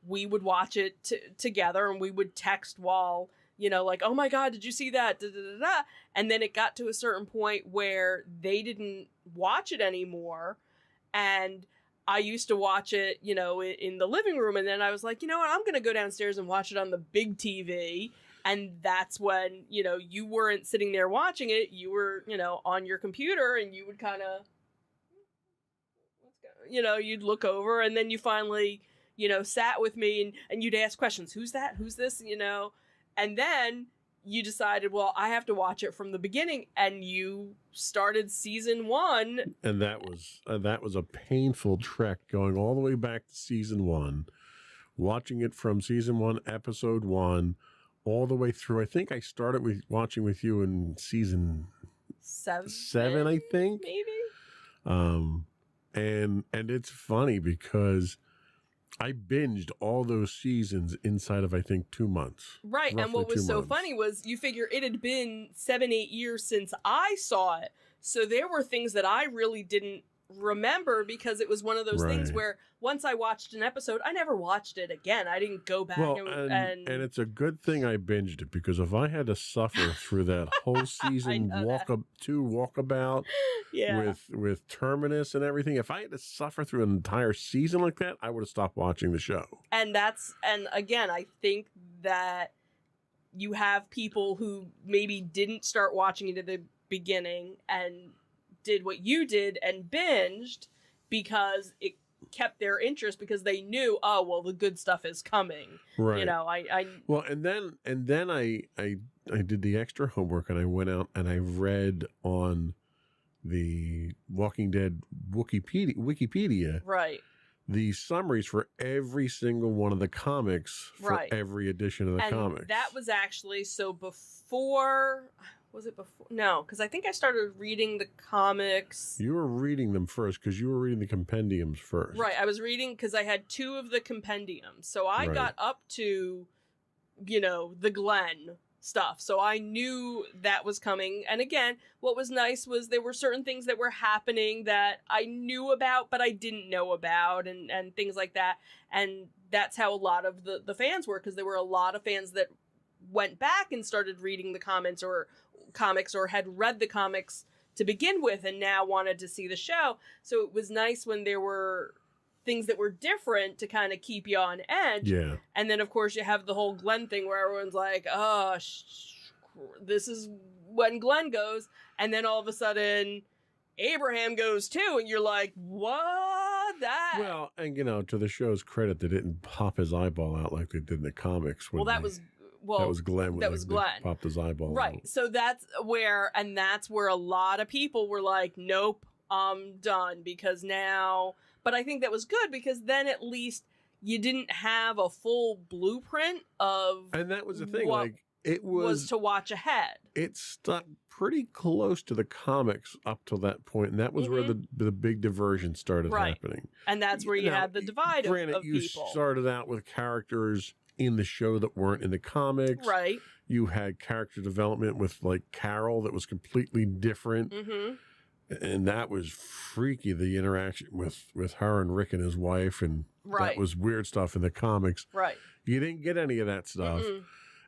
we would watch it together, and we would text while, like, oh my God, did you see that? Da, da, da, da. And then it got to a certain point where they didn't watch it anymore. And I used to watch it, in the living room. And then I was like, you know what? I'm going to go downstairs and watch it on the big TV. And that's when, you weren't sitting there watching it. You were, on your computer, and you would kind of, you'd look over, and then you finally, sat with me, and you'd ask questions. Who's that? Who's this? And then you decided, well, I have to watch it from the beginning, and you started season 1. And that was a painful trek, going all the way back to season 1, watching it from season 1, episode 1, all the way through. I think I started watching with you in season 7, I think. Maybe. And it's funny because I binged all those seasons inside of, I think, 2 months. Right. And what was so funny was, you figure it had been 7-8 years since I saw it. So there were things that I really didn't remember, because it was one of those things where once I watched an episode, I never watched it again. I didn't go back and it's a good thing I binged it, because if I had to suffer through that whole season walkabout with Terminus and everything, if I had to suffer through an entire season like that, I would have stopped watching the show. And again, I think that you have people who maybe didn't start watching it at the beginning and did what you did and binged because it kept their interest, because they knew, oh, well, the good stuff is coming. Right. Well, and then I did the extra homework, and I went out and I read on the Walking Dead Wikipedia right, the summaries for every single one of the comics for every edition of the comics. That was actually, so before... Was it before? No, because I think I started reading the comics. You were reading them first, because you were reading the compendiums first. Right, I was reading, because I had 2 of the compendiums. So I got up to, the Glenn stuff. So I knew that was coming. And again, what was nice was there were certain things that were happening that I knew about, but I didn't know about, and things like that. And that's how a lot of the fans were, because there were a lot of fans that went back and started reading the comics or had read the comics to begin with and now wanted to see the show. So it was nice when there were things that were different to kind of keep you on edge. Yeah. And then, of course, you have the whole Glenn thing where everyone's like, oh, this is when Glenn goes. And then all of a sudden, Abraham goes too. And you're like, what? Well, and, to the show's credit, they didn't pop his eyeball out like they did in the comics. That was Glenn. That was Glenn. Popped his eyeball right. out. So that's where a lot of people were like, nope, I'm done, because now... But I think that was good, because then at least you didn't have a full blueprint of... And that was the thing, it was to watch ahead. It stuck pretty close to the comics up till that point, and that was where the big diversion started happening. And that's where you had the divide of people. You started out with characters in the show that weren't in the comics. Right. You had character development with, like, Carol that was completely different. Mm-hmm. And that was freaky, the interaction with her and Rick and his wife. And that was weird stuff in the comics. Right. You didn't get any of that stuff. Mm-mm.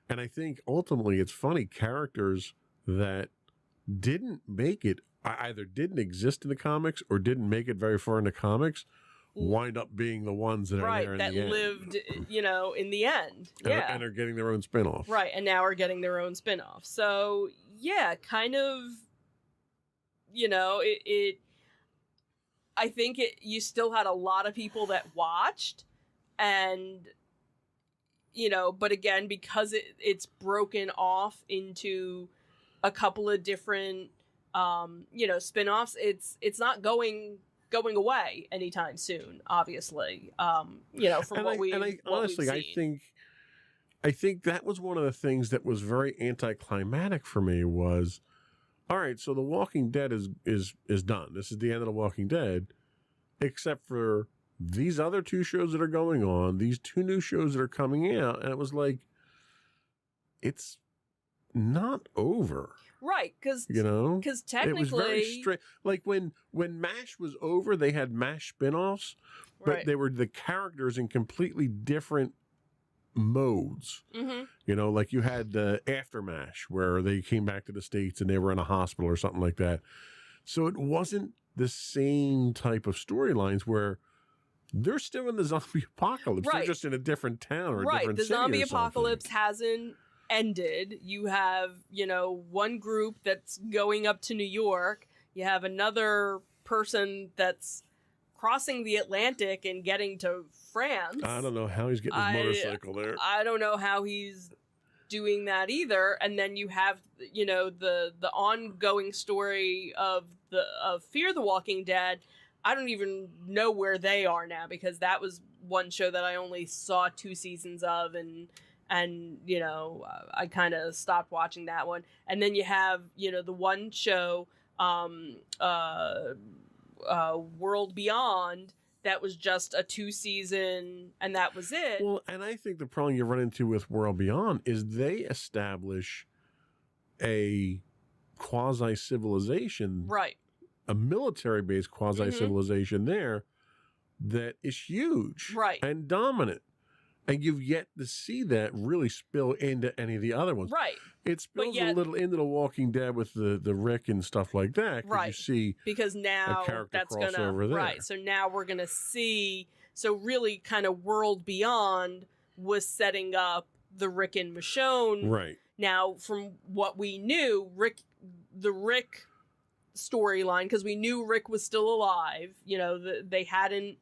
And I think ultimately it's funny, characters that didn't make it, either didn't exist in the comics or didn't make it very far in the comics, wind up being the ones that are there in the end. That lived, in the end. And are getting their own spinoff. Right, and now are getting their own spinoff. So, yeah, kind of, I think you still had a lot of people that watched, and, but again, because it's broken off into a couple of different, spinoffs, it's not going away anytime soon, obviously. From what we've seen. I think that was one of the things that was very anticlimactic for me was, all right, so The Walking Dead is done. This is the end of The Walking Dead, except for these other 2 shows that are going on, these 2 new shows that are coming out, and it was like, it's not over. Right, because technically... It was very straight. Like, when MASH was over, they had MASH spinoffs, but Right. they were the characters in completely different modes. Mm-hmm. You know, like you had the Aftermath where they came back to the States and they were in a hospital or something like that. So it wasn't the same type of storylines where they're still in the zombie apocalypse. Right. They're just in a different town or a Right. different The city zombie or something. apocalypse hasn't ended. You have, one group that's going up to New York. You have another person that's crossing the Atlantic and getting to France. I don't know how he's getting his motorcycle there. I don't know how he's doing that either. And then you have, the ongoing story of Fear the Walking Dead. I don't even know where they are now because that was one show that I only saw 2 seasons of, and I kind of stopped watching that one. And then you have the one show, World Beyond, that was just a 2-season, and that was it. Well, and I think the problem you run into with World Beyond is they establish a quasi-civilization, Right. a military-based quasi-civilization there that is huge, Right. and dominant. And you've yet to see that really spill into any of the other ones. Right. It spills yet- a little into The Walking Dead with the Rick and stuff like that. 'Cause Right. You see Because now character that's crossover there. right. So now we're gonna see. So really, kind of World Beyond was setting up the Rick and Michonne. right. Now, from what we knew, the Rick storyline, because we knew Rick was still alive. They hadn't.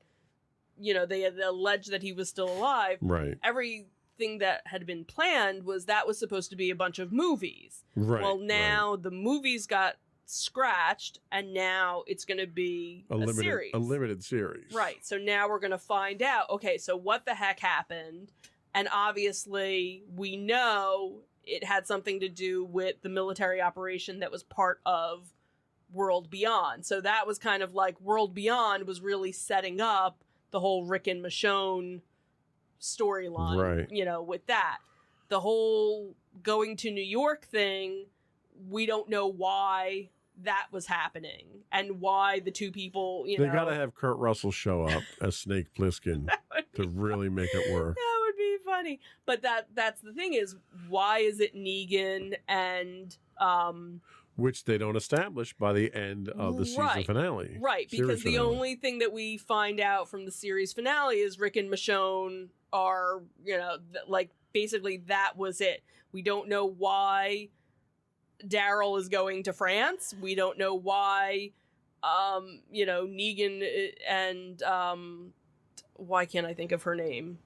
They had alleged that he was still alive. Right. Everything that had been planned was supposed to be a bunch of movies. Right. Well, now the movies got scratched, and now it's going to be a series. A limited series. Right. So now we're going to find out, okay, so what the heck happened? And obviously, we know it had something to do with the military operation that was part of World Beyond. So that was kind of like World Beyond was really setting up the whole Rick and Michonne storyline, Right. With that. The whole going to New York thing, we don't know why that was happening and why the two people, They got to have Kurt Russell show up as Snake Plissken to really make it work. That would be funny. But that's the thing is, why is it Negan and Which they don't establish by the end of the season finale. Right, because Series the finale. only thing that we find out from the series finale is Rick and Michonne are, basically that was it. We don't know why Daryl is going to France. We don't know why, Negan and, why can't I think of her name?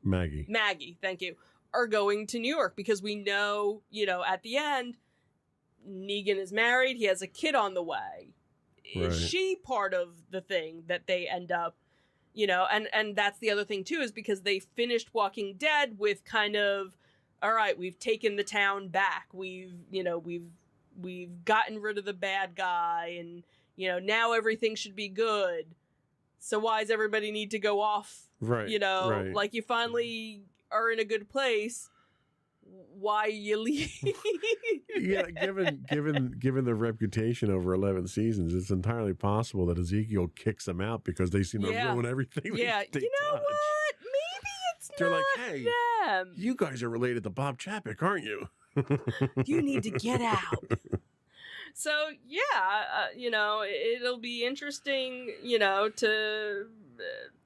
Maggie, thank you, are going to New York because we know, at the end, Negan is married. He has a kid on the way. Is Right. she part of the thing that they end up, and that's the other thing too, is because they finished Walking Dead with kind of, all right, we've taken the town back. We've gotten rid of the bad guy, and, now everything should be good. So why does everybody need to go off? Right. Right. Like you finally are in a good place. Why you leave? Yeah, given the reputation over 11 seasons, it's entirely possible that Ezekiel kicks them out because they seem to ruin everything. Yeah, they you know touch. what? Maybe it's They're not like, hey, them. you guys are related to Bob Chapek, aren't you? You need to get out. So yeah, it'll be interesting,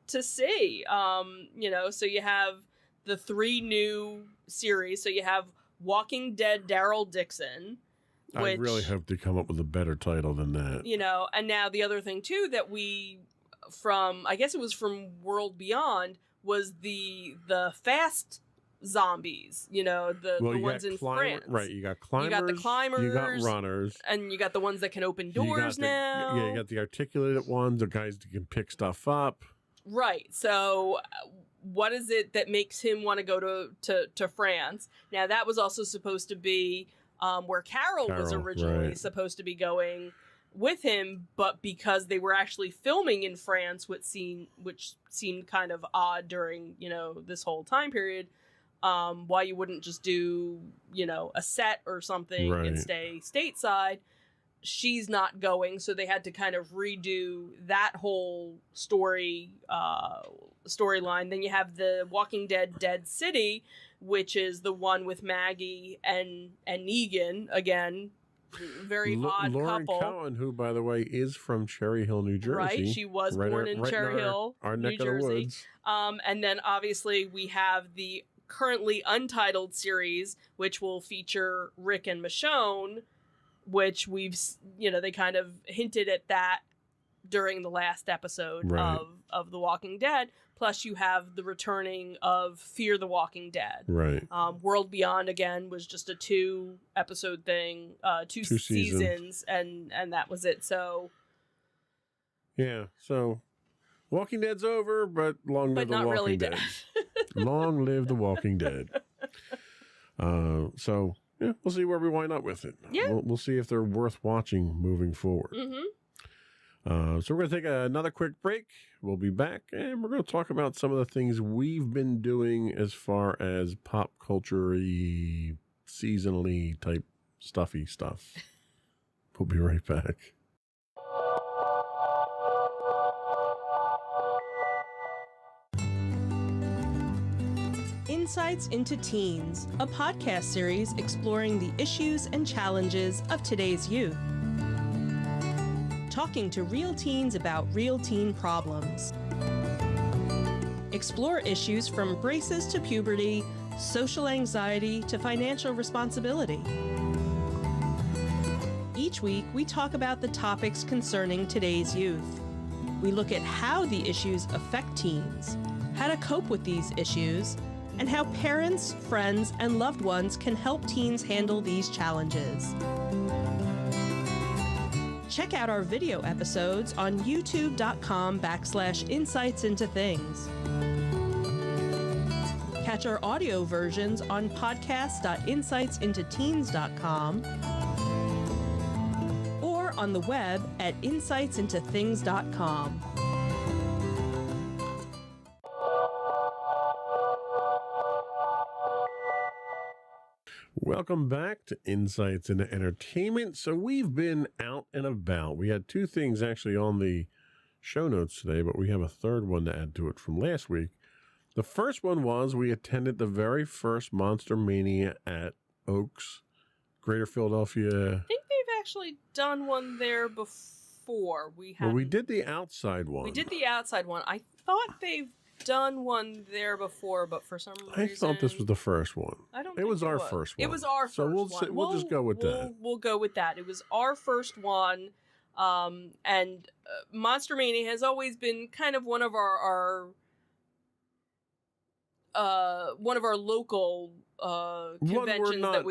to see. So you have the 3 new series. So you have Walking Dead Daryl Dixon. I really hope to come up with a better title than that. And now the other thing too that I guess it was from World Beyond, was the fast zombies, the ones in France. Right, you got climbers. You got the climbers. You got runners. And you got the ones that can open doors now. Yeah, you got the articulated ones, the guys that can pick stuff up. Right. So what is it that makes him want to go to France? Now, that was also supposed to be where Carol was originally supposed to be going with him, but because they were actually filming in France, which seemed kind of odd during, this whole time period, why you wouldn't just do, a set or something and stay stateside. she's not going, so they had to kind of redo that whole storyline. Then you have the Walking Dead Dead City, which is the one with Maggie and Negan again. Very odd Lauren couple. Cowan, who, by the way, is from Cherry Hill, New Jersey. Right, she was born in Cherry Hill, our New neck Jersey. Of the woods. And then obviously we have the currently untitled series, which will feature Rick and Michonne, which they kind of hinted at that during the last episode of The Walking Dead. Plus, you have the returning of Fear the Walking Dead. Right. World Beyond, again, was just a 2-episode thing, two seasons, and that was it. So, yeah. So, Walking Dead's over, but long live the Walking Dead. Long live the Walking Dead. So, yeah, we'll see where we wind up with it. Yeah. We'll see if they're worth watching moving forward. Mm-hmm. So we're going to take another quick break. We'll be back, and we're going to talk about some of the things we've been doing as far as pop culture-y, seasonally type stuffy stuff. We'll be right back. Insights into Teens, a podcast series exploring the issues and challenges of today's youth. Talking to real teens about real teen problems. Explore issues from braces to puberty, social anxiety to financial responsibility. Each week, we talk about the topics concerning today's youth. We look at how the issues affect teens, how to cope with these issues, and how parents, friends, and loved ones can help teens handle these challenges. Check out our video episodes on youtube.com/insightsintothings. Catch our audio versions on podcast.insightsintoteens.com or on the web at insightsintothings.com. Welcome back to Insights into Entertainment. So we've been out and about. We had 2 things actually on the show notes today, but we have a third one to add to it from last week. The first one was we attended the very first Monster Mania at Oaks, Greater Philadelphia. I think they've actually done one there before. We did the outside one. We did the outside one. I thought they've done one there before, but for some reason I thought this was the first one. I don't. It was our first one. It was our first one. So we'll just go with that. We'll go with that. It was our first one, and Monster Mania has always been kind of one of our local conventions that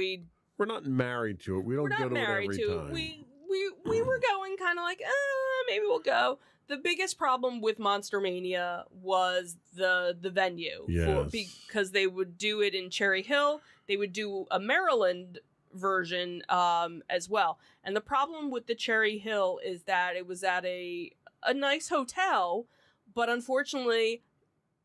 we're not married to it. We don't go to it every time. We were going kind of like, maybe we'll go. The biggest problem with Monster Mania was the venue. Yes. Because they would do it in Cherry Hill. They would do a Maryland version as well. And the problem with the Cherry Hill is that it was at a nice hotel, but unfortunately,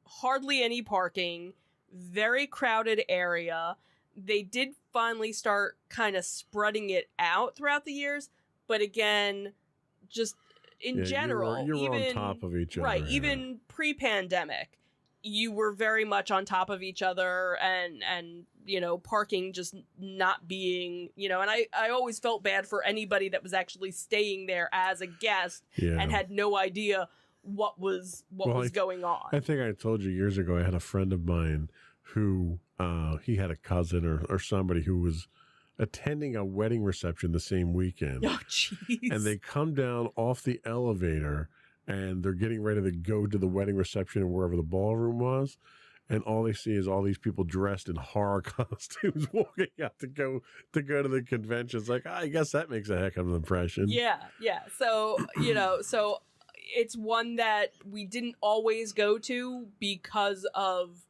hardly any parking, very crowded area. They did finally start kind of spreading it out throughout the years, but again, just in general, you were even on top of each other. Right, even pre-pandemic, you were very much on top of each other, and parking just not being, and I always felt bad for anybody that was actually staying there as a guest and had no idea what was going on. I think I told you years ago, I had a friend of mine who he had a cousin or somebody who was attending a wedding reception the same weekend. Oh, jeez. And they come down off the elevator and they're getting ready to go to the wedding reception and wherever the ballroom was. And all they see is all these people dressed in horror costumes walking out to go to the convention. It's like, I guess that makes a heck of an impression. Yeah. So, so it's one that we didn't always go to because of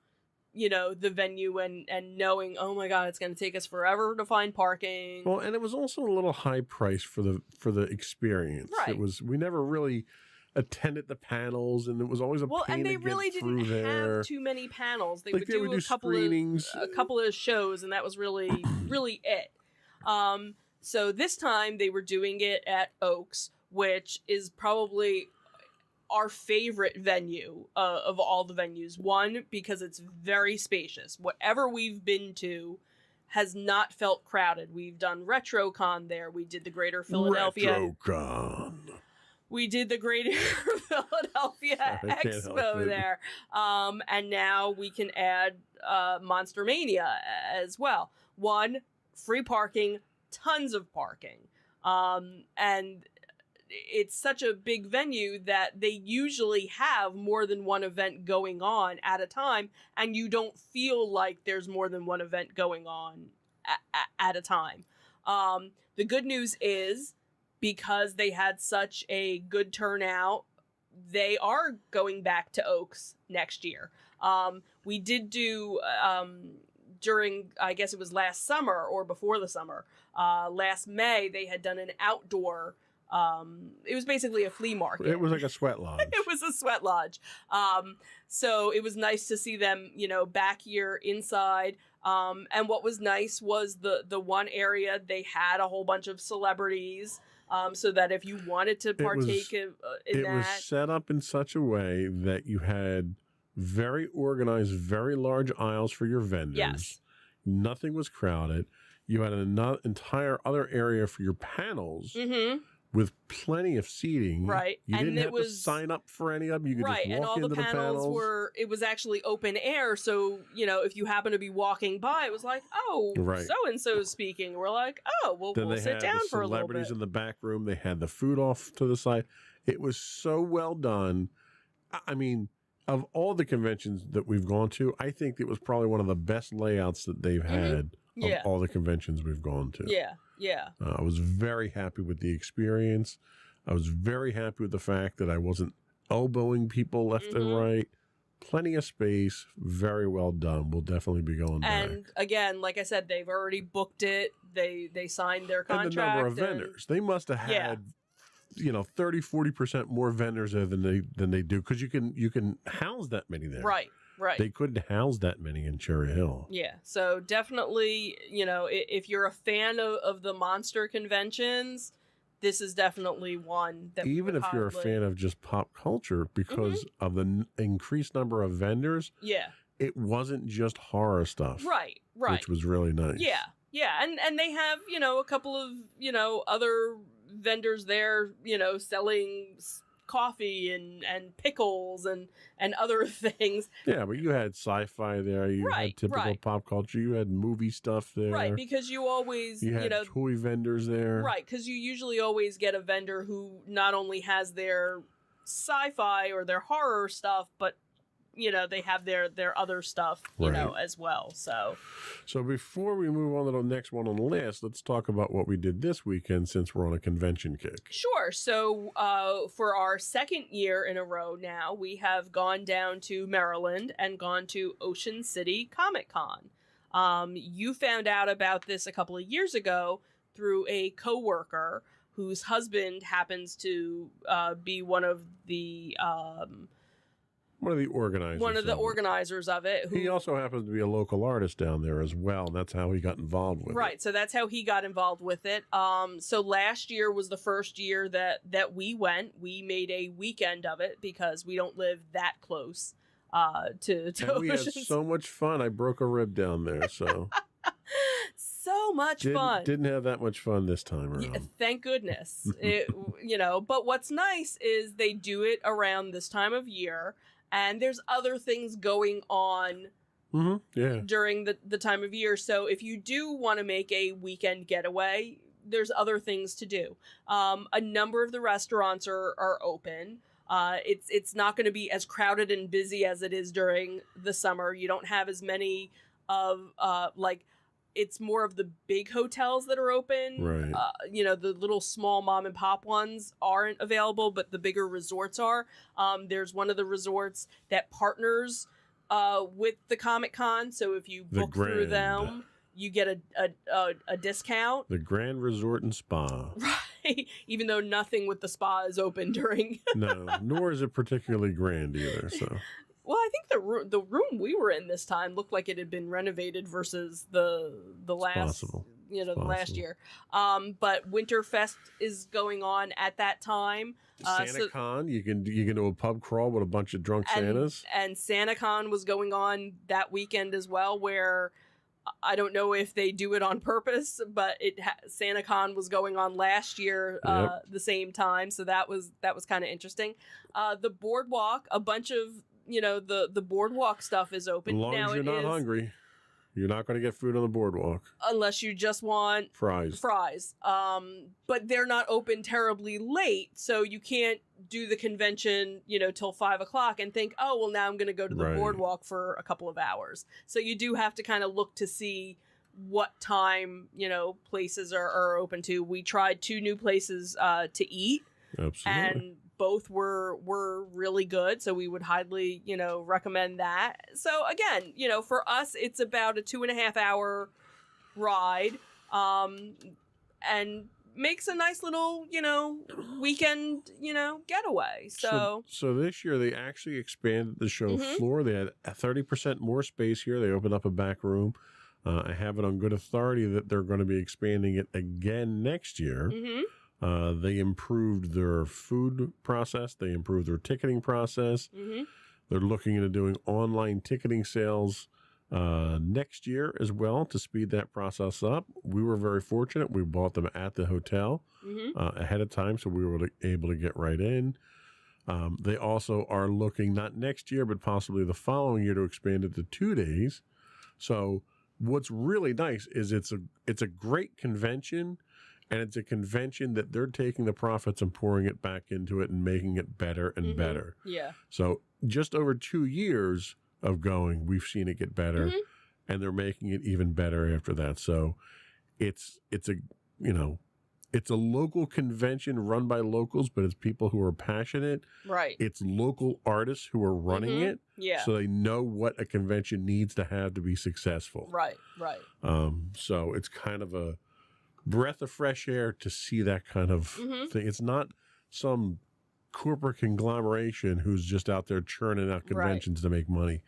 the venue and knowing, oh my God, it's going to take us forever to find parking. Well, and it was also a little high price for the experience. Right. We never really attended the panels, and it was always a pain and they to really get through didn't there. have too many panels. They would do a couple screenings, a couple of shows, and that was really really it. So this time they were doing it at Oaks, which is probably our favorite venue of all the venues. One, because it's very spacious. Whatever we've been to has not felt crowded. We've done RetroCon there. We did the Greater Philadelphia. RetroCon. We did the Greater Philadelphia Expo there. And now we can add Monster Mania as well. One, free parking, tons of parking. And it's such a big venue that they usually have more than one event going on at a time, and you don't feel like there's more than one event going on at a time. The good news is, because they had such a good turnout, they are going back to Oaks next year. We did do, during, I guess it was last summer or before the summer, last May, they had done an outdoor, it was basically a flea market. It was like a sweat lodge. It was a sweat lodge. So it was nice to see them, back here inside. And what was nice was the one area they had a whole bunch of celebrities, so that if you wanted to partake in it that. was set up in such a way that you had very organized, very large aisles for your vendors. Yes. Nothing was crowded. You had an entire other area for your panels. Mm-hmm. With plenty of seating. Right. You And didn't it have was, to sign up for any of them. You could right, just and walk all into the panels were, it was actually open air, so, if you happen to be walking by, it was like, oh, Right. so-and-so's speaking. We're like, oh, well, Then we'll they sit had down the for a little celebrities bit. in the back room. They had the food off to the side. It was so well done. I mean, of all the conventions that we've gone to, I think it was probably one of the best layouts that they've had of Yeah. all the conventions we've gone to. Yeah. I was very happy with the experience. I was very happy with the fact that I wasn't elbowing people left and right. Plenty of space. Very well done. We'll definitely be going back. And again, like I said, they've already booked it. They signed their contract. And the number of vendors. They must have had, 30-40% more vendors there than they do, because you can house that many there. Right. They couldn't house that many in Cherry Hill. Yeah. So definitely, if you're a fan of the monster conventions, this is definitely one that Even if you're a fan of just pop culture, because of the increased number of vendors, it wasn't just horror stuff. Right. Which was really nice. Yeah. And they have, a couple of, other vendors there, selling coffee and pickles and other things. Yeah, but you had sci-fi there. You had typical pop culture. You had movie stuff there. Right, because you always, you had toy vendors there. Right, because you usually always get a vendor who not only has their sci-fi or their horror stuff, but they have their other stuff, as well. So before we move on to the next one on the list, let's talk about what we did this weekend, since we're on a convention kick. Sure. So for our second year in a row now, we have gone down to Maryland and gone to Ocean City Comic Con. You found out about this a couple of years ago through a coworker whose husband happens to be one of the organizers of it. He also happens to be a local artist down there as well. And that's how he got involved with it. Right. So that's how he got involved with it. So last year was the first year that we went. We made a weekend of it because we don't live that close to and we had so much fun. I broke a rib down there. So so much fun. Didn't have that much fun this time around. Yeah, thank goodness. But what's nice is they do it around this time of year. And there's other things going on during the time of year. So if you do want to make a weekend getaway, there's other things to do. A number of the restaurants are open. It's not going to be as crowded and busy as it is during the summer. You don't have as many of it's more of the big hotels that are open. Right. The little small mom and pop ones aren't available, but the bigger resorts are. There's one of the resorts that partners with the Comic Con. So if you book through them, you get a discount. The Grand Resort and Spa. Right. Even though nothing with the spa is open during. No, nor is it particularly grand either. So. Well, I think the room we were in this time looked like it had been renovated versus the last. Possible. the last Awesome. year. But Winterfest is going on at that time. SantaCon, you can do a pub crawl with a bunch of drunk Santas. And SantaCon was going on that weekend as well, where I don't know if they do it on purpose, but SantaCon was going on last year the same time, so that was kind of interesting. The boardwalk, a bunch of the boardwalk stuff is open. As long as you're not hungry, you're not going to get food on the boardwalk unless you just want fries. But they're not open terribly late, so you can't do the convention till 5:00 and think, oh well, now I'm going to go to the boardwalk for a couple of hours. So you do have to kind of look to see what time places are open to. We tried 2 new places to eat. Absolutely. And both were really good, so we would highly recommend that. So again, for us, it's about a 2.5 hour ride, and makes a nice little weekend getaway. So this year they actually expanded the show floor. They had 30% more space here. They opened up a back room. I have it on good authority that they're going to be expanding it again next year. They improved their food process. They improved their ticketing process. They're looking into doing online ticketing sales next year as well to speed that process up. We were very fortunate. We bought them at the hotel ahead of time, so we were able to get right in. They also are looking, not next year, but possibly the following year, to expand it to 2 days. So what's really nice is it's a great convention. And it's a convention that they're taking the profits and pouring it back into it and making it better and better. Yeah. So just over 2 years of going, we've seen it get better, and they're making it even better after that. So it's a local convention run by locals, but it's people who are passionate. Right. It's local artists who are running it. Yeah. So they know what a convention needs to have to be successful. Right. So it's kind of a breath of fresh air to see that kind of thing. It's not some corporate conglomeration who's just out there churning out conventions to make money.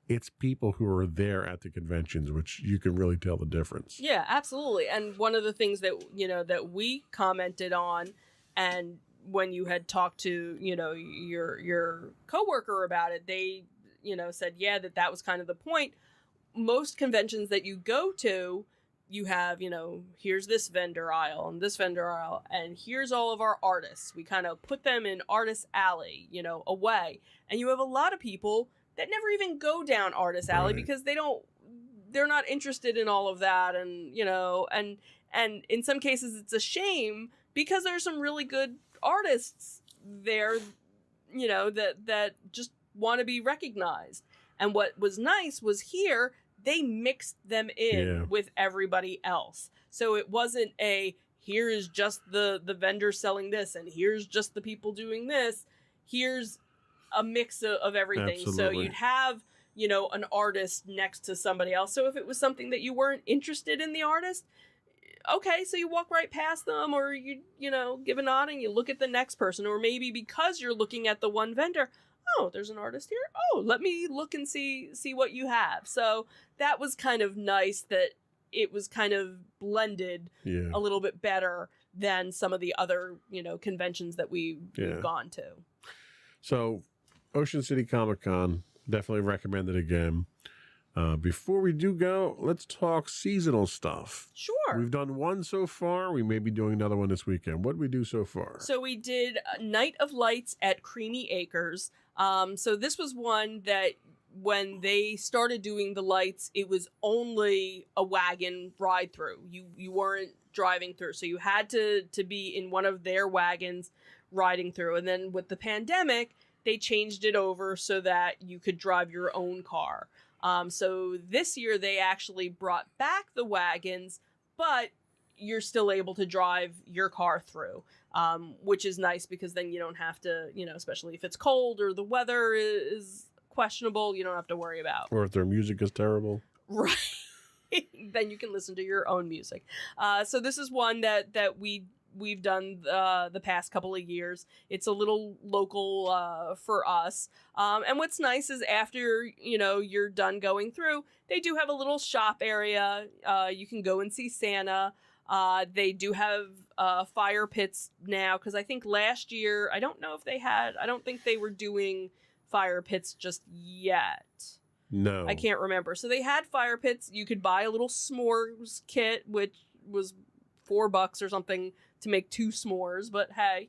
It's people who are there at the conventions, which you can really tell the difference. Yeah, absolutely. And one of the things that that we commented on, and when you had talked to your coworker about it, they said that was kind of the point. Most conventions that you go to, you have, here's this vendor aisle and this vendor aisle, and here's all of our artists. We kind of put them in Artist Alley, away. And you have a lot of people that never even go down Artist Alley because they're not interested in all of that. And, and in some cases it's a shame because there's some really good artists there, that just want to be recognized. And what was nice was here, they mixed them in with everybody else. So it wasn't here is just the vendor selling this, and here's just the people doing this. Here's a mix of everything. Absolutely. So you'd have, an artist next to somebody else. So if it was something that you weren't interested in the artist, okay, so you walk right past them, or you give a nod and you look at the next person. Or maybe because you're looking at the one vendor, oh, there's an artist here. Oh, let me look and see what you have. So that was kind of nice that it was kind of blended a little bit better than some of the other, conventions that we've gone to. So Ocean City Comic Con, definitely recommend it again. Before we do go, let's talk seasonal stuff. Sure. We've done one so far. We may be doing another one this weekend. What did we do so far? So we did Night of Lights at Creamy Acres. So this was one that when they started doing the lights, it was only a wagon ride through. You weren't driving through. So you had to be in one of their wagons riding through. And then with the pandemic, they changed it over so that you could drive your own car. So this year they actually brought back the wagons, but you're still able to drive your car through, which is nice because then you don't have to, especially if it's cold or the weather is questionable, you don't have to worry about. Or if their music is terrible. Right. Then you can listen to your own music. So this is one that we we've done the past couple of years. It's a little local for us. And what's nice is after, you're done going through, they do have a little shop area. You can go and see Santa. They do have fire pits now, because I think last year, I don't think they were doing fire pits just yet. No. I can't remember. So they had fire pits. You could buy a little s'mores kit, which was $4 or something to make 2 s'mores. But hey,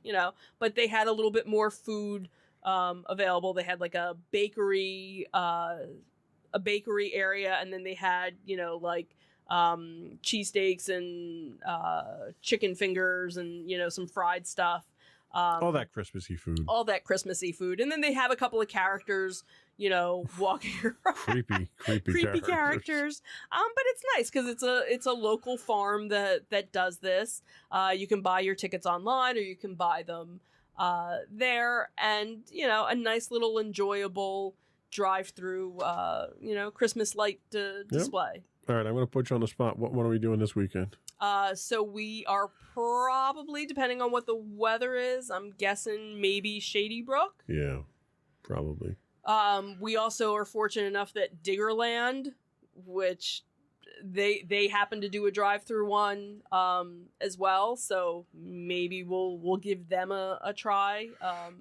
but they had a little bit more food available. They had like a bakery area, and then they had, cheesesteaks and chicken fingers and, some fried stuff. All that Christmassy food. And then they have a couple of characters, walking around. creepy characters. But it's nice because it's a local farm that does this. You can buy your tickets online, or you can buy them there, and a nice little enjoyable drive-through Christmas light display. All right, I'm going to put you on the spot. What are we doing this weekend? So we are probably, depending on what the weather is, I'm guessing maybe Shady Brook. Yeah, probably. We also are fortunate enough that Diggerland, which they happen to do a drive-through one as well, so maybe we'll give them a try.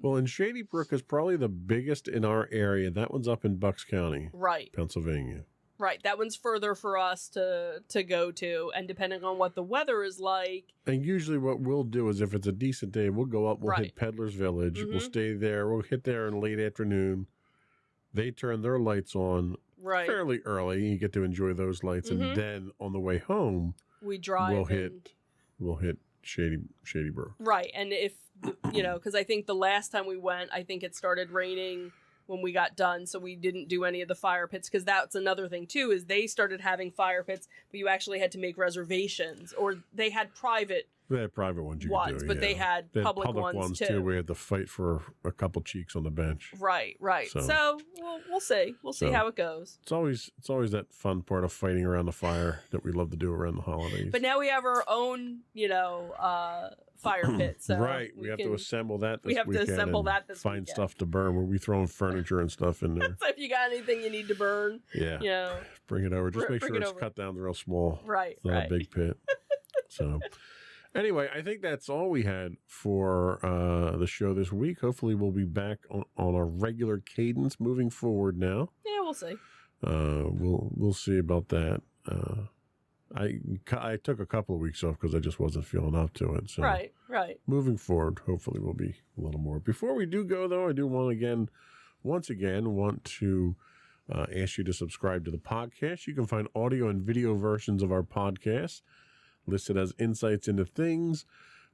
Well, and Shady Brook is probably the biggest in our area. That one's up in Bucks County, right, Pennsylvania. Right, that one's further for us to go to, and depending on what the weather is like. And usually what we'll do is, if it's a decent day, we'll go up, we'll hit Peddler's Village, we'll stay there, we'll hit there in late afternoon. They turn their lights on fairly early. You get to enjoy those lights, and then on the way home, we drive. We'll hit Shady Brook. Right, and if because I think the last time we went, I think it started raining when we got done, so we didn't do any of the fire pits, because that's another thing too, is they started having fire pits, but you actually had to make reservations, or they had private. They had private ones you could do, but they had public ones too. We had to fight for a couple cheeks on the bench. Right. So we'll see. We'll see how it goes. It's always that fun part of fighting around the fire that we love to do around the holidays. But now we have our own, fire pit. So right. We have to assemble that this weekend. We have to assemble that this weekend. Find stuff to burn. Where we throwing furniture and stuff in there. So if you got anything you need to burn, bring it over. Just make sure it's cut down real small. Right. It's not a big pit. So. Anyway, I think that's all we had for the show this week. Hopefully, we'll be back on a regular cadence moving forward now. Yeah, we'll see. We'll see about that. I took a couple of weeks off because I just wasn't feeling up to it. So right. Moving forward, hopefully, we'll be a little more. Before we do go, though, I do once again want to ask you to subscribe to the podcast. You can find audio and video versions of our podcast listed as Insights into Things.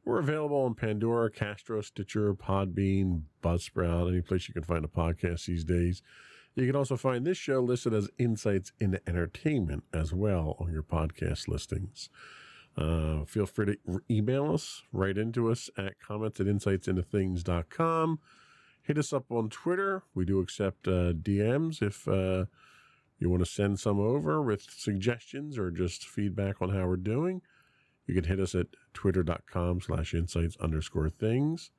We're available on Pandora, Castro, Stitcher, Podbean, Buzzsprout, any place you can find a podcast these days. You can also find this show listed as Insights into Entertainment as well on your podcast listings. Feel free to email us, write into us at comments@insightsintothings.com. Hit us up on Twitter. We do accept DMs if you want to send some over with suggestions or just feedback on how we're doing. You can hit us at twitter.com/insights_things.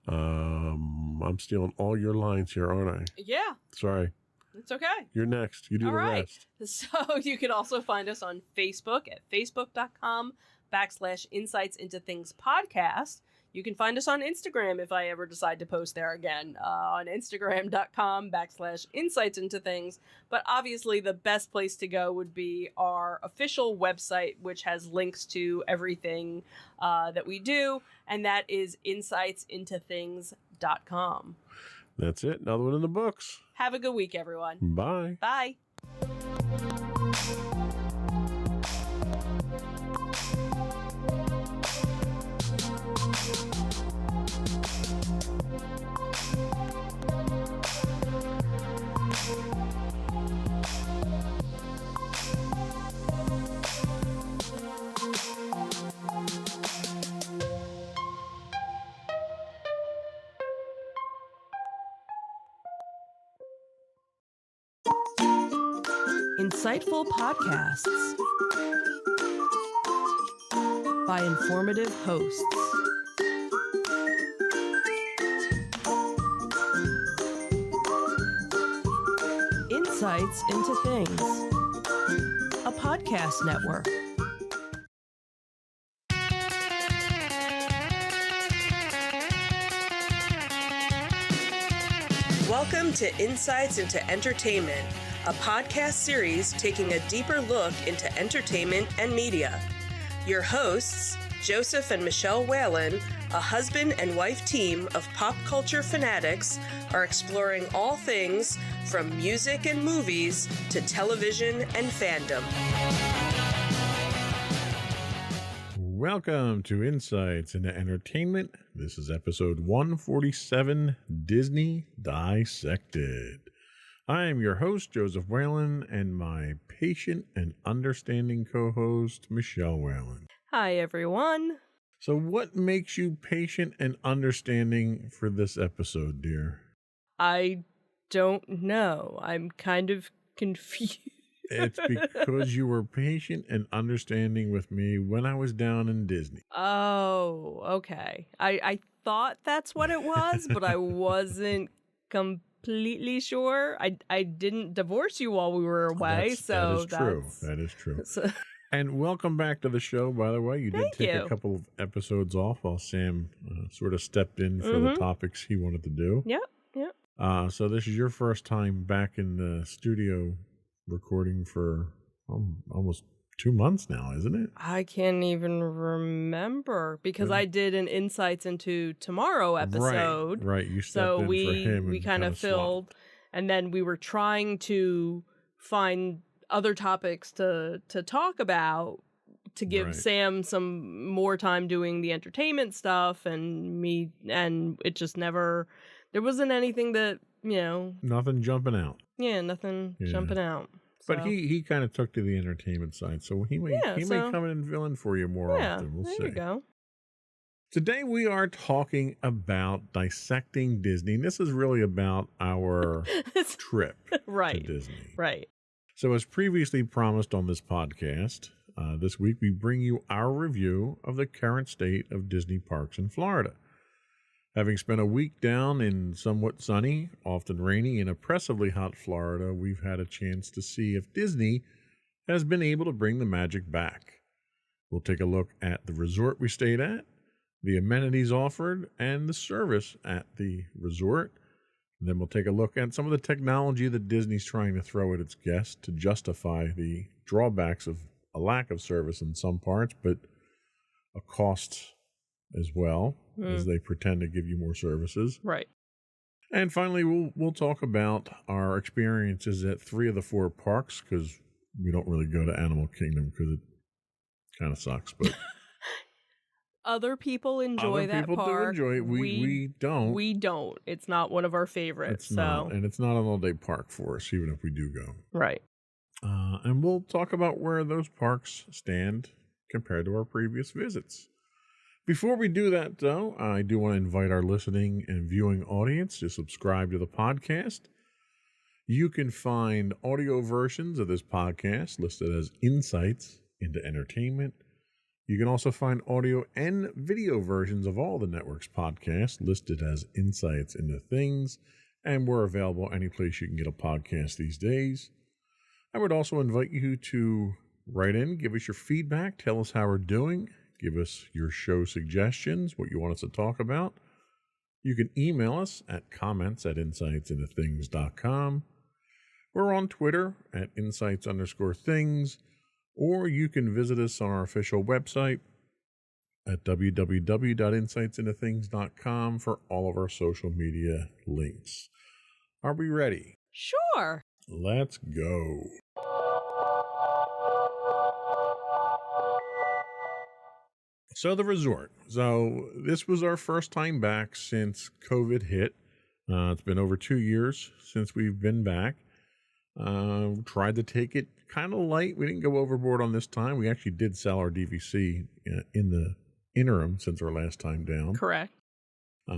I'm stealing all your lines here, aren't I? Yeah. Sorry. It's okay. You're next. You do the rest. So you can also find us on Facebook at facebook.com/insightsintothingspodcast. You can find us on Instagram if I ever decide to post there again, on instagram.com/insightsintothings. But obviously the best place to go would be our official website, which has links to everything that we do, and that is insightsintothings.com. That's it. Another one in the books. Have a good week, everyone. Bye. Bye. Insightful podcasts by informative hosts. Insights into Things, a podcast network. Welcome to Insights into Entertainment, a podcast series taking a deeper look into entertainment and media. Your hosts, Joseph and Michelle Whalen, a husband and wife team of pop culture fanatics, are exploring all things from music and movies to television and fandom. Welcome to Insights into Entertainment. This is episode 147, Disney Dissected. I am your host, Joseph Whalen, and my patient and understanding co-host, Michelle Whalen. Hi, everyone. So what makes you patient and understanding for this episode, dear? I don't know. I'm kind of confused. It's because you were patient and understanding with me when I was down in Disney. Oh, okay. I thought that's what it was, but I wasn't completely sure. I didn't divorce you while we were away, that is true. So. And welcome back to the show, by the way. You did take a couple of episodes off while Sam sort of stepped in for the topics he wanted to do. Yep. So this is your first time back in the studio recording for almost 2 months now, isn't it? I can't even remember because I did an Insights into Tomorrow episode. Right. You stepped in for him. We kind of filled, swapped. And then we were trying to find other topics to talk about to give Sam some more time doing the entertainment stuff and me, and it just never, there wasn't anything that, nothing jumping out. Yeah, nothing jumping out. So. But he kind of took to the entertainment side, so he may come in and fill in for you more often. We'll see. There you go. Today we are talking about dissecting Disney. And this is really about our trip to Disney. Right. So as previously promised on this podcast, this week we bring you our review of the current state of Disney parks in Florida. Having spent a week down in somewhat sunny, often rainy, and oppressively hot Florida, we've had a chance to see if Disney has been able to bring the magic back. We'll take a look at the resort we stayed at, the amenities offered, and the service at the resort. And then we'll take a look at some of the technology that Disney's trying to throw at its guests to justify the drawbacks of a lack of service in some parts, but a cost as well, as they pretend to give you more services. Right. And finally, we'll talk about our experiences at 3 of the 4 parks, because we don't really go to Animal Kingdom because it kind of sucks. But other people enjoy that park. Other people do enjoy it. We don't. We don't. It's not one of our favorites. It's not. And it's not an all-day park for us, even if we do go. Right. And we'll talk about where those parks stand compared to our previous visits. Before we do that, though, I do want to invite our listening and viewing audience to subscribe to the podcast. You can find audio versions of this podcast listed as Insights into Entertainment. You can also find audio and video versions of all the network's podcasts listed as Insights into Things, and we're available any place you can get a podcast these days. I would also invite you to write in, give us your feedback, tell us how we're doing. Give us your show suggestions, what you want us to talk about. You can email us at comments@insightsintothings.com. We're on Twitter at insights_things, or you can visit us on our official website at www.insightsintothings.com for all of our social media links. Are we ready? Sure. Let's go. So the resort. So this was our first time back since COVID hit. It's been over 2 years since we've been back. Tried to take it kind of light. We didn't go overboard on this time. We actually did sell our DVC in the interim since our last time down. Correct.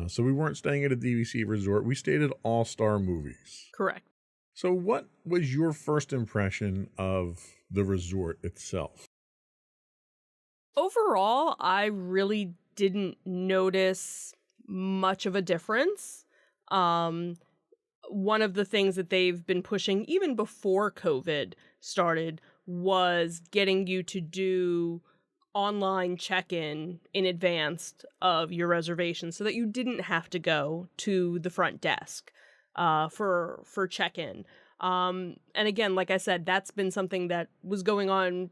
So we weren't staying at a DVC resort. We stayed at All Star Movies. Correct. So what was your first impression of the resort itself? Overall, I really didn't notice much of a difference. One of the things that they've been pushing even before COVID started was getting you to do online check-in in advance of your reservation so that you didn't have to go to the front desk for check-in. And again, like I said, that's been something that was going on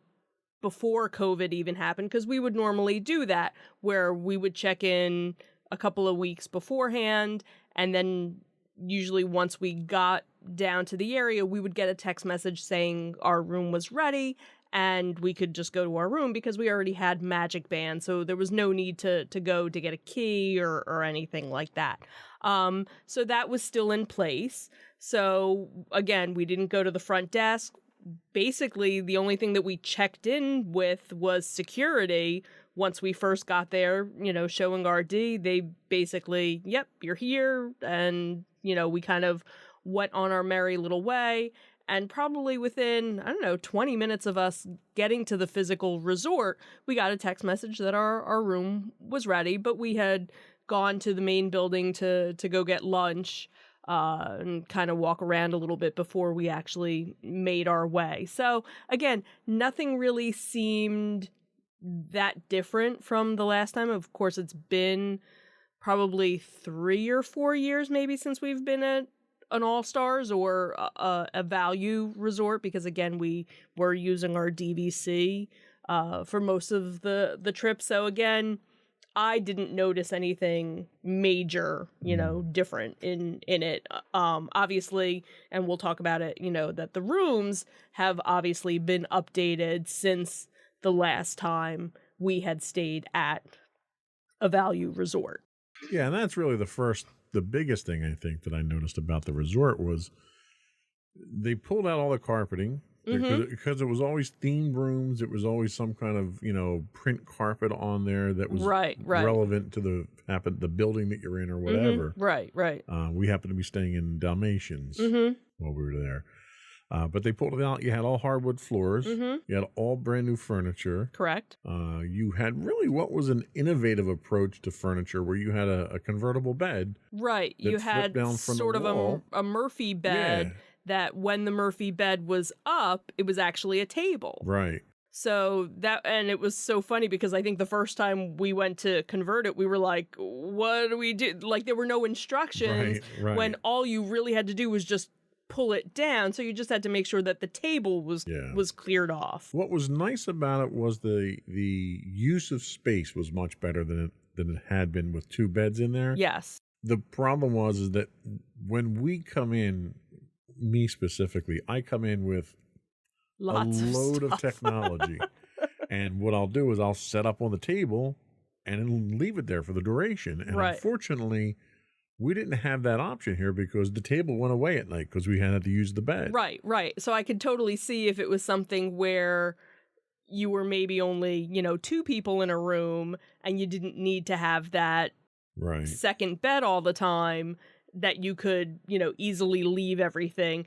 before COVID even happened, because we would normally do that where we would check in a couple of weeks beforehand, and then usually once we got down to the area, we would get a text message saying our room was ready and we could just go to our room because we already had Magic Band. So there was no need to go to get a key or anything like that. So that was still in place. So again, we didn't go to the front desk. Basically, the only thing that we checked in with was security. Once we first got there, showing our ID, they basically, yep, you're here. And, we kind of went on our merry little way. And probably within, 20 minutes of us getting to the physical resort, we got a text message that our room was ready, but we had gone to the main building to go get lunch and kind of walk around a little bit before we actually made our way. So again, nothing really seemed that different from the last time. Of course, it's been probably 3 or 4 years maybe since we've been at an All-Stars or a value resort, because again, we were using our DVC for most of the trip. So again, I didn't notice anything major, different in it. Obviously, and we'll talk about it, that the rooms have obviously been updated since the last time we had stayed at a value resort. Yeah, and that's really the biggest thing I think that I noticed about the resort was they pulled out all the carpeting because it was always themed rooms. It was always some kind of, print carpet on there that was relevant to the building that you're in or whatever. Right. We happened to be staying in Dalmatians while we were there. But they pulled it out. You had all hardwood floors. You had all brand new furniture. Correct. You had really what was an innovative approach to furniture where you had a convertible bed. Right. You had sort of a Murphy bed that when the Murphy bed was up, it was actually a table. Right. So and it was so funny because I think the first time we went to convert it, we were like, what do we do? Like there were no instructions when all you really had to do was just pull it down. So you just had to make sure that the table was cleared off. What was nice about it was the use of space was much better than it had been with two beds in there. Yes. The problem is that when we come in, me specifically, I come in with lots a load of technology. And what I'll do is I'll set up on the table and leave it there for the duration. And unfortunately, we didn't have that option here because the table went away at night because we had to use the bed. Right. So I could totally see if it was something where you were maybe only, 2 people in a room and you didn't need to have that second bed all the time, that you could, easily leave everything.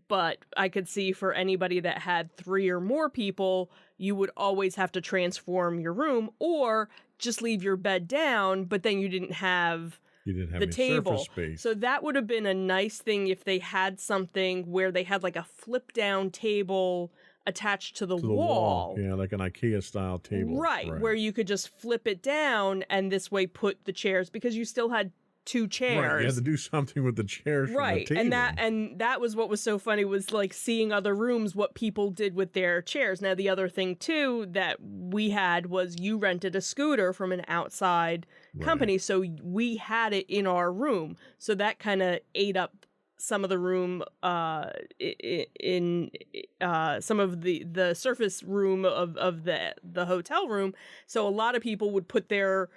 But I could see for anybody that had 3 or more people, you would always have to transform your room or just leave your bed down, but then you didn't have the table space. So that would have been a nice thing if they had something where they had like a flip down table attached to the wall. Yeah, like an IKEA style table. Right, where you could just flip it down and this way put the chairs, because you still had 2 chairs. Right, you had to do something with the chairs from the table. And that was what was so funny, was like seeing other rooms, what people did with their chairs. Now the other thing too that we had was you rented a scooter from an outside company, so we had it in our room. So that kind of ate up some of the room in some of the surface room of the hotel room. So a lot of people would put their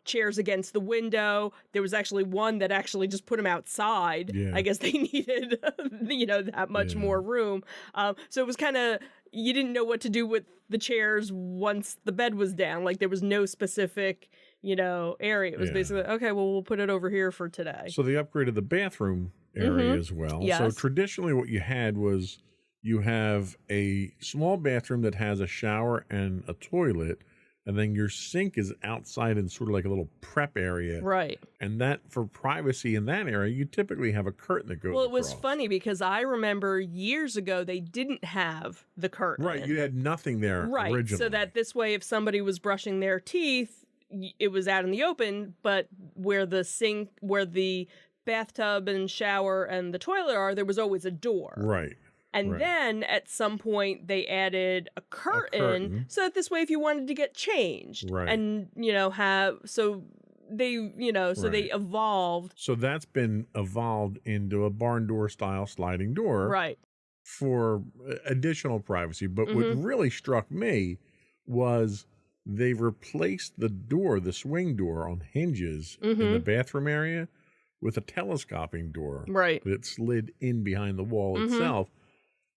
chairs against the window. There was actually one that actually just put them outside. Yeah. I guess they needed, that much more room. So it was kind of, you didn't know what to do with the chairs once the bed was down. Like there was no specific, area. It was basically, okay, well, we'll put it over here for today. So they upgraded the bathroom area as well. Yes. So traditionally what you had was you have a small bathroom that has a shower and a toilet, and then your sink is outside in sort of like a little prep area. Right. And that, for privacy in that area, you typically have a curtain that goes Well, it was across. funny because I remember years ago they didn't have the curtain. Right, you had nothing there originally. So that this way, if somebody was brushing their teeth, it was out in the open, but where the sink, where the bathtub and shower and the toilet are, there was always a door. Right. And then at some point they added a curtain so that this way if you wanted to get changed and, so they, they evolved. So that's been evolved into a barn door style sliding door. Right. For additional privacy. But what really struck me was they replaced the door, the swing door on hinges in the bathroom area with a telescoping door. Right. That slid in behind the wall itself,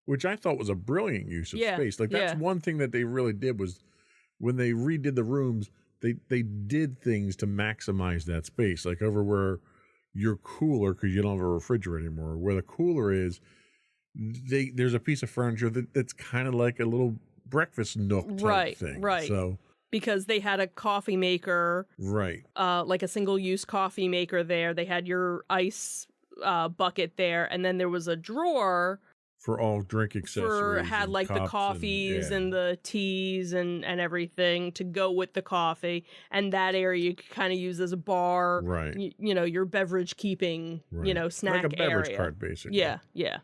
which I thought was a brilliant use of space. Like that's one thing that they really did was when they redid the rooms, they did things to maximize that space. Like over where your cooler, because you don't have a refrigerator anymore, where the cooler is, there's a piece of furniture that's kind of like a little breakfast nook type thing. Right. So because they had a coffee maker, like a single-use coffee maker there. They had your ice bucket there, and then there was a drawer for all drink accessories. Had like the coffees and the teas and everything to go with the coffee. And that area you could kind of use as a bar, your beverage keeping, snack like a beverage area. cart, basically. Yeah.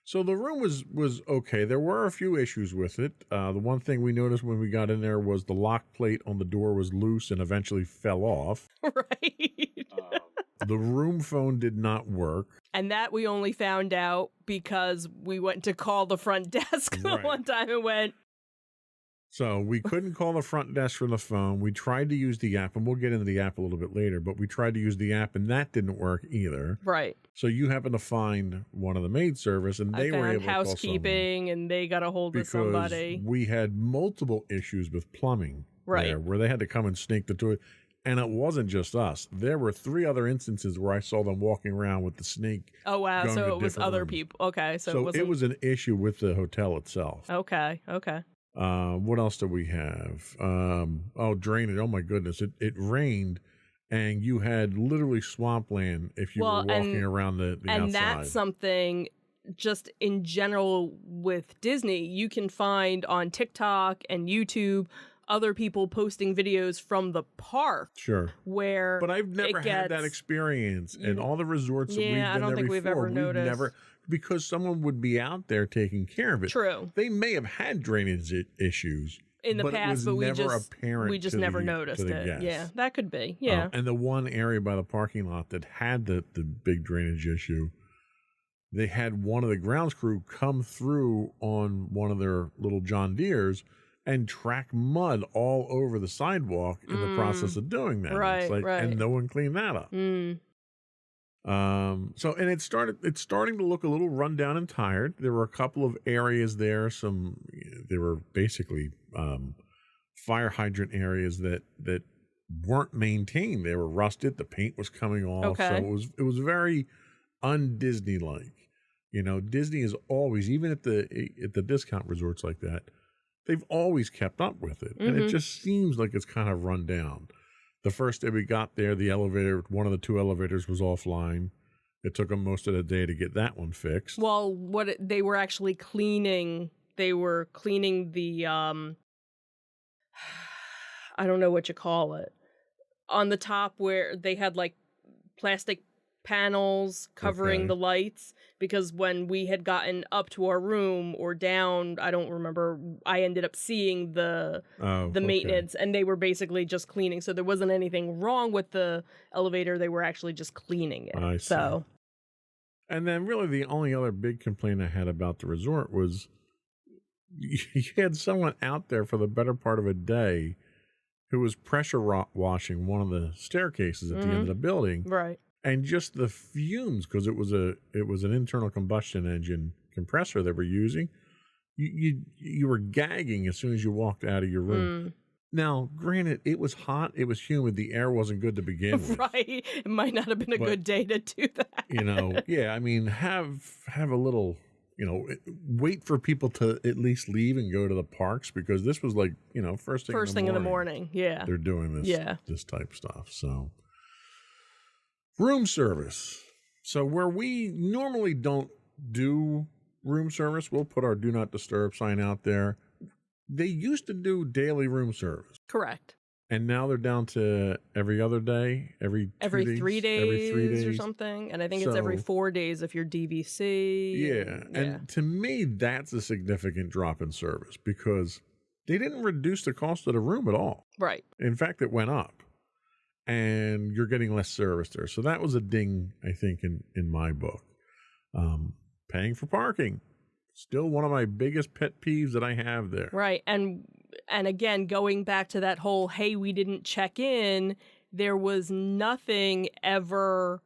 So the room was okay. There were a few issues with it. The one thing we noticed when we got in there was the lock plate on the door was loose and eventually fell off. Right. The room phone did not work. And that we only found out because we went to call the front desk one time and went. So we couldn't call the front desk from the phone. We tried to use the app, and we'll get into the app a little bit later, but we tried to use the app, and that didn't work either. Right. So you happened to find one of the maid service, and they were able to call housekeeping, and they got a hold of somebody. We had multiple issues with plumbing there, where they had to come and snake the toilet. And it wasn't just us. There were 3 other instances where I saw them walking around with the snake. Oh, wow. So it was other rooms. People. Okay. So it was an issue with the hotel itself. Okay. What else do we have? Drainage. Oh, my goodness. It rained, and you had literally swampland if you were walking around the outside. And that's something just in general with Disney you can find on TikTok and YouTube other people posting videos from the park. Sure. But I've never had that experience in all the resorts that we've been I don't there think before. we've ever noticed. Because someone would be out there taking care of it. True. They may have had drainage issues in the past, but we just never noticed it. Guests. Yeah, that could be. Yeah. And the one area by the parking lot that had the big drainage issue, they had one of the grounds crew come through on one of their little John Deeres and track mud all over the sidewalk in the process of doing that. Right. And no one cleaned that up. And it's starting to look a little run down and tired. There were a couple of areas there. They were basically fire hydrant areas that weren't maintained. They were rusted. The paint was coming off. Okay. So it was very un-Disney like. Disney is always, even at the discount resorts like that, they've always kept up with it. And it just seems like it's kind of run down. The first day we got there, the elevator, one of the 2 elevators was offline. It took them most of the day to get that one fixed. Well, they were actually cleaning. They were cleaning the, I don't know what you call it, on the top where they had like plastic panels covering the lights, because when we had gotten up to our room or down, I don't remember, I ended up seeing the maintenance, and they were basically just cleaning. So there wasn't anything wrong with the elevator. They were actually just cleaning it. I see. And then really the only other big complaint I had about the resort was you had someone out there for the better part of a day who was pressure washing one of the staircases at the end of the building. Right. And just the fumes, because it was an internal combustion engine compressor they were using. You were gagging as soon as you walked out of your room. Now, granted, it was hot, it was humid, the air wasn't good to begin with. Right. It might not have been a good day to do that. I mean, have a little, wait for people to at least leave and go to the parks, because this was like, first thing in the morning. Yeah. They're doing this type stuff. So room service. So where we normally don't do room service, we'll put our do not disturb sign out there. They used to do daily room service. Correct. And now they're down to every other day, every 3 days or something. And I think it's every 4 days if you're DVC. Yeah. And to me, that's a significant drop in service, because they didn't reduce the cost of the room at all. Right. In fact, it went up. And you're getting less service there. So that was a ding, I think, in my book. Paying for parking. Still one of my biggest pet peeves that I have there. Right. And again, going back to that whole, hey, we didn't check in, there was nothing ever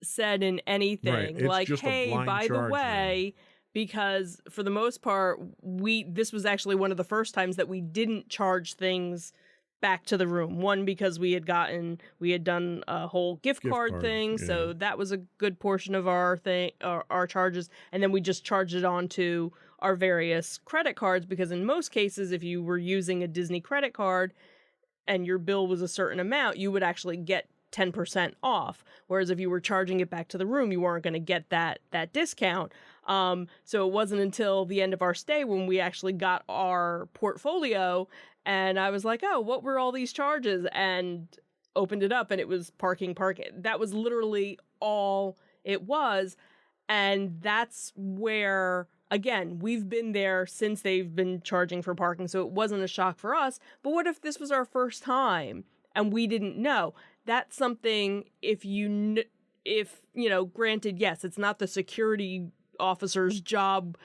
said in anything. Right. It's like, just hey, by the way, because for the most part, this was actually one of the first times that we didn't charge things back to the room. One, because we had done a whole gift card thing, so that was a good portion of our charges, and then we just charged it on to our various credit cards, because in most cases, if you were using a Disney credit card and your bill was a certain amount, you would actually get 10% off, whereas if you were charging it back to the room, you weren't going to get that discount. So it wasn't until the end of our stay when we actually got our portfolio, and I was like, oh, what were all these charges? And opened it up, and it was parking. That was literally all it was. And that's where, again, we've been there since they've been charging for parking, so it wasn't a shock for us. But what if this was our first time and we didn't know? That's something, granted, yes, it's not the security officer's job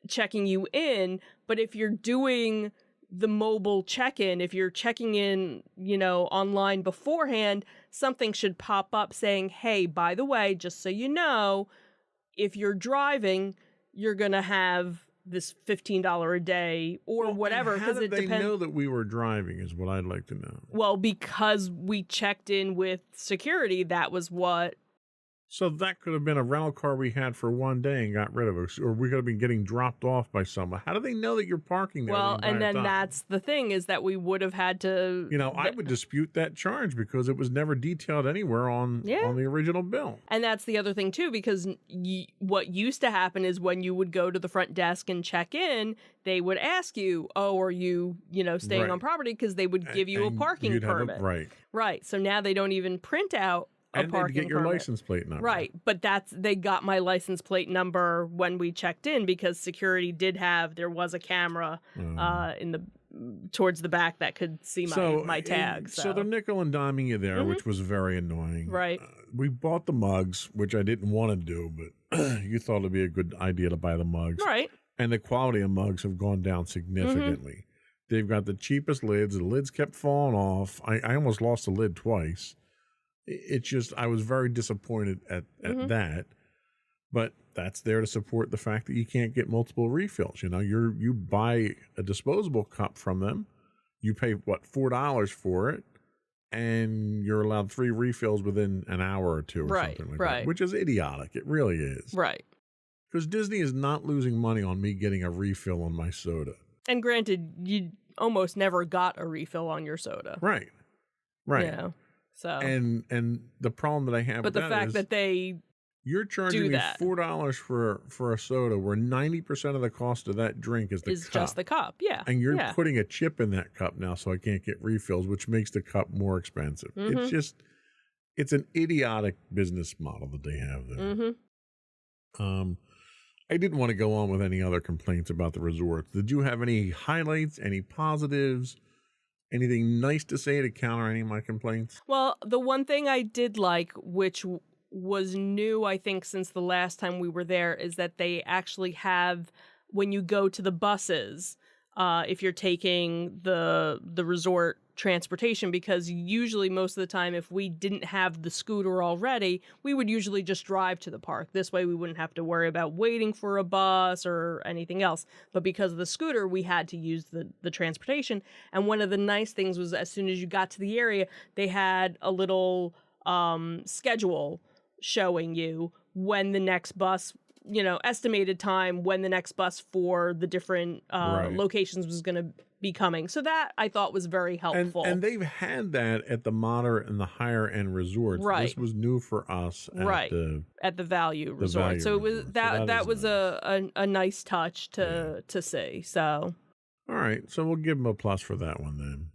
checking you in, but if you're doing the mobile check-in, if you're checking in, online beforehand, something should pop up saying, hey, by the way, just so you know, if you're driving, you're going to have this $15 a day or whatever. How did they know that we were driving is what I'd like to know. Well, because we checked in with security, that was what. So that could have been a rental car we had for one day and got rid of it, or we could have been getting dropped off by someone. How do they know that you're parking there? Well, and then that's the thing, is that we would have had to. I would dispute that charge because it was never detailed anywhere on the original bill. And that's the other thing too, because what used to happen is when you would go to the front desk and check in, they would ask you, "Oh, are you, staying on property?" Because they would give you a parking permit. Right. So now they don't even print out. And they'd get your license plate number. Right, but they got my license plate number when we checked in, because security there was a camera towards the back that could see my tag. So they're nickel and diming you there, which was very annoying. Right. We bought the mugs, which I didn't want to do, but you thought it'd be a good idea to buy the mugs. Right. And the quality of mugs have gone down significantly. They've got the cheapest lids. The lids kept falling off. I almost lost the lid twice. It's just, I was very disappointed at that, but that's there to support the fact that you can't get multiple refills. You buy a disposable cup from them, you pay $4 for it, and you're allowed 3 refills within an hour or two or something like that, which is idiotic. It really is. Right. Because Disney is not losing money on me getting a refill on my soda. And granted, you almost never got a refill on your soda. Right. So. And the problem that I have with that is, but the fact that you're charging me $4 for a soda, where 90% of the cost of that drink is cup. Just the cup, yeah. And you're putting a chip in that cup now, so I can't get refills, which makes the cup more expensive. It's an idiotic business model that they have there. I didn't want to go on with any other complaints about the resorts. Did you have any highlights, any positives? Anything nice to say to counter any of my complaints? Well, the one thing I did like, which was new, I think, since the last time we were there, is that they actually have, when you go to the buses, if you're taking the resort transportation, because usually most of the time, if we didn't have the scooter already, we would usually just drive to the park. This way we wouldn't have to worry about waiting for a bus or anything else. But because of the scooter, we had to use the transportation. And one of the nice things was, as soon as you got to the area, they had a little schedule showing you when the next bus estimated time when the next bus for the different locations was going to be coming. So that I thought was very helpful. And they've had that at the moderate and the higher end resorts. Right. This was new for us at the value resort. So it was that was nice. a nice touch to see. So all right. So we'll give them a plus for that one then.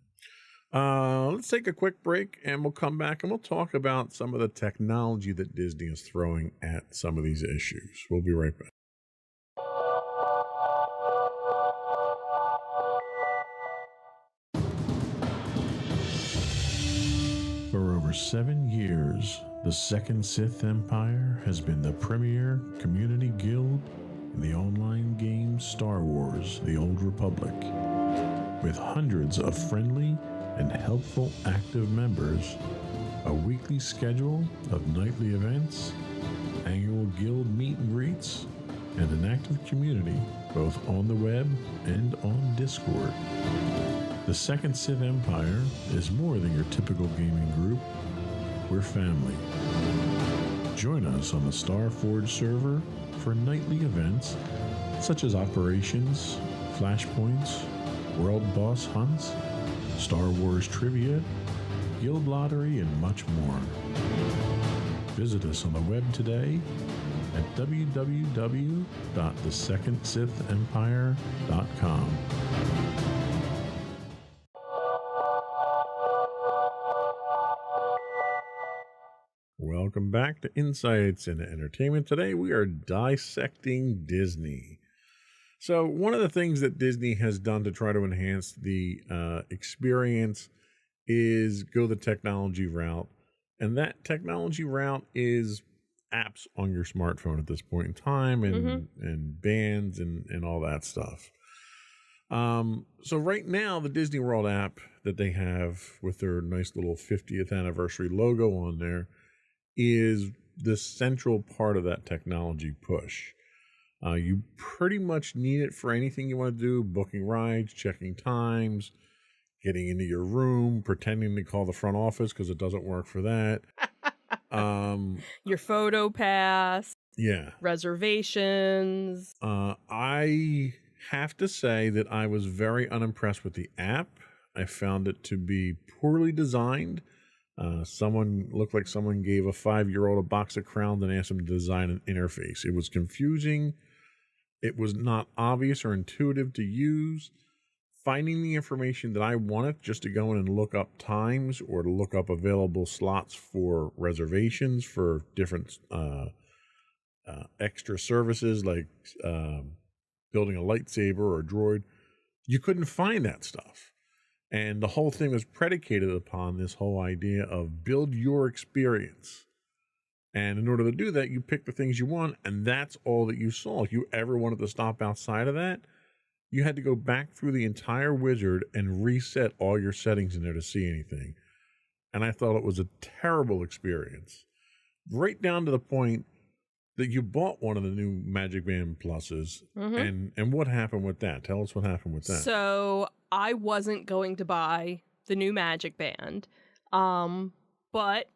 Let's take a quick break and we'll come back and we'll talk about some of the technology that Disney is throwing at some of these issues. We'll be right back. For over 7 years, the Second Sith Empire has been the premier community guild in the online game Star Wars: The Old Republic. With hundreds of friendly and helpful active members, a weekly schedule of nightly events, annual guild meet and greets, and an active community both on the web and on Discord. The Second Sith Empire is more than your typical gaming group. We're family. Join us on the Starforge server for nightly events such as operations, flashpoints, world boss hunts, Star Wars trivia, guild lottery, and much more. Visit us on the web today at www.thesecondsithempire.com. Welcome back to Insights into Entertainment. Today we are dissecting Disney. So one of the things that Disney has done to try to enhance the experience is go the technology route. And that technology route is apps on your smartphone at this point in time and bands and all that stuff. So right now, the Disney World app that they have with their nice little 50th anniversary logo on there is the central part of that technology push. You pretty much need it for anything you want to do: booking rides, checking times, getting into your room, pretending to call the front office because it doesn't work for that. Your photo pass. Yeah. Reservations. I have to say that I was very unimpressed with the app. I found it to be poorly designed. Someone looked like someone gave a 5-year-old a box of crowns and asked him to design an interface. It was confusing. It was not obvious or intuitive to use. Finding the information that I wanted just to go in and look up times or to look up available slots for reservations for different extra services like building a lightsaber or a droid, you couldn't find that stuff. And the whole thing was predicated upon this whole idea of build your experience. And in order to do that, you pick the things you want, and that's all that you saw. If you ever wanted to stop outside of that, you had to go back through the entire wizard and reset all your settings in there to see anything. And I thought it was a terrible experience. Right down to the point that you bought one of the new Magic Band Pluses. And what happened with that? Tell us what happened with that. So I wasn't going to buy the new Magic Band, but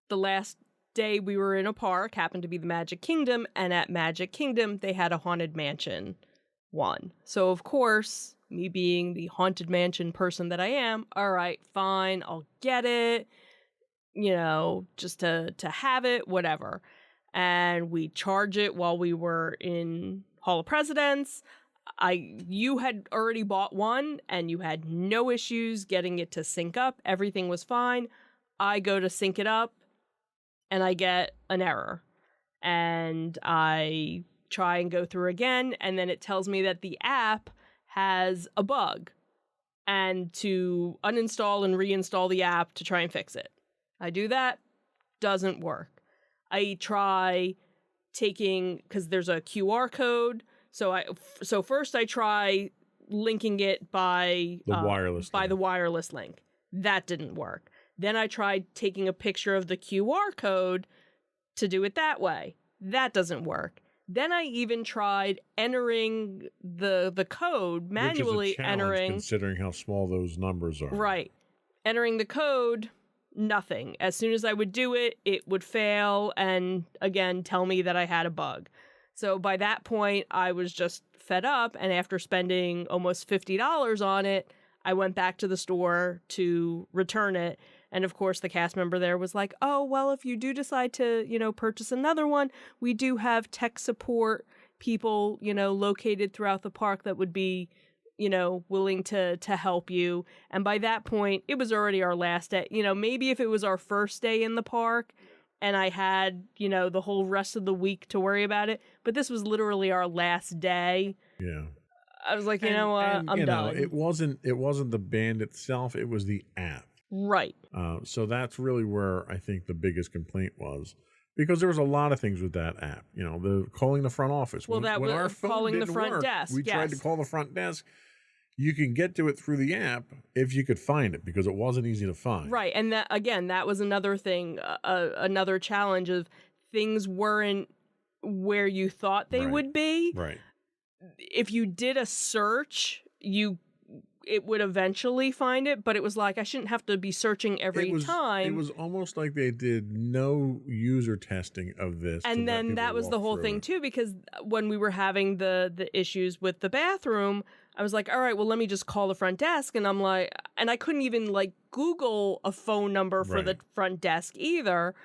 the last day we were in a park happened to be the Magic Kingdom, and at Magic Kingdom they had a Haunted Mansion one. So of course, me being the Haunted Mansion person that I am, all right, fine, I'll get it, just to have it, whatever. And we charge it while we were in Hall of Presidents. You had already bought one and you had no issues getting it to sync up. Everything was fine. I go to sync it up and I get an error. And I try and go through again, and then it tells me that the app has a bug and to uninstall and reinstall the app to try and fix it. I do that, doesn't work. I try taking, because there's a QR code, so first I try linking it by the wireless link. That didn't work. Then I tried taking a picture of the QR code to do it that way. That doesn't work. Then I even tried entering the code manually. Which is a challenge considering how small those numbers are. Right. Entering the code, nothing. As soon as I would do it, it would fail and again tell me that I had a bug. So by that point, I was just fed up. And after spending almost $50 on it, I went back to the store to return it. And of course, the cast member there was like, oh, well, if you do decide to, purchase another one, we do have tech support people, located throughout the park that would be, willing to help you. And by that point, it was already our last day. Maybe if it was our first day in the park and I had, the whole rest of the week to worry about it. But this was literally our last day. Yeah. I was like, I'm done. It wasn't the band itself, it was the app. Right. So that's really where I think the biggest complaint was. Because there was a lot of things with that app. The calling the front office. Well, when our phone calling the front work, desk. We tried to call the front desk. You can get to it through the app if you could find it, because it wasn't easy to find. Right. And that was another thing, another challenge of things weren't where you thought they would be. Right. If you did a search, it would eventually find it, but it was like I shouldn't have to be searching every time. It was almost like they did no user testing of this. And then that was the whole thing too, because when we were having the issues with the bathroom, I was like, all right, well, let me just call the front desk. And I'm like, and I couldn't even like Google a phone number for the front desk either.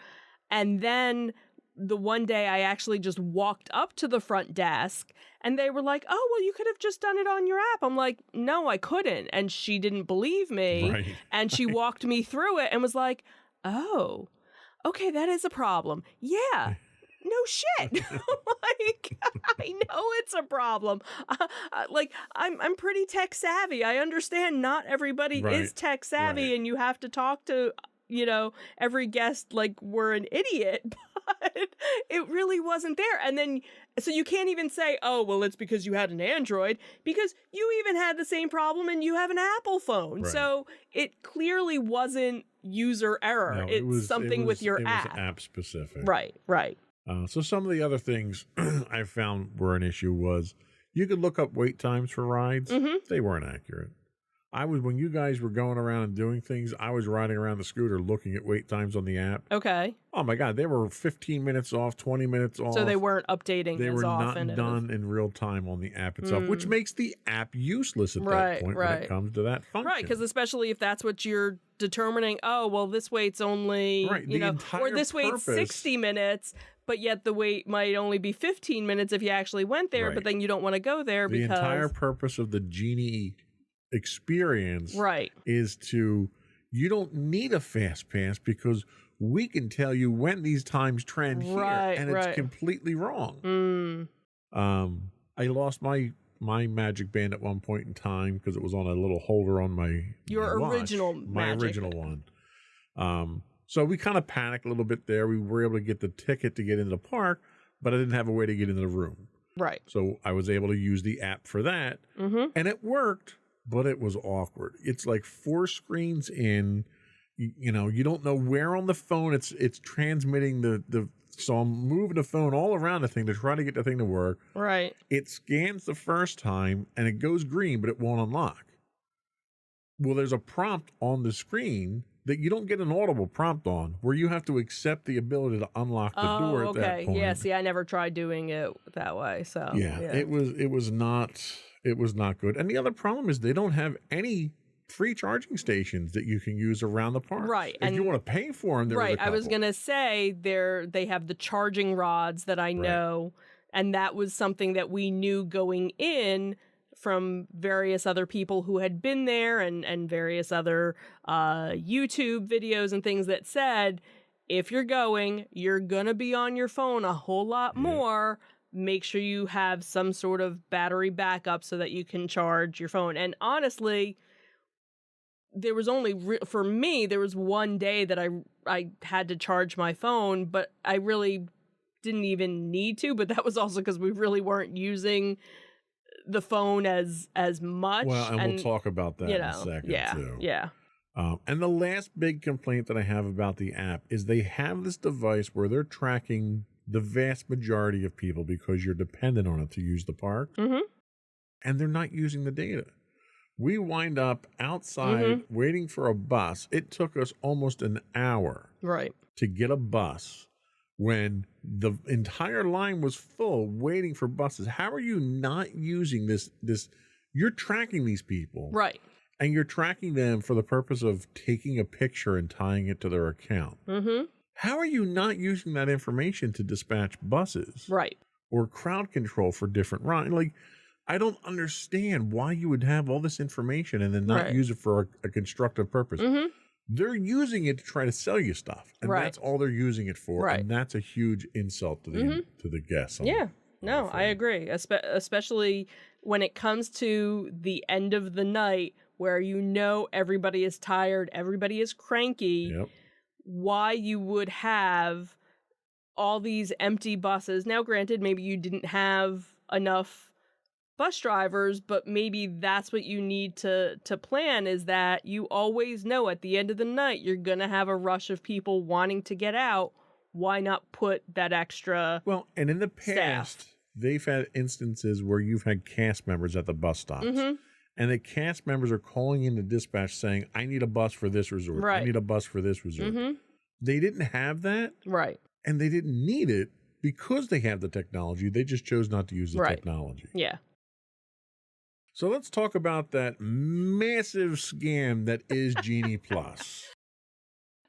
And then the one day I actually just walked up to the front desk and they were like, oh, well, you could have just done it on your app. I'm like, no, I couldn't. And she didn't believe me. Right. And she walked me through it and was like, oh, okay, that is a problem. Yeah. No shit. Like, I know it's a problem. I'm pretty tech savvy. I understand not everybody is tech savvy and you have to talk to, every guest like we're an idiot, but it really wasn't there. And then, so you can't even say, oh, well, it's because you had an Android, because you even had the same problem and you have an Apple phone. Right. So it clearly wasn't user error. No, it's something with your app. It was app specific. Right. So some of the other things I found were an issue was you could look up wait times for rides. Mm-hmm. They weren't accurate. When you guys were going around and doing things, I was riding around the scooter looking at wait times on the app. Okay. Oh my God, they were 15 minutes off, 20 minutes off. So they weren't updating They as were often. not done in real time on the app itself, which makes the app useless at that point when it comes to that function. Right, because especially if that's what you're determining, oh, well, this wait's only, or this wait's 60 minutes, but yet the wait might only be 15 minutes if you actually went there, but then you don't want to go there because... The entire purpose of the Genie experience is you don't need a fast pass because we can tell you when these times trend here, and it's completely wrong. I lost my Magic Band at one point in time because it was on a little holder on my original one. So we kind of panicked a little bit there. We were able to get the ticket to get into the park, but I didn't have a way to get into the room. Right. So I was able to use the app for that, and it worked. But it was awkward. It's like 4 screens in, you don't know where on the phone it's transmitting so I'm moving the phone all around the thing to try to get the thing to work. Right. It scans the first time and it goes green, but it won't unlock. Well, there's a prompt on the screen that you don't get an audible prompt on where you have to accept the ability to unlock the door at that point. Yeah, see, I never tried doing it that way. So it was not good. And the other problem is they don't have any free charging stations that you can use around the park. Right. If you want to pay for them, there's a couple. I was going to say they have the charging rods that I know, and that was something that we knew going in from various other people who had been there and various other YouTube videos and things that said, if you're going to be on your phone a whole lot more. Make sure you have some sort of battery backup so that you can charge your phone. And honestly, there was only, for me, there was one day that I had to charge my phone, but I really didn't even need to. But that was also because we really weren't using the phone as much. Well, and we'll talk about that in a second, too. Yeah. And the last big complaint that I have about the app is they have this device where they're tracking the vast majority of people because you're dependent on it to use the park. Mm-hmm. And they're not using the data. We wind up outside waiting for a bus. It took us almost an hour to get a bus when the entire line was full waiting for buses. How are you not using this? You're tracking these people. Right. And you're tracking them for the purpose of taking a picture and tying it to their account. Mm-hmm. How are you not using that information to dispatch buses? Right. Or crowd control for different rides? Like, I don't understand why you would have all this information and then not use it for a constructive purpose. Mm-hmm. They're using it to try to sell you stuff, and that's all they're using it for. And that's a huge insult to the guests. No, I agree. Especially when it comes to the end of the night where everybody is tired, everybody is cranky. Yep. Why you would have all these empty buses. Now, granted, maybe you didn't have enough bus drivers, but maybe that's what you need to plan, is that you always know at the end of the night you're going to have a rush of people wanting to get out. Why not put that extra and in the past, staff? They've had instances where you've had cast members at the bus stops. And the cast members are calling in the dispatch saying, I need a bus for this resort. Right. I need a bus for this resort. They didn't have that. Right. And they didn't need it because they have the technology. They just chose not to use the technology. Yeah. So let's talk about that massive scam that is Genie Plus.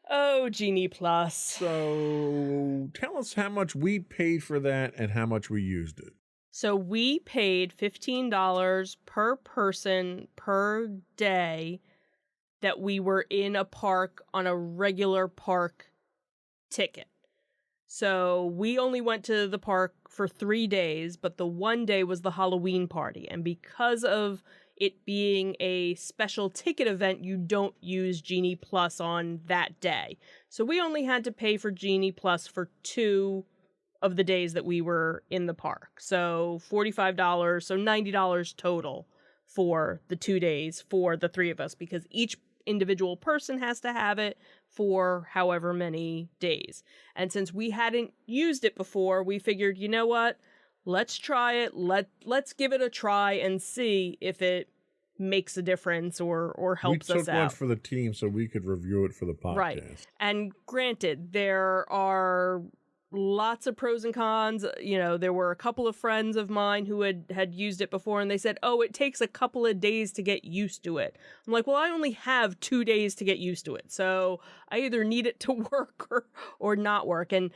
Oh, Genie Plus. So tell us how much we paid for that and how much we used it. So we paid $15 per person per day that we were in a park on a regular park ticket. So we only went to the park for 3 days, but the one day was the Halloween party. And because of it being a special ticket event, you don't use Genie Plus on that day. So we only had to pay for Genie Plus for 2 of the days that we were in the park. So $45, so $90 total for the 2 days for the 3 of us, because each individual person has to have it for however many days. And since we hadn't used it before, we figured, you know what? Let's try it. Let's give it a try and see if it makes a difference or helps us out. We took one for the team so we could review it for the podcast. Right. And granted, there are lots of pros and cons. You know, there were a couple of friends of mine who had used it before, and they said, oh, it takes a couple of days to get used to it. I'm like, well, I only have 2 days to get used to it. So I either need it to work or not work. And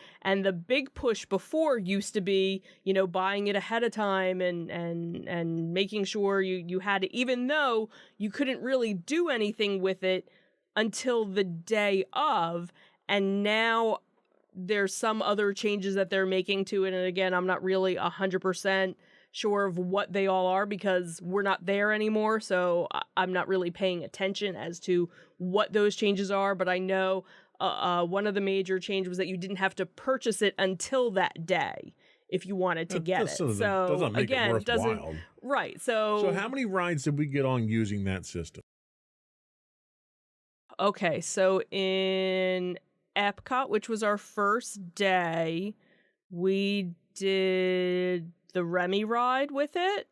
the big push before used to be, you know, buying it ahead of time and making sure you had it, even though you couldn't really do anything with it until the day of. And now there's some other changes that they're making to it. And again, I'm not really 100% sure of what they all are because we're not there anymore. So I'm not really paying attention as to what those changes are. But I know one of the major changes was that you didn't have to purchase it until that day if you wanted to get it. So doesn't make again, it worthwhile. Right. So how many rides did we get on using that system? Okay. So in Epcot, which was our first day, we did the Remy ride with it.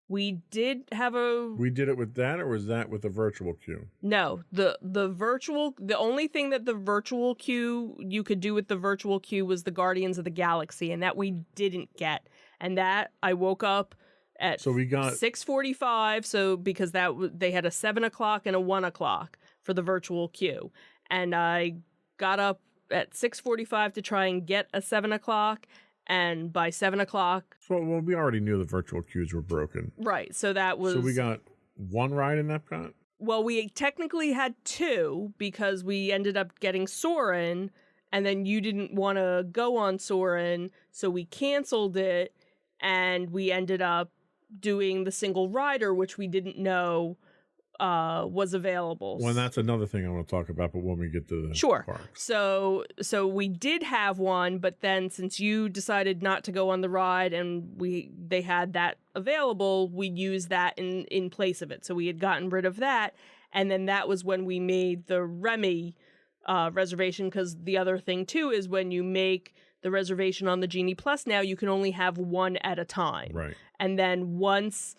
We did it with that, or was that with the virtual queue? No, the only thing that the virtual queue you could do with the virtual queue was the Guardians of the Galaxy, and that we didn't get. And that I woke up at 6:45, so because they had a 7 o'clock and a 1 o'clock for the virtual queue. And I got up at 6:45 to try and get a 7 o'clock. And by 7 o'clock... Well, we already knew the virtual queues were broken. Right, so that was... So we got one ride in Epcot? Well, we technically had 2 because we ended up getting Soarin', and then you didn't want to go on Soarin', so we canceled it, and we ended up doing the single rider, which we didn't know was available. Well, that's another thing I want to talk about, but when we get to the parks. So we did have one, but then since you decided not to go on the ride and they had that available, we used that in place of it. So we had gotten rid of that, and then that was when we made the Remy reservation, because the other thing too is when you make the reservation on the Genie Plus now, you can only have one at a time. Right. And then once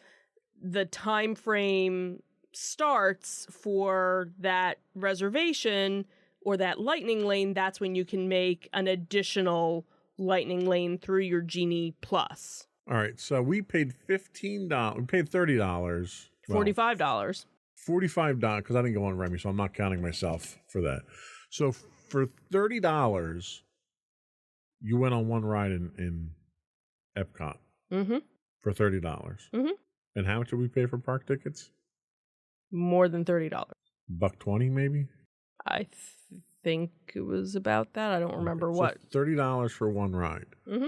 the time frame starts for that reservation, or that lightning lane, that's when you can make an additional lightning lane through your Genie Plus. All right, so we paid $15. We paid $30. Well, $45. $45 because I didn't go on Remy, so I'm not counting myself for that. So for $30, you went on one ride in Epcot for $30. Mm-hmm. And how much did we pay for park tickets? More than $30. $120 maybe? I think it was about that. I don't remember what. So $30 for one ride. Mm-hmm.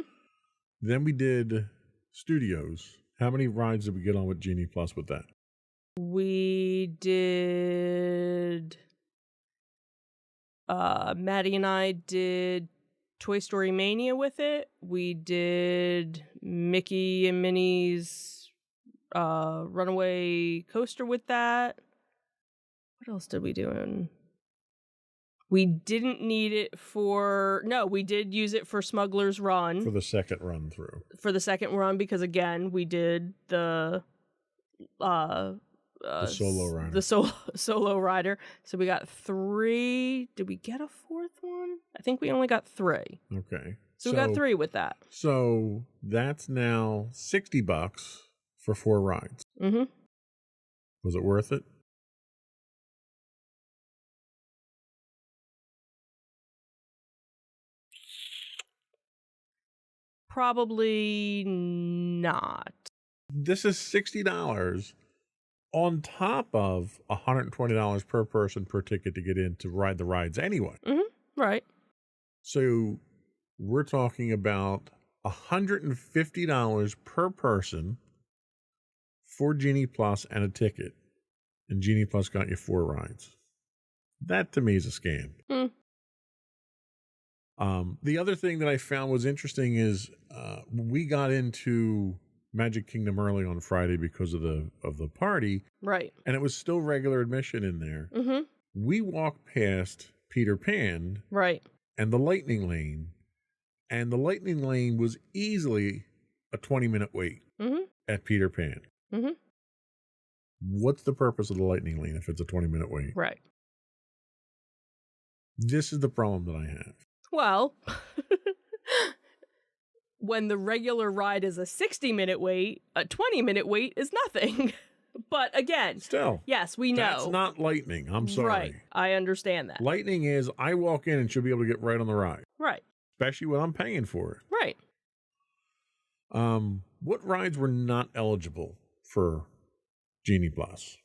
Then we did Studios. How many rides did we get on with Genie Plus with that? We did. Maddie and I did Toy Story Mania with it. We did Mickey and Minnie's Runaway Coaster with that. What else did we do? We didn't need it for... No, we did use it for Smuggler's Run. For the second run through. For the second run, because again, we did the Solo Rider. The solo rider. So we got 3. Did we get a 4th one? I think we only got 3. Okay. So we got 3 with that. So that's now $60 for 4 rides. Mm-hmm. Was it worth it? Probably not. This is $60 on top of $120 per person per ticket to get in to ride the rides anyway. Mm-hmm. Right. So we're talking about $150 per person for Genie Plus and a ticket. And Genie Plus got you 4 rides. That to me is a scam. Mm. The other thing that I found was interesting is we got into Magic Kingdom early on Friday because of the party. Right. And it was still regular admission in there. Mm-hmm. We walked past Peter Pan. Right. And the Lightning Lane. And the Lightning Lane was easily a 20-minute wait at Peter Pan. Mm-hmm. What's the purpose of the Lightning Lane if it's a 20-minute wait? Right. This is the problem that I have. Well, when the regular ride is a 60-minute wait, a 20-minute wait is nothing. But again, still, yes, we know. That's not Lightning. I'm sorry. Right. I understand that. Lightning is I walk in and should be able to get right on the ride. Right. Especially when I'm paying for it. Right. What rides were not eligible for Genie Plus?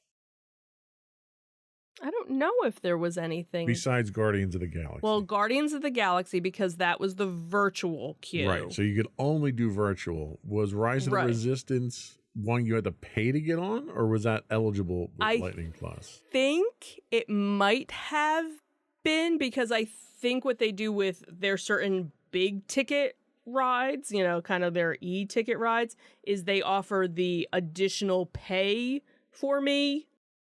I don't know if there was anything besides Guardians of the Galaxy. Well, Guardians of the Galaxy, because that was the virtual queue. Right. So you could only do virtual. Was Rise of the Resistance one you had to pay to get on, or was that eligible with Lightning Plus? I think it might have been, because I think what they do with their certain big ticket rides, you know, kind of their e-ticket rides, is they offer the additional pay for me.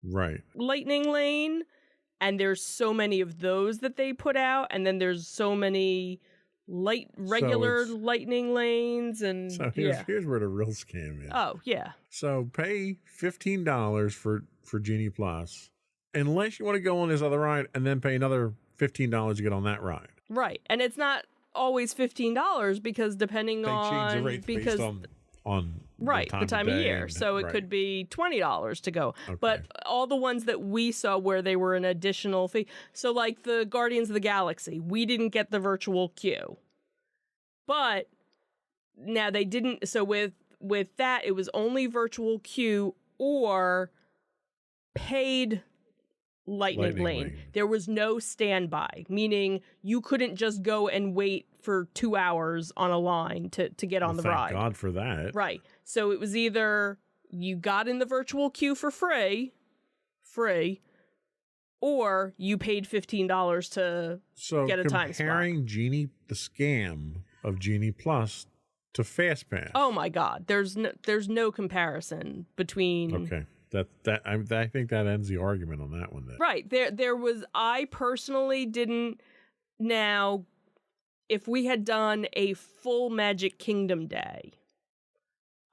Right. Lightning Lane, and there's so many of those that they put out, and then there's so many regular lightning lanes, and so here's where the real scam is. Oh, yeah. So pay $15 for Genie Plus, unless you want to go on this other ride, and then pay another $15 to get on that ride. Right. And it's not always $15 because depending they on change the rates based on right, the time of year. So it could be $20 to go. Okay. But all the ones that we saw where they were an additional fee. So like the Guardians of the Galaxy, we didn't get the virtual queue. But now they didn't. So with that, it was only virtual queue or paid Lightning Lane. There was no standby, meaning you couldn't just go and wait for 2 hours on a line to get on the ride. Thank God for that. Right. So it was either you got in the virtual queue for free, or you paid $15 to get a time spot. Comparing the scam of Genie Plus to FastPass. Oh my God. There's no comparison between. Okay. I think that ends the argument on that one then. Right. There was, I personally didn't. Now, if we had done a full Magic Kingdom day,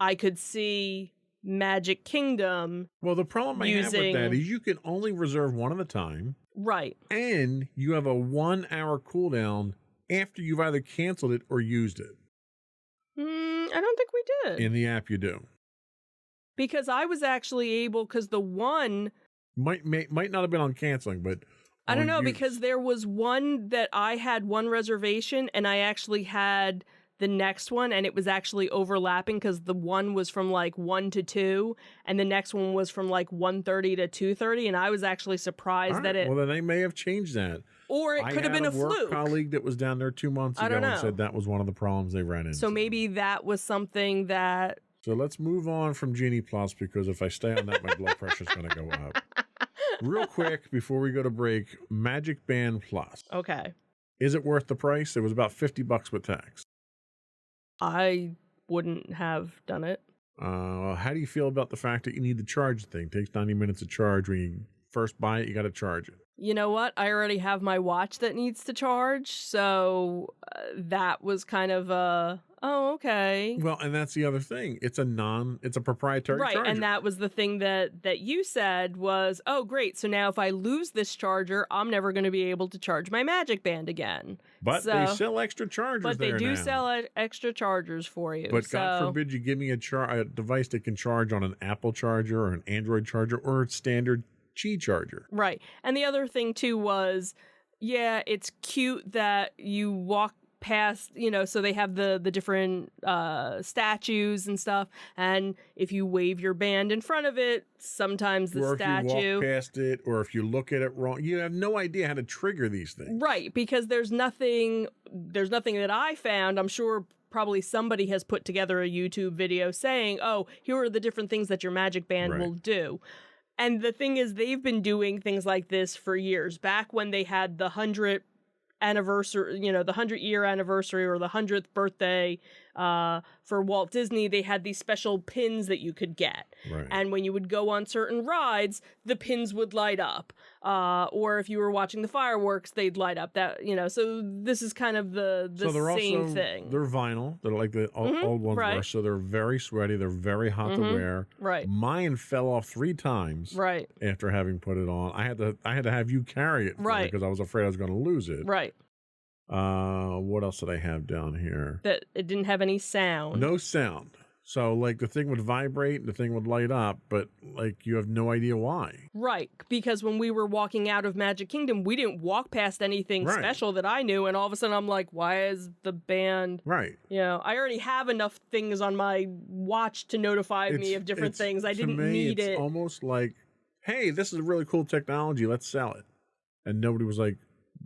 I could see Magic Kingdom. Well, the problem I have with that is you can only reserve one at a time. Right. And you have a 1 hour cooldown after you've either canceled it or used it. I don't think we did. In the app, you do. Because I was actually able, because the one... Might not have been on canceling, but... I don't know, because there was one that I had one reservation, and I actually had the next one, and it was actually overlapping, because the one was from like 1 to 2, and the next one was from like 1:30 to 2:30, and I was actually surprised that it... Well, then they may have changed that. Or it could have been a fluke. I had a work colleague that was down there 2 months ago and said that was one of the problems they ran into. So maybe that was something that... So let's move on from Genie Plus, because if I stay on that, my blood pressure's going to go up. Real quick, before we go to break, Magic Band Plus. Okay. Is it worth the price? It was about $50 with tax. I wouldn't have done it. How do you feel about the fact that you need to charge the thing? It takes 90 minutes to charge. When you first buy it, you got to charge it. You know what? I already have my watch that needs to charge, so that was kind of oh, okay. Well, and that's the other thing. It's a proprietary charger. Right, and that was the thing that you said was, oh, great. So now if I lose this charger, I'm never going to be able to charge my Magic Band again. But they sell extra chargers. But they do now. sell extra chargers for you. But God forbid you give me a device that can charge on an Apple charger or an Android charger or a standard Qi charger. Right. And the other thing too was, yeah, it's cute that you walk past, so they have the different statues and stuff, and if you wave your band in front of it, sometimes the statue... Or if you walk past it, or if you look at it wrong, you have no idea how to trigger these things. Right, because there's nothing that I found. I'm sure probably somebody has put together a YouTube video saying, oh, here are the different things that your Magic Band will do. And the thing is, they've been doing things like this for years. Back when they had the 100th anniversary, the 100-year anniversary or the 100th birthday for Walt Disney, they had these special pins that you could get. Right. And when you would go on certain rides, the pins would light up. Or if you were watching the fireworks, they'd light up. So this is kind of the same thing. They're vinyl. They're like the old ones were. So they're very sweaty. They're very hot to wear. Right. Mine fell off 3 times. Right. After having put it on. I had to have you carry it. Right. Because I was afraid I was going to lose it. Right. What else did I have down here? That it didn't have any sound. No sound. So, like, the thing would vibrate and the thing would light up, but, like, you have no idea why. Right. Because when we were walking out of Magic Kingdom, we didn't walk past anything special that I knew, and all of a sudden I'm like, why is the band... Right. I already have enough things on my watch to notify me of different things. I didn't need it. It's almost like, hey, this is really cool technology. Let's sell it. And nobody was like,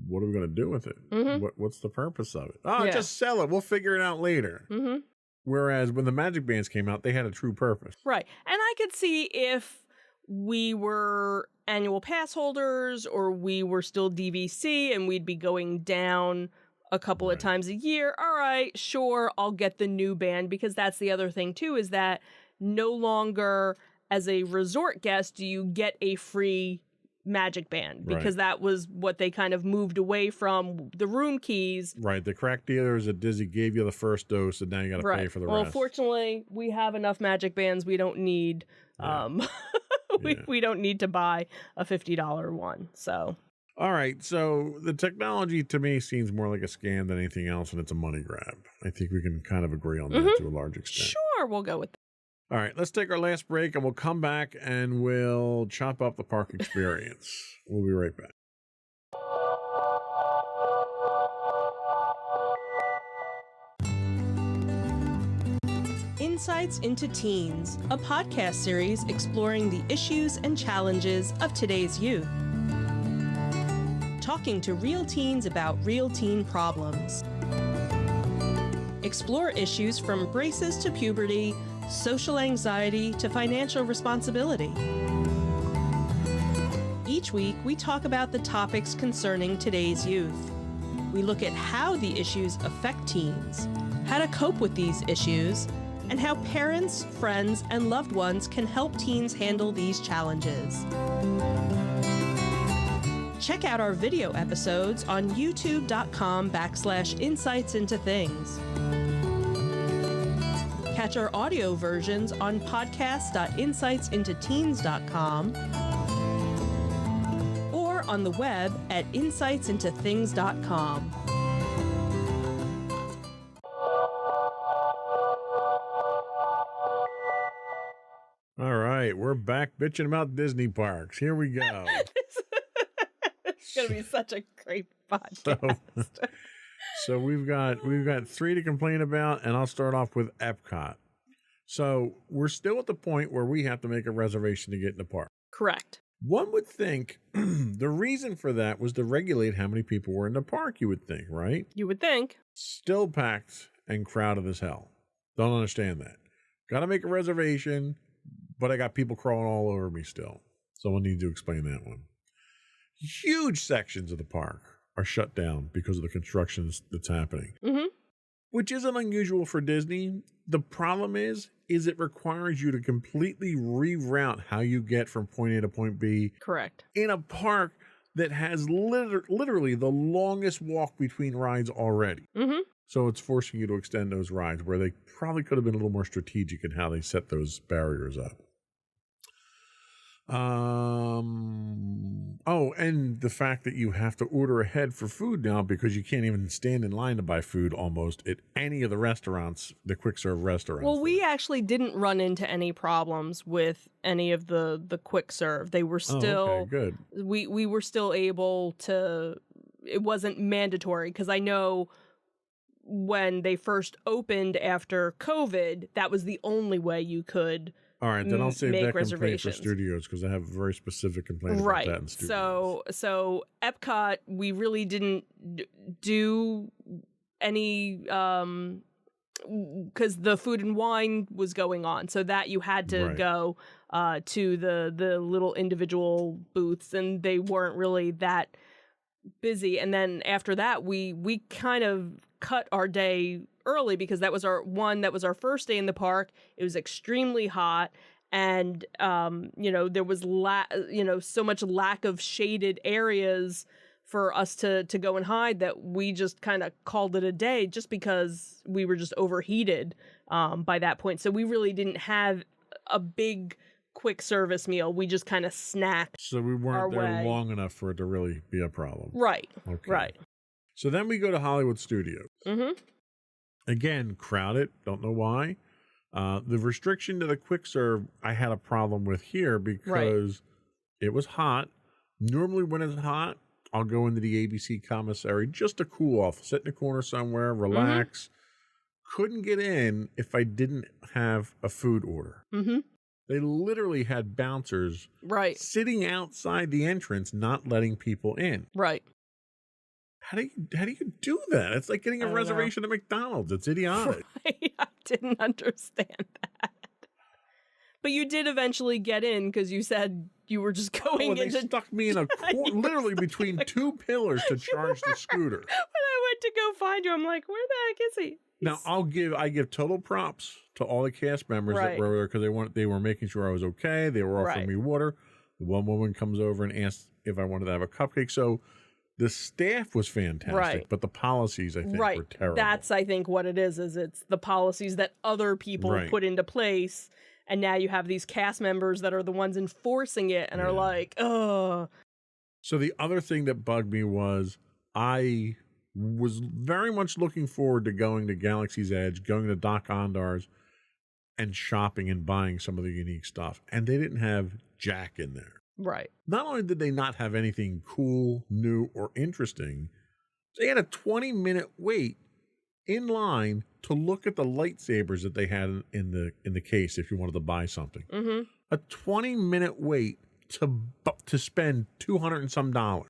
what are we going to do with it? Mm-hmm. What's the purpose of it? Oh, just sell it. We'll figure it out later. Mm-hmm. Whereas when the Magic Bands came out, they had a true purpose. Right. And I could see if we were annual pass holders or we were still DVC and we'd be going down a couple of times a year. All right, sure, I'll get the new band, because that's the other thing too, is that no longer as a resort guest do you get a free Magic Band, because that was what they kind of moved away from, the room keys. Right. The crack dealers at Disney gave you the first dose, and now you got to pay for the rest. Well, fortunately, we have enough Magic Bands. We don't need, we don't need to buy a $50 one. So. All right. So the technology to me seems more like a scam than anything else, and it's a money grab. I think we can kind of agree on that to a large extent. Sure, we'll go with that. All right, let's take our last break, and we'll come back and we'll chop up the park experience. We'll be right back. Insights into Teens, a podcast series exploring the issues and challenges of today's youth. Talking to real teens about real teen problems. Explore issues from braces to puberty, social anxiety to financial responsibility. Each week, we talk about the topics concerning today's youth. We look at how the issues affect teens, how to cope with these issues, and how parents, friends, and loved ones can help teens handle these challenges. Check out our video episodes on youtube.com/insightsintothings. Catch our audio versions on podcast.insightsintoteens.com or on the web at insightsintothings.com. All right, we're back bitching about Disney parks. Here we go. It's going to be such a great podcast. So we've got 3 to complain about, and I'll start off with Epcot. So we're still at the point where we have to make a reservation to get in the park. Correct. One would think the reason for that was to regulate how many people were in the park, you would think, right? You would think. Still packed and crowded as hell. Don't understand that. Got to make a reservation, but I got people crawling all over me still. Someone needs to explain that one. Huge sections of the park are shut down because of the construction that's happening, which isn't unusual for Disney. The problem is it requires you to completely reroute how you get from point A to point B. Correct. In a park that has literally the longest walk between rides already. So it's forcing you to extend those rides where they probably could have been a little more strategic in how they set those barriers up. Oh, and the fact that you have to order ahead for food now because you can't even stand in line to buy food almost at any of the restaurants, the quick serve restaurants. Well, we actually didn't run into any problems with any of the quick serve. They were still okay, good. We were still able to. It wasn't mandatory because I know when they first opened after COVID, that was the only way you could. All right, then I'll save that complaint for reservations. studios because I have a very specific complaint about that in studios. So Epcot, we really didn't do any because the food and wine was going on, so that you had to go to the little individual booths, and they weren't really that busy. And then after that, we kind of cut our day early because that was our first day in the park. It was extremely hot, and there was so much lack of shaded areas for us to go and hide that we just kind of called it a day just because we were just overheated by that point. So we really didn't have a big quick service meal. We just kind of snacked. So we weren't there long enough for it to really be a problem. Right. Okay. Right. So then we go to Hollywood Studios. Again, crowded. Don't know why. The restriction to the quick serve I had a problem with here because it was hot. Normally when it's hot, I'll go into the ABC commissary just to cool off, sit in a corner somewhere, relax. Couldn't get in if I didn't have a food order. They literally had bouncers sitting outside the entrance, not letting people in. Right. How do you do that? It's like getting a reservation at McDonald's. It's idiotic. Right. I didn't understand that. But you did eventually get in because you said you were just going they stuck me in a corner, literally between two pillars to charge the scooter. When I went to go find you, I'm like, where the heck is he? Now I give total props to all the cast members that were there because they were making sure I was okay. They were offering me water. The one woman comes over and asks if I wanted to have a cupcake. So the staff was fantastic, but the policies, I think, were terrible. That's, I think, what it is it's the policies that other people put into place, and now you have these cast members that are the ones enforcing it and are like, ugh. So the other thing that bugged me was I was very much looking forward to going to Galaxy's Edge, going to Doc Ondar's, and shopping and buying some of the unique stuff. And they didn't have jack in there. Right. Not only did they not have anything cool, new, or interesting, they had a 20-minute wait in line to look at the lightsabers that they had in the case if you wanted to buy something. A 20-minute wait to spend $200 and some dollars.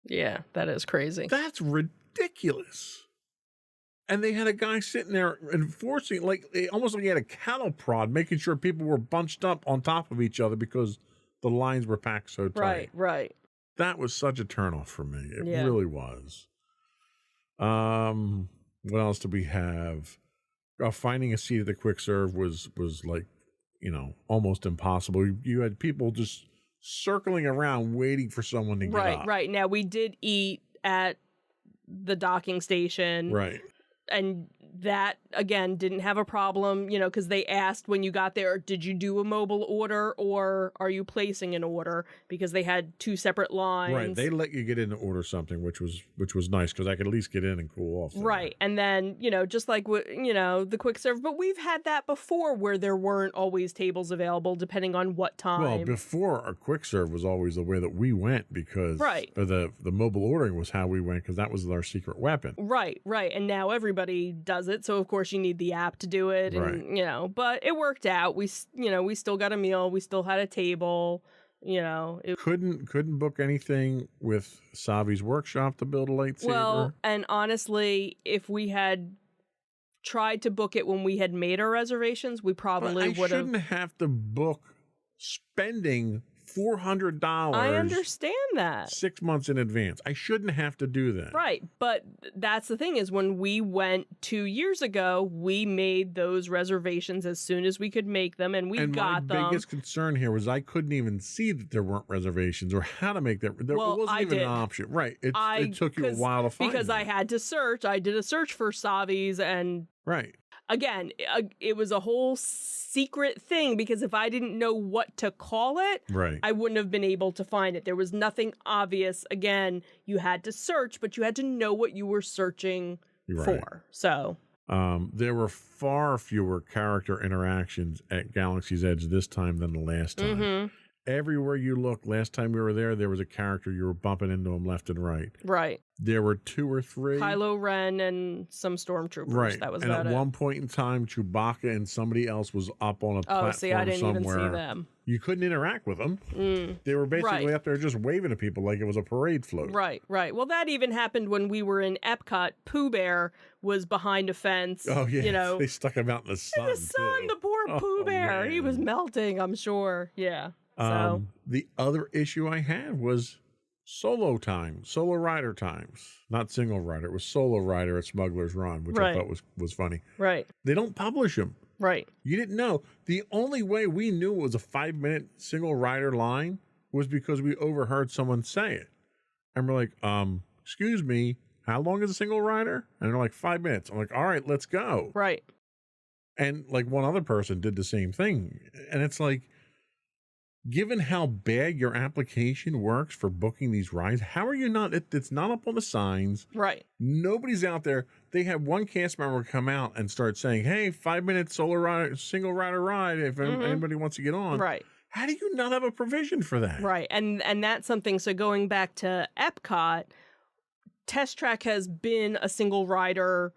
Yeah, that is crazy. That's ridiculous. And they had a guy sitting there enforcing, almost like he had a cattle prod, making sure people were bunched up on top of each other because the lines were packed so tight. Right. That was such a turnoff for me. It really was. What else do we have? Finding a seat at the quick serve was like, almost impossible. You had people just circling around waiting for someone to get up. Right. Now, we did eat at the docking station. Right. And that, again, didn't have a problem, you know, because they asked when you got there, did you do a mobile order or are you placing an order? Because they had two separate lines. Right. They let you get in to order something, which was nice because I could at least get in and cool off. Right. And then, you know, just like, you know, the quick serve. But we've had that before where there weren't always tables available depending on what time. Well, before, our quick serve was always the way that we went because or the mobile ordering was how we went because that was our secret weapon. Right. And now everybody does it. So, of course, you need the app to do it. And, you know, but it worked out. We still got a meal. We still had a table. You know, couldn't book anything with Savi's workshop to build a lightsaber. Well, and honestly, if we had tried to book it when we had made our reservations, we probably would have. I shouldn't have to book spending $400. I understand that. 6 months in advance. I shouldn't have to do that. Right. But that's the thing is when we went 2 years ago, we made those reservations as soon as we could make them and we got them. My biggest concern here was I couldn't even see that there weren't reservations or how to make that. It wasn't even an option. Right. It took you a while to find because I had to search. I did a search for Savi's and right. Again, it was a whole secret thing because if I didn't know what to call it, I wouldn't have been able to find it. There was nothing obvious. Again, you had to search, but you had to know what you were searching for. So there were far fewer character interactions at Galaxy's Edge this time than the last time. Mm-hmm. Everywhere you looked, last time we were there was a character you were bumping into them left and right. Right. There were 2 or 3. Kylo Ren and some stormtroopers. Right. That was and about at one point in time, Chewbacca and somebody else was up on a platform somewhere. Oh, see, I didn't even see them. You couldn't interact with them. They were basically up there just waving at people like it was a parade float. Right. Well, that even happened when we were in Epcot. Pooh Bear was behind a fence. Oh, yeah. You know, they stuck him out in the sun. The poor Pooh Bear. Man. He was melting, I'm sure. Yeah. So. The other issue I had was solo rider times, not single rider. It was solo rider at Smuggler's Run, which I thought was funny. Right. They don't publish them. Right. You didn't know. The only way we knew it was a 5-minute single rider line was because we overheard someone say it. And we're like, excuse me, how long is a single rider? And they're like, 5 minutes. I'm like, all right, let's go. Right. And like one other person did the same thing. And it's like, given how bad your application works for booking these rides, how are you not? It's not up on the signs. Right. Nobody's out there. They have one cast member come out and start saying, hey, 5-minute single rider ride if anybody wants to get on. Right. How do you not have a provision for that? Right. And that's something. So going back to Epcot, Test Track has been a single rider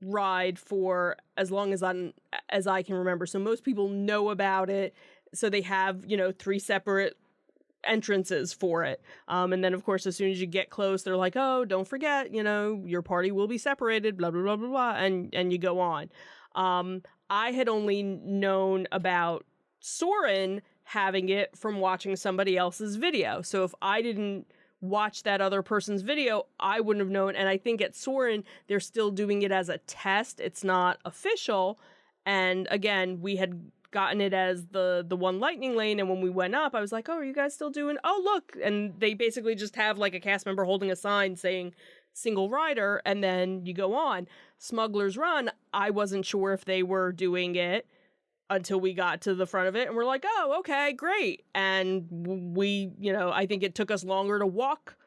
ride for as long as I can remember. So most people know about it. So they have, 3 separate entrances for it. And then, of course, as soon as you get close, they're like, oh, don't forget, your party will be separated, blah, blah, blah, blah, blah, and you go on. I had only known about Soarin' having it from watching somebody else's video. So if I didn't watch that other person's video, I wouldn't have known. And I think at Soarin', they're still doing it as a test. It's not official. And again, we had gotten it as the one lightning lane, and when we went up I was like, oh, are you guys still doing, oh look, and they basically just have like a cast member holding a sign saying single rider, and then you go on. Smuggler's Run, I wasn't sure if they were doing it until we got to the front of it, and we're like, oh, okay, great. And we, I think it took us longer to walk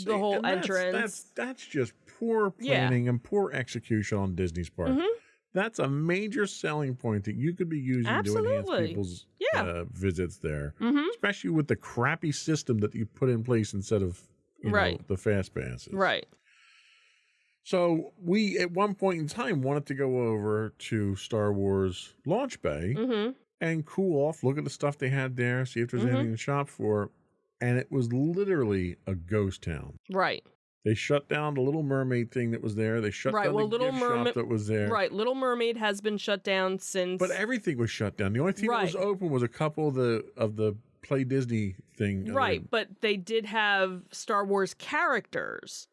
the whole entrance. That's just poor planning and poor execution on Disney's part. That's a major selling point that you could be using to enhance people's visits there, especially with the crappy system that you put in place instead of the fast passes. Right. So we, at one point in time, wanted to go over to Star Wars Launch Bay and cool off, look at the stuff they had there, see if there's anything to shop for. And it was literally a ghost town. Right. They shut down the Little Mermaid thing that was there. They shut down the gift shop that was there. Right, Little Mermaid has been shut down since. But everything was shut down. The only thing that was open was a couple of the Play Disney thing. Right, but they did have Star Wars characters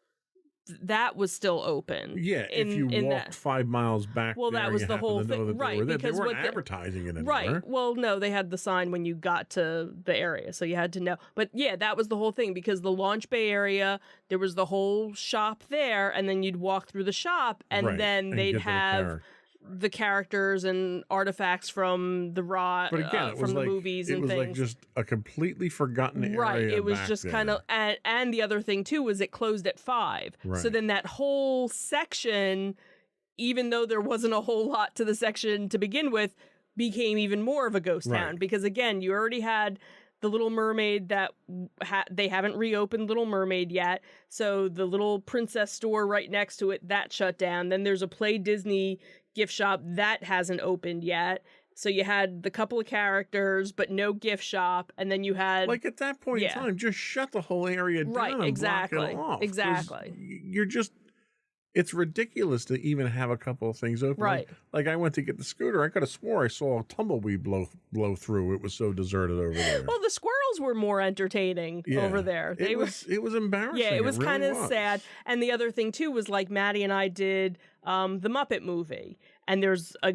that was still open. Yeah, if you walked 5 miles back, well, that was the whole thing, right? Because they weren't advertising it anywhere. Right. Well, no, they had the sign when you got to the area, so you had to know. But yeah, that was the whole thing, because the Launch Bay area, there was the whole shop there, and then you'd walk through the shop, and then they'd have the characters and artifacts from the but again, from the movies and things. It was like just a completely forgotten area. Right. It was just kind of, and the other thing too was it closed at 5. Right. So then that whole section, even though there wasn't a whole lot to the section to begin with, became even more of a ghost town, because again, you already had the Little Mermaid that they haven't reopened Little Mermaid yet. So the little princess store right next to it, that shut down. Then there's a Play Disney gift shop that hasn't opened yet. So you had the couple of characters, but no gift shop. And then you had... Like at that point in time, just shut the whole area down and block it off. Exactly. You're just... It's ridiculous to even have a couple of things open. Right. Like I went to get the scooter. I could have swore I saw a tumbleweed blow through. It was so deserted over there. Well, the squirrels were more entertaining over there. It was embarrassing. Yeah, it was really kind of sad. And the other thing too was, like, Maddie and I did the Muppet movie, and there's a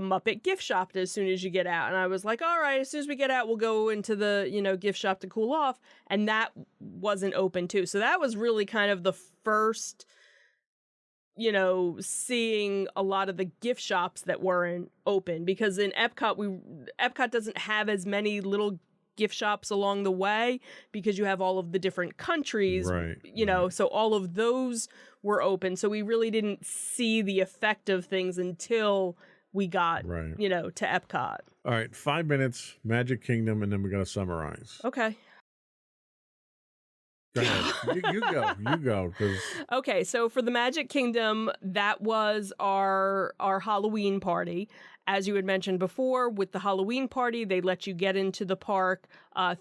Muppet gift shop as soon as you get out. And I was like, all right, as soon as we get out, we'll go into the, gift shop to cool off. And that wasn't open too. So that was really kind of the first, seeing a lot of the gift shops that weren't open, because in Epcot doesn't have as many little gift shops along the way, because you have all of the different countries, so all of those were open. So we really didn't see the effect of things until we got, to Epcot. All right, 5 minutes, Magic Kingdom, and then we got to summarize. Okay. Go ahead. you go. Okay, so for the Magic Kingdom, that was our Halloween party. As you had mentioned before, with the Halloween party, they let you get into the park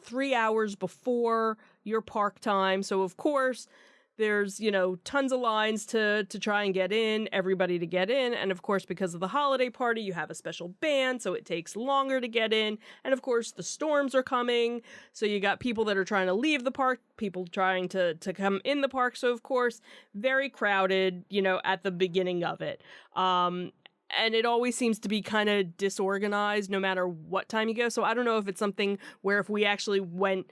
3 hours before your park time. So, of course, there's, tons of lines to try and get in, everybody to get in. And, of course, because of the holiday party, you have a special band, so it takes longer to get in. And, of course, the storms are coming. So you got people that are trying to leave the park, people trying to come in the park. So, of course, very crowded, at the beginning of it. And it always seems to be kind of disorganized no matter what time you go. So I don't know if it's something where if we actually went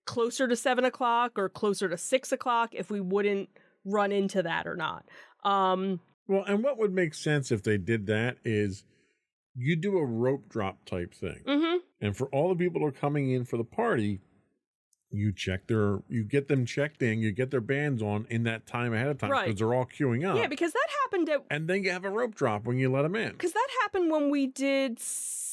closer to 7 o'clock or closer to 6 o'clock, if we wouldn't run into that or not. Well, and what would make sense if they did that is you do a rope drop type thing. Mm-hmm. And for all the people who are coming in for the party, you get them checked in, you get their bands on in that time ahead of time, because they're all queuing up. Yeah, because that happened and then you have a rope drop when you let them in. Because that happened when we did...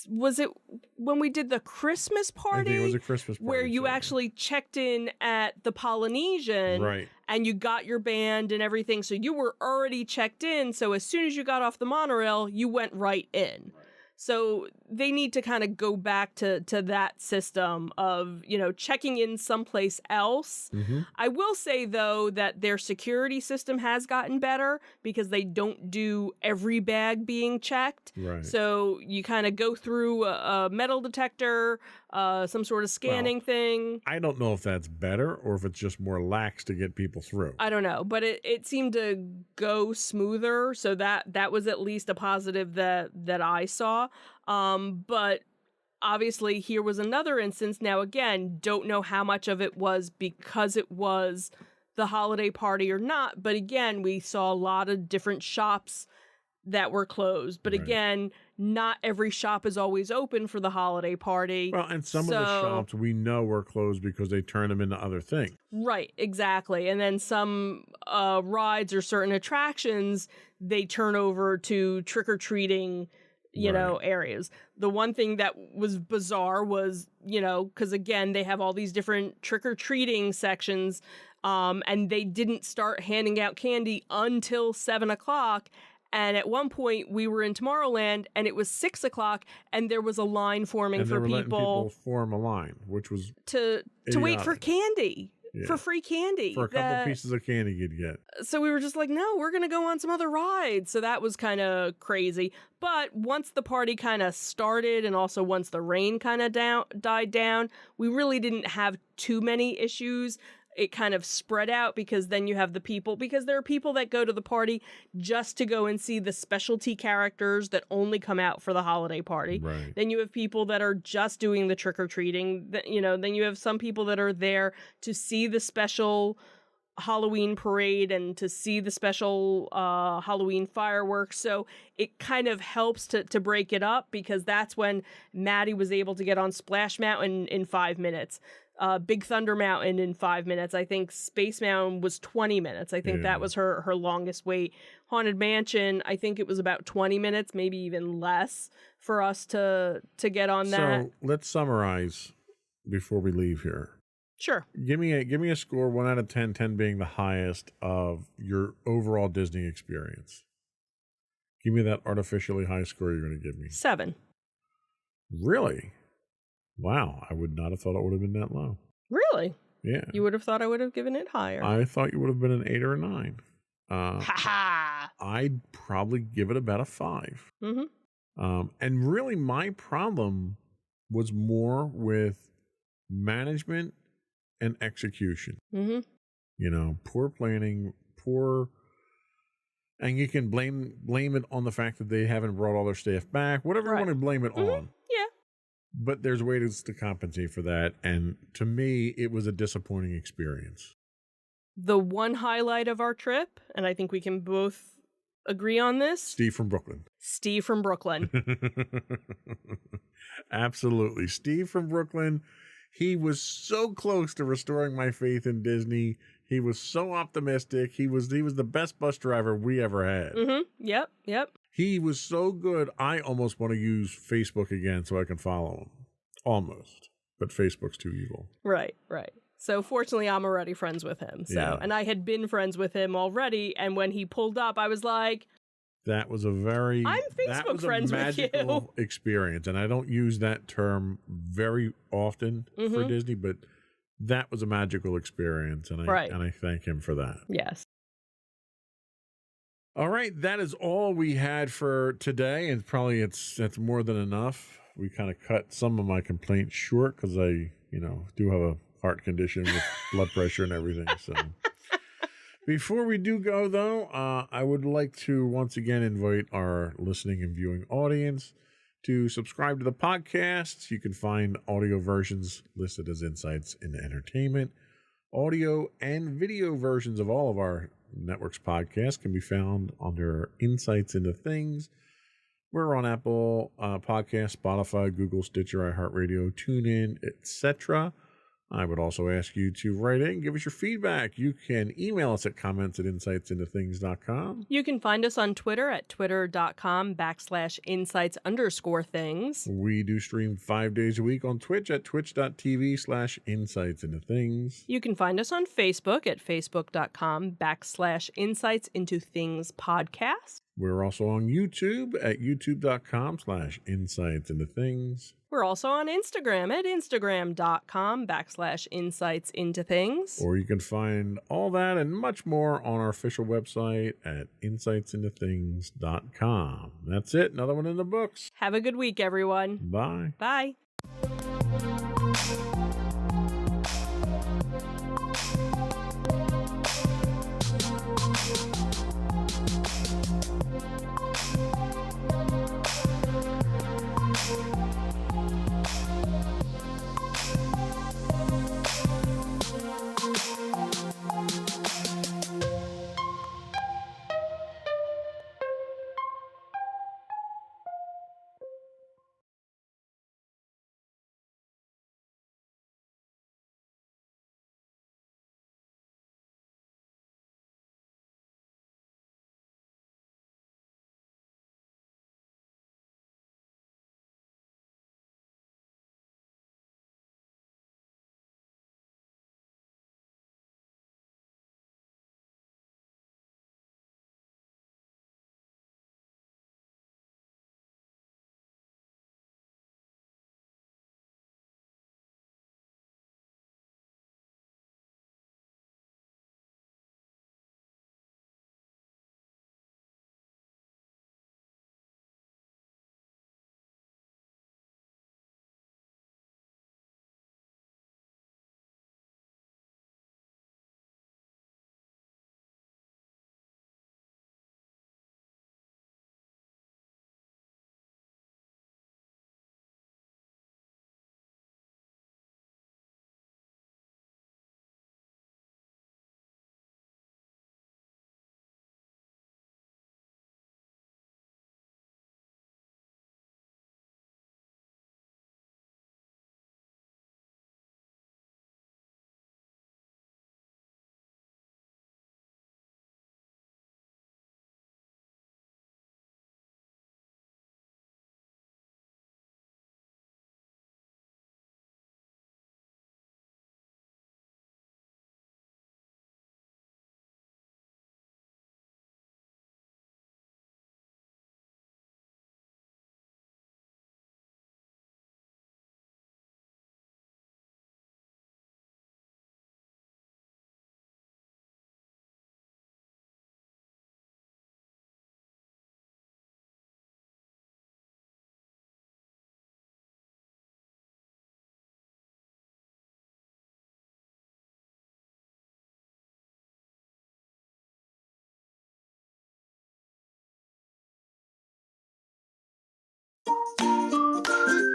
Was it when we did the Christmas party? I think it was a Christmas party. Where you actually checked in at the Polynesian. Right. And you got your band and everything. So you were already checked in. So as soon as you got off the monorail, you went right in. So they need to kind of go back to that system of, checking in someplace else. Mm-hmm. I will say, though, that their security system has gotten better, because they don't do every bag being checked. Right. So you kind of go through a metal detector, some sort of scanning thing. I don't know if that's better or if it's just more lax to get people through. I don't know, but it seemed to go smoother. So that was at least a positive that I saw. But obviously here was another instance. Now, again, don't know how much of it was because it was the holiday party or not. But again, we saw a lot of different shops that were closed. But again, not every shop is always open for the holiday party. Well, and some of the shops we know were closed because they turn them into other things. Right, exactly. And then some rides or certain attractions, they turn over to trick-or-treating areas. The one thing that was bizarre was, because again, they have all these different trick-or-treating sections, and they didn't start handing out candy until 7 o'clock. And at one point, we were in Tomorrowland, and it was 6 o'clock, and there was a line forming for people form a line, which was to wait for candy. Yeah. For free candy. For a couple pieces of candy you'd get. So we were just like, no, we're going to go on some other rides. So that was kind of crazy. But once the party kind of started, and also once the rain kind of died down, we really didn't have too many issues. it kind of spread out, because then you have the people, because there are people that go to the party just to go and see the specialty characters that only come out for the holiday party. Right. Then you have people that are just doing the trick-or-treating. Then you have some people that are there to see the special Halloween parade and to see the special Halloween fireworks. So it kind of helps to break it up, because that's when Maddie was able to get on Splash Mountain in 5 minutes. Big Thunder Mountain in 5 minutes. I think Space Mountain was 20 minutes. I think that was her longest wait. Haunted Mansion, I think it was about 20 minutes, maybe even less, for us to get on that. So let's summarize before we leave here. Sure. Give me a score, 1 out of 10, 10 being the highest of your overall Disney experience. Give me that artificially high score you're going to give me. 7. Really? Wow. I would not have thought it would have been that low. Really? Yeah. You would have thought I would have given it higher. I thought you would have been an 8 or a 9. Ha ha! I'd probably give it about a 5. Mm-hmm. And really my problem was more with management and execution. Mm-hmm. Poor planning, and you can blame it on the fact that they haven't brought all their staff back, whatever you want to blame it on. Yeah. But there's ways to compensate for that. And to me, it was a disappointing experience. The one highlight of our trip, and I think we can both agree on this. Steve from Brooklyn. Absolutely. Steve from Brooklyn. He was so close to restoring my faith in Disney. He was so optimistic. He was the best bus driver we ever had. Mm-hmm. Yep. He was so good, I almost want to use Facebook again so I can follow him. Almost. But Facebook's too evil. Right. So fortunately, I'm already friends with him. And I had been friends with him already, and when he pulled up, I was like, I'm Facebook friends with you. magical experience, and I don't use that term very often for Disney, but that was a magical experience, and I thank him for that. Yes. All right, that is all we had for today, and probably that's more than enough. We kind of cut some of my complaints short because I, do have a heart condition with blood pressure and everything. So before we do go, though, I would like to once again invite our listening and viewing audience to subscribe to the podcast. You can find audio versions listed as Insights into Entertainment. Audio and video versions of all of our network's podcasts can be found under Insights into Things. We're on Apple Podcasts, Spotify, Google, Stitcher, iHeartRadio, TuneIn, etc. I would also ask you to write in, give us your feedback. You can email us at comments@insightsintothings.com. You can find us on Twitter at twitter.com/insights_things. We do stream 5 days a week on Twitch at twitch.tv/insightsintothings. You can find us on Facebook at facebook.com/insightsintothingspodcast. We're also on YouTube at youtube.com/insightsintothings. We're also on Instagram at instagram.com/insightsintothings. Or you can find all that and much more on our official website at insightsintothings.com. That's it. Another one in the books. Have a good week, everyone. Bye. Bye.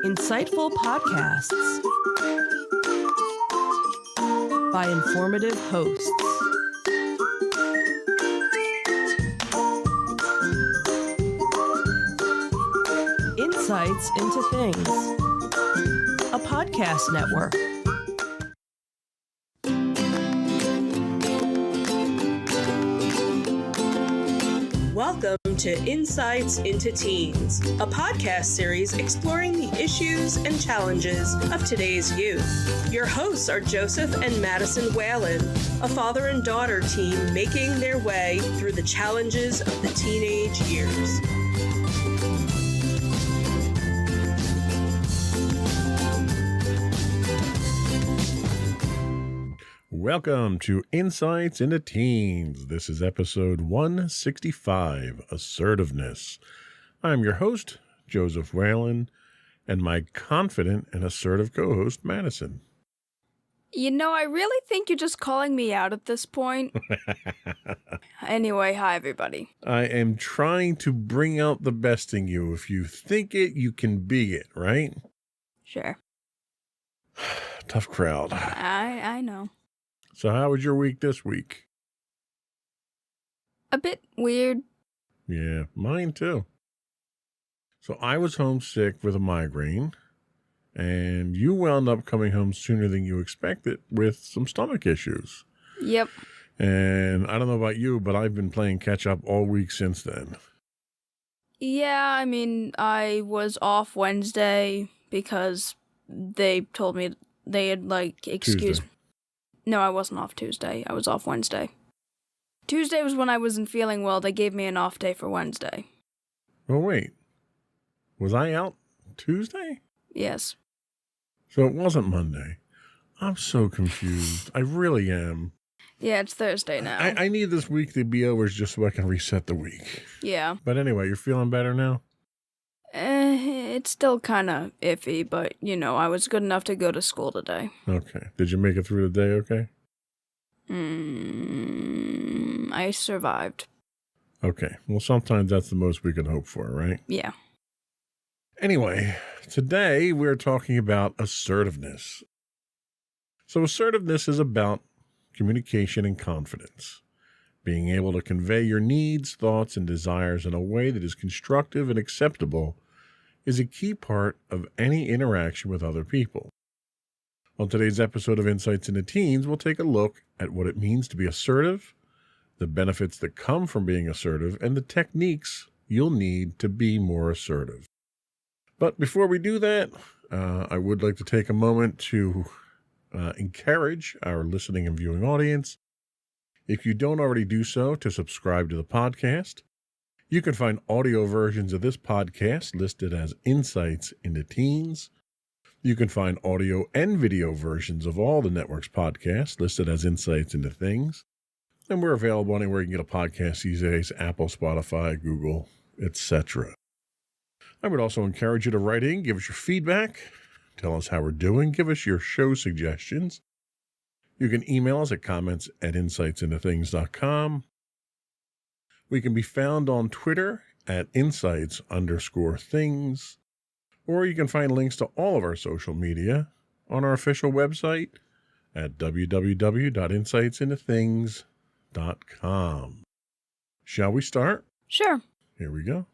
Insightful podcasts by informative hosts. Insights into Things, a podcast network. Welcome to Insights into Teens, a podcast series exploring the issues and challenges of today's youth. Your hosts are Joseph and Madison Whalen, a father and daughter team making their way through the challenges of the teenage years. Welcome to Insights into Teens. This is episode 165, Assertiveness. I'm your host, Joseph Whalen, and my confident and assertive co-host, Madison. You know, I really think you're just calling me out at this point. Anyway, hi everybody. I am trying to bring out the best in you. If you think it, you can be it, right? Sure. Tough crowd. I know. So how was your week this week? A bit weird. Yeah, mine too. So I was homesick with a migraine, and you wound up coming home sooner than you expected with some stomach issues. Yep. And I don't know about you, but I've been playing catch up all week since then. Yeah, I mean, I was off Wednesday because they told me they had, excused... Tuesday. No, I wasn't off Tuesday. I was off Wednesday. Tuesday was when I wasn't feeling well. They gave me an off day for Wednesday. Oh, wait. Was I out Tuesday? Yes. So it wasn't Monday. I'm so confused. I really am. Yeah, it's Thursday now. I need this week to be over just so I can reset the week. Yeah. But anyway, you're feeling better now? It's still kind of iffy, but, I was good enough to go to school today. Okay. Did you make it through the day okay? I survived. Okay. Well, sometimes that's the most we can hope for, right? Yeah. Anyway, today we're talking about assertiveness. So assertiveness is about communication and confidence. Being able to convey your needs, thoughts, and desires in a way that is constructive and acceptable is a key part of any interaction with other people. On today's episode of Insights into Teens, we'll take a look at what it means to be assertive, the benefits that come from being assertive, and the techniques you'll need to be more assertive. But before we do that, I would like to take a moment to encourage our listening and viewing audience, if you don't already do so, to subscribe to the podcast. You can find audio versions of this podcast listed as Insights into Teens. You can find audio and video versions of all the network's podcasts listed as Insights into Things. And we're available anywhere you can get a podcast these days, Apple, Spotify, Google, etc. I would also encourage you to write in, give us your feedback, tell us how we're doing, give us your show suggestions. You can email us at comments@insightsintothings.com. We can be found on Twitter at insights_things, or you can find links to all of our social media on our official website at www.insightsintothings.com. Shall we start? Sure. Here we go.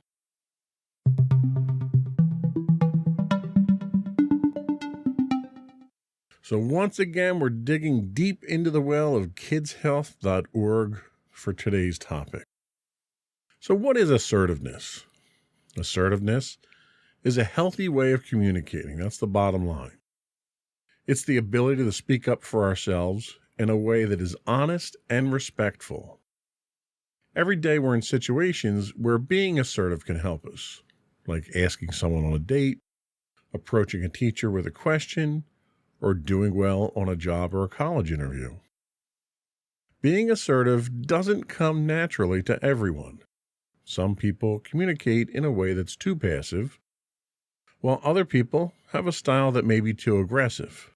So once again, we're digging deep into the well of kidshealth.org for today's topic. So what is assertiveness? Assertiveness is a healthy way of communicating. That's the bottom line. It's the ability to speak up for ourselves in a way that is honest and respectful. Every day we're in situations where being assertive can help us, like asking someone on a date, approaching a teacher with a question, or doing well on a job or a college interview. Being assertive doesn't come naturally to everyone. Some people communicate in a way that's too passive, while other people have a style that may be too aggressive.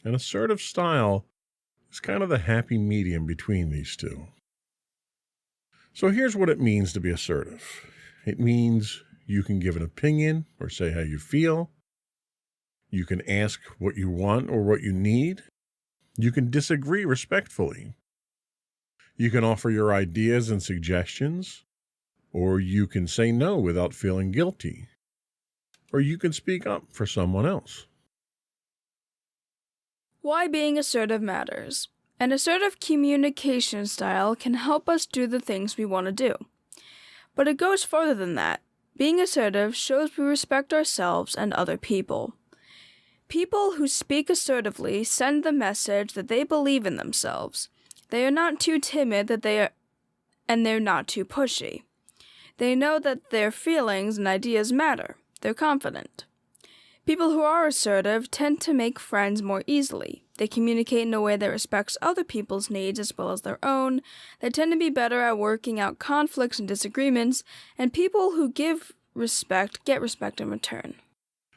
An assertive style is kind of the happy medium between these two. So here's what it means to be assertive. It means you can give an opinion or say how you feel. You can ask what you want or what you need. You can disagree respectfully. You can offer your ideas and suggestions, or you can say no without feeling guilty, or you can speak up for someone else. Why being assertive matters. An assertive communication style can help us do the things we want to do. But it goes further than that. Being assertive shows we respect ourselves and other people. People who speak assertively send the message that they believe in themselves. They are not too timid and they're not too pushy. They know that their feelings and ideas matter. They're confident. People who are assertive tend to make friends more easily. They communicate in a way that respects other people's needs as well as their own. They tend to be better at working out conflicts and disagreements, and people who give respect get respect in return.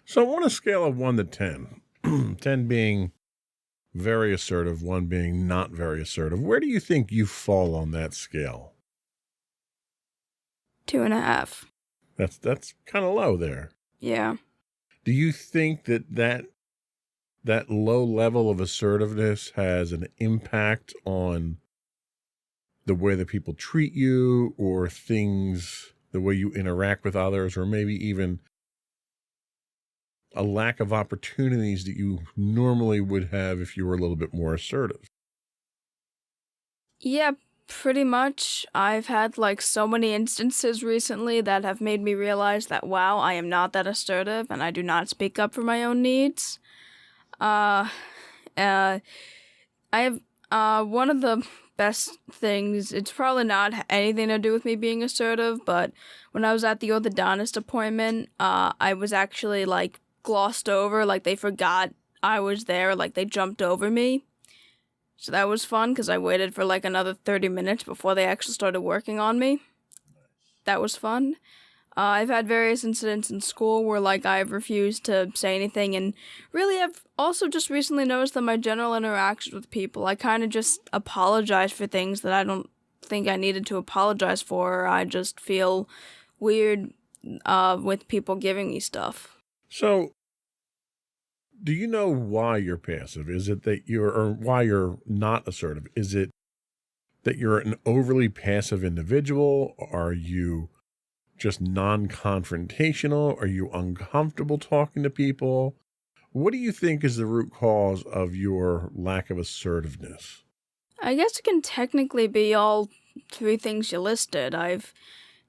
So on a scale of 1 to 10, 10 being very assertive, 1 being not very assertive, where do you think you fall on that scale? 2.5. That's kind of low there. Yeah. Do you think that low level of assertiveness has an impact on the way that people treat you or things, the way you interact with others, or maybe even a lack of opportunities that you normally would have if you were a little bit more assertive? Yeah, pretty much. I've had so many instances recently that have made me realize that, wow, I am not that assertive and I do not speak up for my own needs. I have one of the best things, it's probably not anything to do with me being assertive, but when I was at the orthodontist appointment, I was actually glossed over, they forgot I was there, they jumped over me. So that was fun because I waited for another 30 minutes before they actually started working on me. That was fun. I've had various incidents in school where I've refused to say anything, and really I've also just recently noticed that my general interactions with people, I kind of just apologize for things that I don't think I needed to apologize for, or I just feel weird with people giving me stuff. So, do you know why you're passive? Is it that or why you're not assertive? Is it that you're an overly passive individual? Are you just non-confrontational? Are you uncomfortable talking to people? What do you think is the root cause of your lack of assertiveness? I guess it can technically be all 3 things you listed. I'm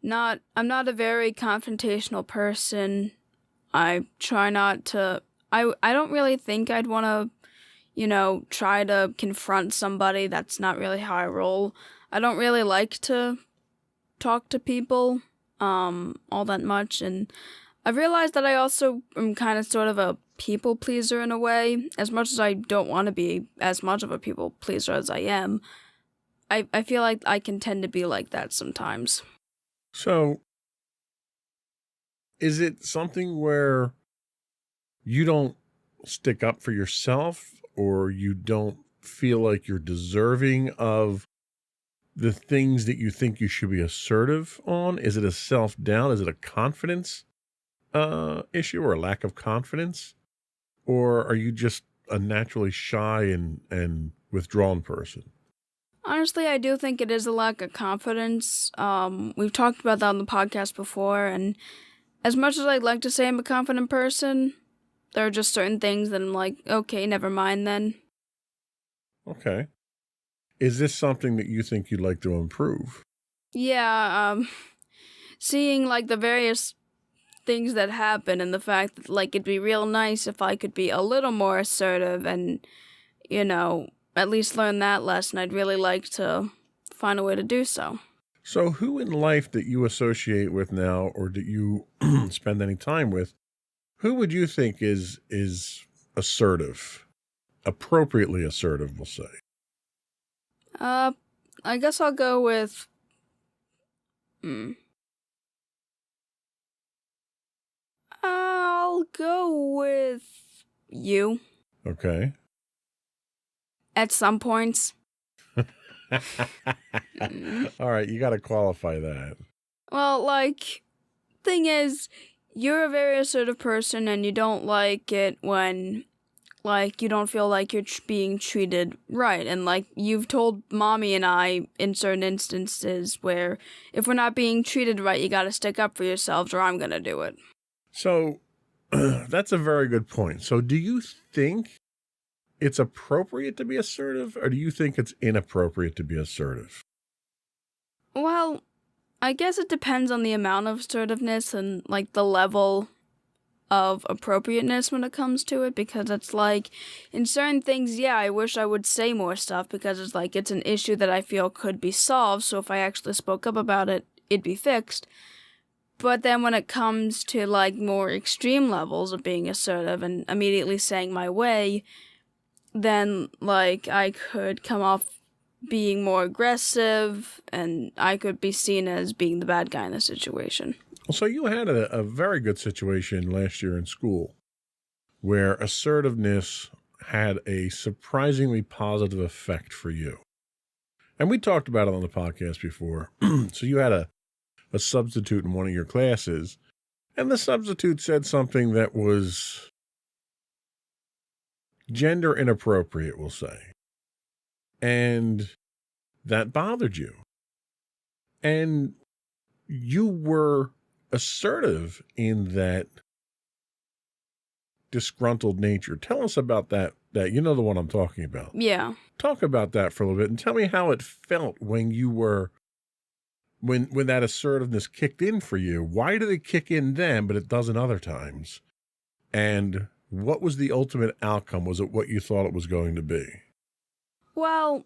not a very confrontational person. I try not to. I don't really think I'd want to, try to confront somebody. That's not really how I roll. I don't really like to talk to people all that much, and I've realized that I also am kind of sort of a people pleaser in a way. As much as I don't want to be as much of a people pleaser as I am, I feel like I can tend to be like that sometimes. So, is it something where you don't stick up for yourself, or you don't feel like you're deserving of the things that you think you should be assertive on? Is it a self-doubt? Is it a confidence issue or a lack of confidence? Or are you just a naturally shy and withdrawn person? Honestly, I do think it is a lack of confidence. We've talked about that on the podcast before, and as much as I'd like to say I'm a confident person, there are just certain things that I'm like, okay, never mind then. Okay. Is this something that you think you'd like to improve? Yeah, seeing the various things that happen and the fact that it'd be real nice if I could be a little more assertive and, at least learn that lesson. I'd really like to find a way to do so. So who in life that you associate with now, or that you spend any time with, who would you think is assertive? Appropriately assertive, we'll say. I guess I'll go with I'll go with you. Okay. At some points. All right, you got to qualify that. Well, thing is, you're a very assertive person and you don't like it when, like, you don't feel like you're being treated right. And, like, you've told Mommy and I in certain instances where if we're not being treated right, you gotta stick up for yourselves or I'm gonna do it. So that's a very good point. So do you think it's appropriate to be assertive, or do you think it's inappropriate to be assertive? Well, I guess it depends on the amount of assertiveness and, like, the level of appropriateness when it comes to it, because it's like, in certain things, yeah, I wish I would say more stuff because it's like, it's an issue that I feel could be solved, so if I actually spoke up about it, it'd be fixed. But then when it comes to, like, more extreme levels of being assertive and immediately saying my way, then, like, I could come off being more aggressive, and I could be seen as being the bad guy in the situation. Well, so you had a very good situation last year in school where assertiveness had a surprisingly positive effect for you. And we talked about it on the podcast before. So you had a substitute in one of your classes, and the substitute said something that was gender inappropriate, we'll say. And that bothered you. And you were assertive in that disgruntled nature. Tell us about that. You know the one I'm talking about. Yeah. Talk about that for a little bit and tell me how it felt when you were, when that assertiveness kicked in for you. Why did it kick in then, but it doesn't other times? And what was the ultimate outcome? Was it what you thought it was going to be? Well,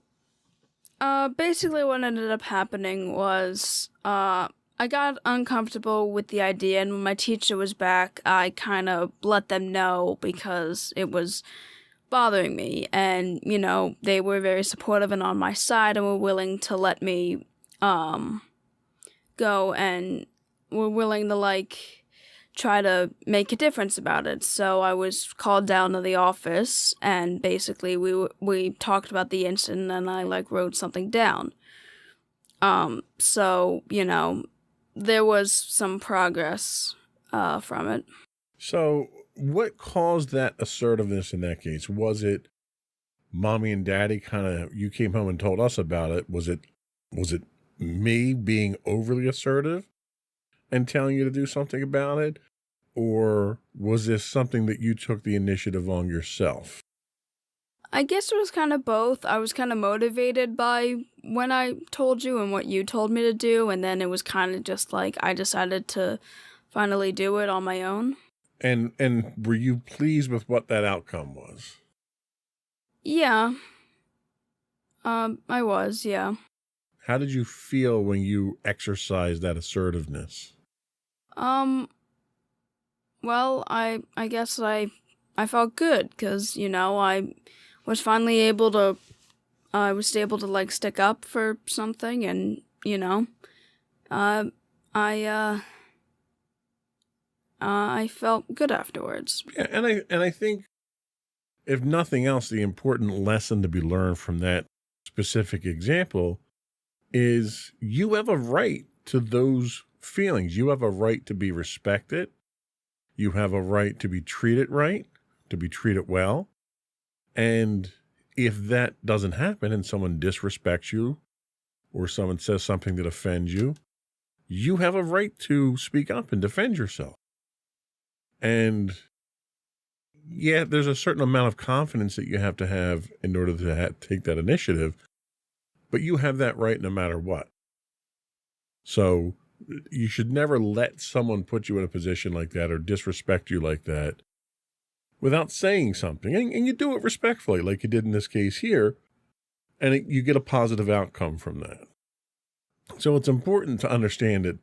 basically what ended up happening was, I got uncomfortable with the idea, and when my teacher was back, I kind of let them know because it was bothering me, and, you know, they were very supportive and on my side and were willing to let me, go, and were willing to, like, try to make a difference about it. So I was called down to the office, and basically we talked about the incident, and I, like, wrote something down. So, you know, there was some progress from it. So what caused that assertiveness in that case? Was it Mommy and Daddy you came home and told us about it? Was it me being overly assertive and telling you to do something about it? Or was this something that you took the initiative on yourself? I guess it was kind of both. I was kind of motivated by when I told you and what you told me to do, and then it was kind of just like I decided to finally do it on my own. And were you pleased with what that outcome was? Yeah. I was, yeah. How did you feel when you exercised that assertiveness? Well, I guess I felt good because, you know, I was finally able to, like, stick up for something, and, you know, I felt good afterwards. Yeah, and I think, if nothing else, the important lesson to be learned from that specific example is you have a right to those feelings. You have a right to be respected. You have a right to be treated right, to be treated well. And if that doesn't happen and someone disrespects you or someone says something that offends you, you have a right to speak up and defend yourself. And yeah, there's a certain amount of confidence that you have to have in order to take that initiative, but you have that right no matter what. So you should never let someone put you in a position like that or disrespect you like that without saying something. And you do it respectfully, like you did in this case here, and you get a positive outcome from that. So it's important to understand that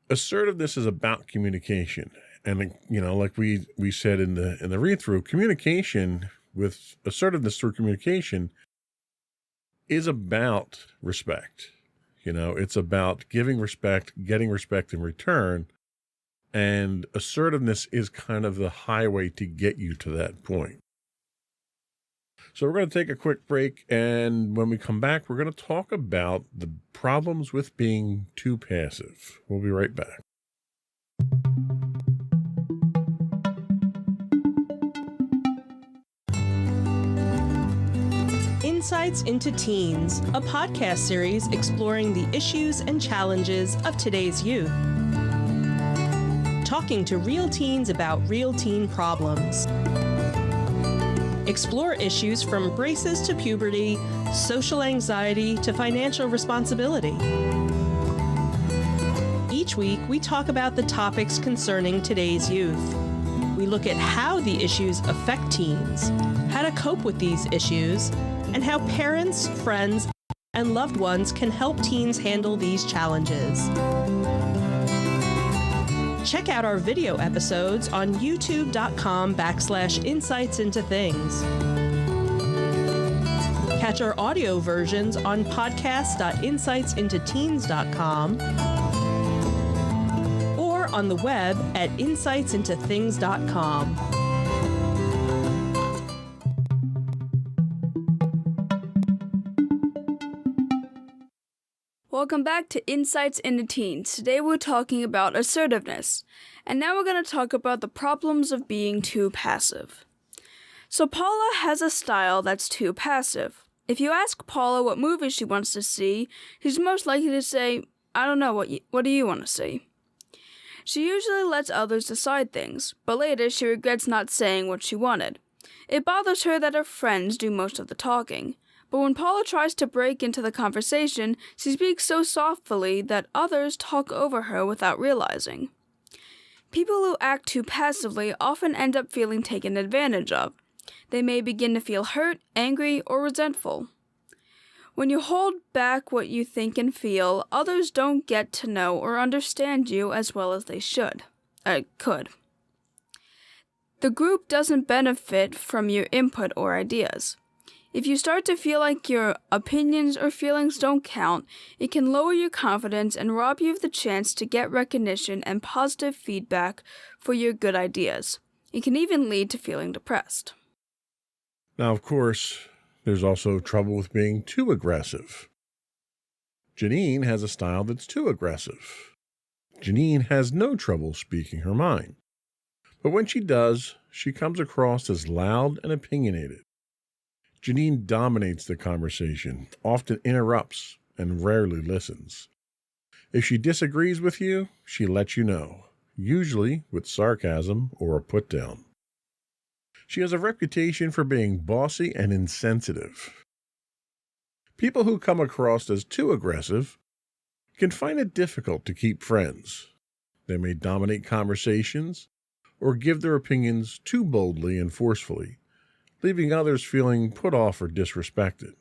assertiveness is about communication. And, you know, like we said in the read-through, communication with assertiveness through communication is about respect. You know, it's about giving respect, getting respect in return, and assertiveness is kind of the highway to get you to that point. So we're going to take a quick break, and when we come back, we're going to talk about the problems with being too passive. We'll be right back. Insights into Teens, a podcast series exploring the issues and challenges of today's youth. Talking to real teens about real teen problems. Explore issues from braces to puberty, social anxiety to financial responsibility. Each week, we talk about the topics concerning today's youth. We look at how the issues affect teens, how to cope with these issues, and how parents, friends, and loved ones can help teens handle these challenges. Check out our video episodes on youtube.com/insightsintothings. Catch our audio versions on podcast.insightsintoteens.com or on the web at insightsintothings.com. Welcome back to Insights into Teens. Today we're talking about assertiveness. And now we're going to talk about the problems of being too passive. So Paula has a style that's too passive. If you ask Paula what movie she wants to see, she's most likely to say, I don't know, what do you want to see? She usually lets others decide things, but later she regrets not saying what she wanted. It bothers her that her friends do most of the talking. But when Paula tries to break into the conversation, she speaks so softly that others talk over her without realizing. People who act too passively often end up feeling taken advantage of. They may begin to feel hurt, angry, or resentful. When you hold back what you think and feel, others don't get to know or understand you as well as they could. The group doesn't benefit from your input or ideas. If you start to feel like your opinions or feelings don't count, it can lower your confidence and rob you of the chance to get recognition and positive feedback for your good ideas. It can even lead to feeling depressed. Now, of course, there's also trouble with being too aggressive. Janine has a style that's too aggressive. Janine has no trouble speaking her mind. But when she does, she comes across as loud and opinionated. Janine dominates the conversation, often interrupts, and rarely listens. If she disagrees with you, she lets you know, usually with sarcasm or a put-down. She has a reputation for being bossy and insensitive. People who come across as too aggressive can find it difficult to keep friends. They may dominate conversations or give their opinions too boldly and forcefully, leaving others feeling put off or disrespected.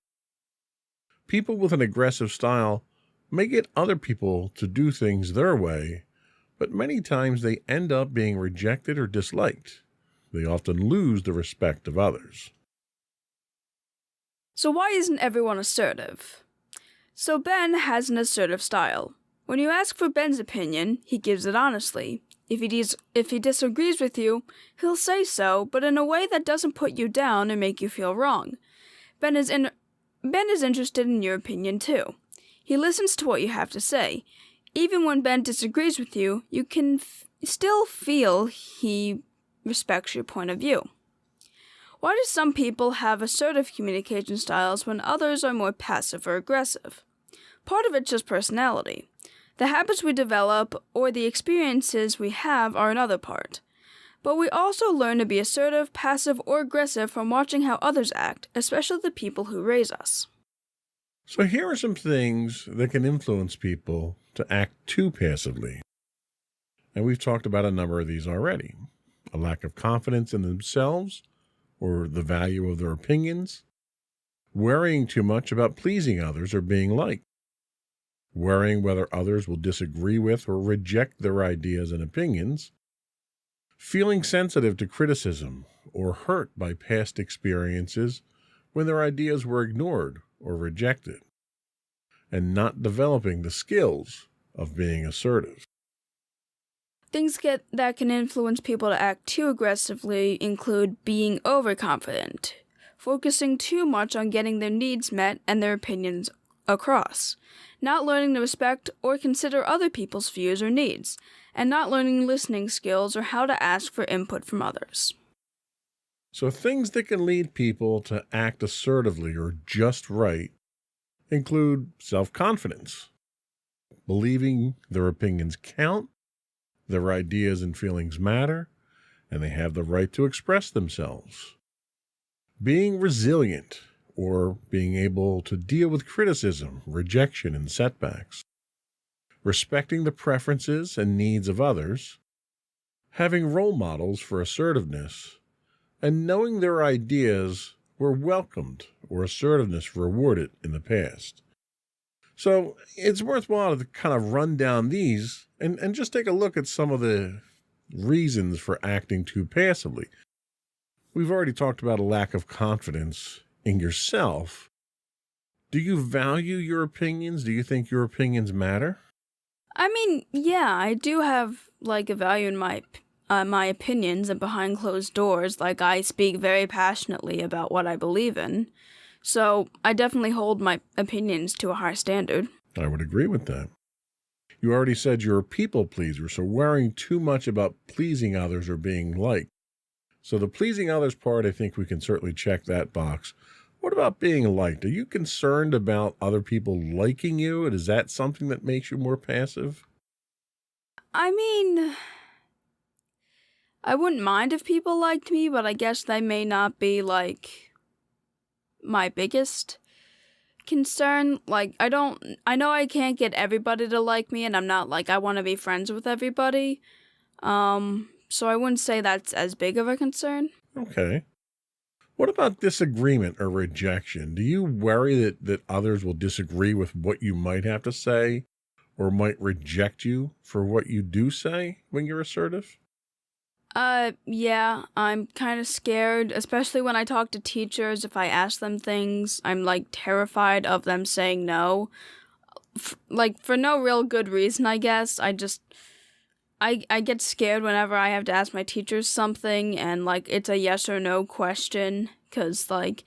People with an aggressive style may get other people to do things their way, but many times they end up being rejected or disliked. They often lose the respect of others. So why isn't everyone assertive? So Ben has an assertive style. When you ask for Ben's opinion, he gives it honestly. If he disagrees with you, he'll say so, but in a way that doesn't put you down and make you feel wrong. Ben is interested in your opinion too. He listens to what you have to say. Even when Ben disagrees with you, you can still feel he respects your point of view. Why do some people have assertive communication styles when others are more passive or aggressive? Part of it's just personality. The habits we develop or the experiences we have are another part. But we also learn to be assertive, passive, or aggressive from watching how others act, especially the people who raise us. So here are some things that can influence people to act too passively. And we've talked about a number of these already. A lack of confidence in themselves or the value of their opinions. Worrying too much about pleasing others or being liked. Worrying whether others will disagree with or reject their ideas and opinions, feeling sensitive to criticism or hurt by past experiences when their ideas were ignored or rejected, and not developing the skills of being assertive. Things that can influence people to act too aggressively include being overconfident, focusing too much on getting their needs met and their opinions across, not learning to respect or consider other people's views or needs, and not learning listening skills or how to ask for input from others. So things that can lead people to act assertively or just right include self-confidence, believing their opinions count, their ideas and feelings matter, and they have the right to express themselves. Being resilient, or being able to deal with criticism, rejection, and setbacks. Respecting the preferences and needs of others. Having role models for assertiveness, and knowing their ideas were welcomed or assertiveness rewarded in the past. So it's worthwhile to kind of run down these and just take a look at some of the reasons for acting too passively. We've already talked about a lack of confidence in yourself. Do you value your opinions? Do you think your opinions matter? I mean, yeah, I do have like a value in my opinions, and behind closed doors, like I speak very passionately about what I believe in. So I definitely hold my opinions to a high standard. I would agree with that. You already said you're a people pleaser, so worrying too much about pleasing others or being liked. So the pleasing others part, I think we can certainly check that box. What about being liked? Are you concerned about other people liking you? And is that something that makes you more passive? I mean, I wouldn't mind if people liked me, but I guess they may not be like my biggest concern. Like, I know I can't get everybody to like me, and I'm not like I want to be friends with everybody. So I wouldn't say that's as big of a concern. Okay. What about disagreement or rejection? Do you worry that others will disagree with what you might have to say or might reject you for what you do say when you're assertive? Yeah, I'm kind of scared, especially when I talk to teachers. If I ask them things, I'm like terrified of them saying no. Like, for no real good reason, I guess. I get scared whenever I have to ask my teachers something and, like, it's a yes or no question, because, like,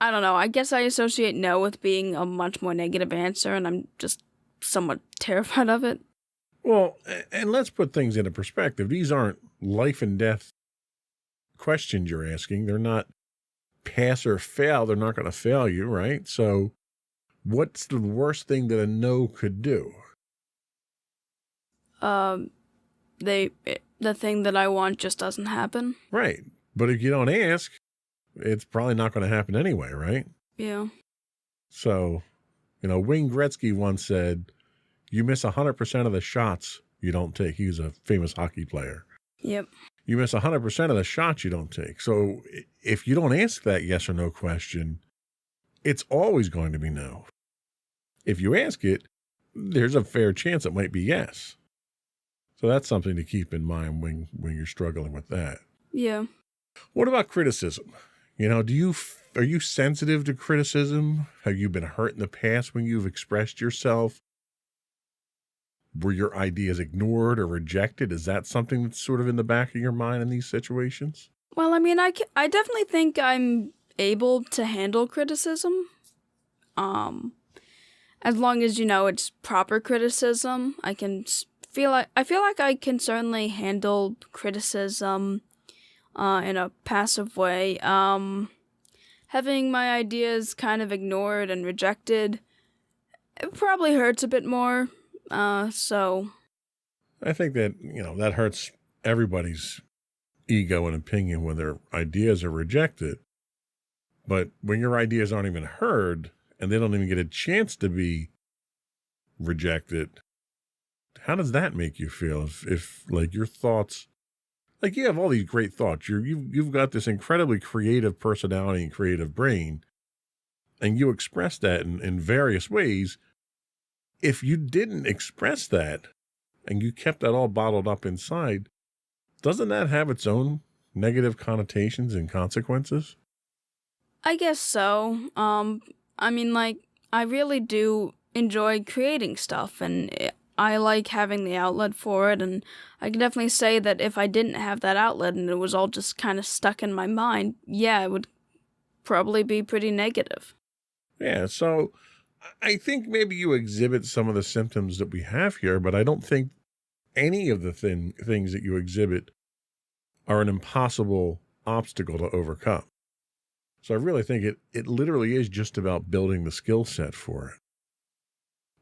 I don't know, I guess I associate no with being a much more negative answer, and I'm just somewhat terrified of it. Well, and let's put things into perspective. These aren't life and death questions you're asking. They're not pass or fail. They're not going to fail you, right? So what's the worst thing that a no could do? The thing that I want just doesn't happen. Right. But if you don't ask, it's probably not going to happen anyway, right? Yeah. So, Wayne Gretzky once said, you miss 100% of the shots you don't take. He was a famous hockey player. Yep. You miss 100% of the shots you don't take. So if you don't ask that yes or no question, it's always going to be no. If you ask it, there's a fair chance it might be yes. So that's something to keep in mind when you're struggling with that. Yeah. What about criticism? Are you sensitive to criticism? Have you been hurt in the past when you've expressed yourself? Were your ideas ignored or rejected? Is that something that's sort of in the back of your mind in these situations? Well, I mean, I definitely think I'm able to handle criticism. As long as, it's proper criticism, I feel like I can certainly handle criticism in a passive way. Having my ideas kind of ignored and rejected, it probably hurts a bit more. So I think that, that hurts everybody's ego and opinion when their ideas are rejected. But when your ideas aren't even heard and they don't even get a chance to be rejected, how does that make you feel? If like your thoughts, like you have all these great thoughts, you've got this incredibly creative personality and creative brain, and you express that in various ways. If you didn't express that and you kept that all bottled up inside, doesn't that have its own negative connotations and consequences? I guess so. I mean, like, I really do enjoy creating stuff, and I like having the outlet for it, and I can definitely say that if I didn't have that outlet and it was all just kind of stuck in my mind, yeah, it would probably be pretty negative. Yeah, so I think maybe you exhibit some of the symptoms that we have here, but I don't think any of the things that you exhibit are an impossible obstacle to overcome. So I really think it literally is just about building the skill set for it.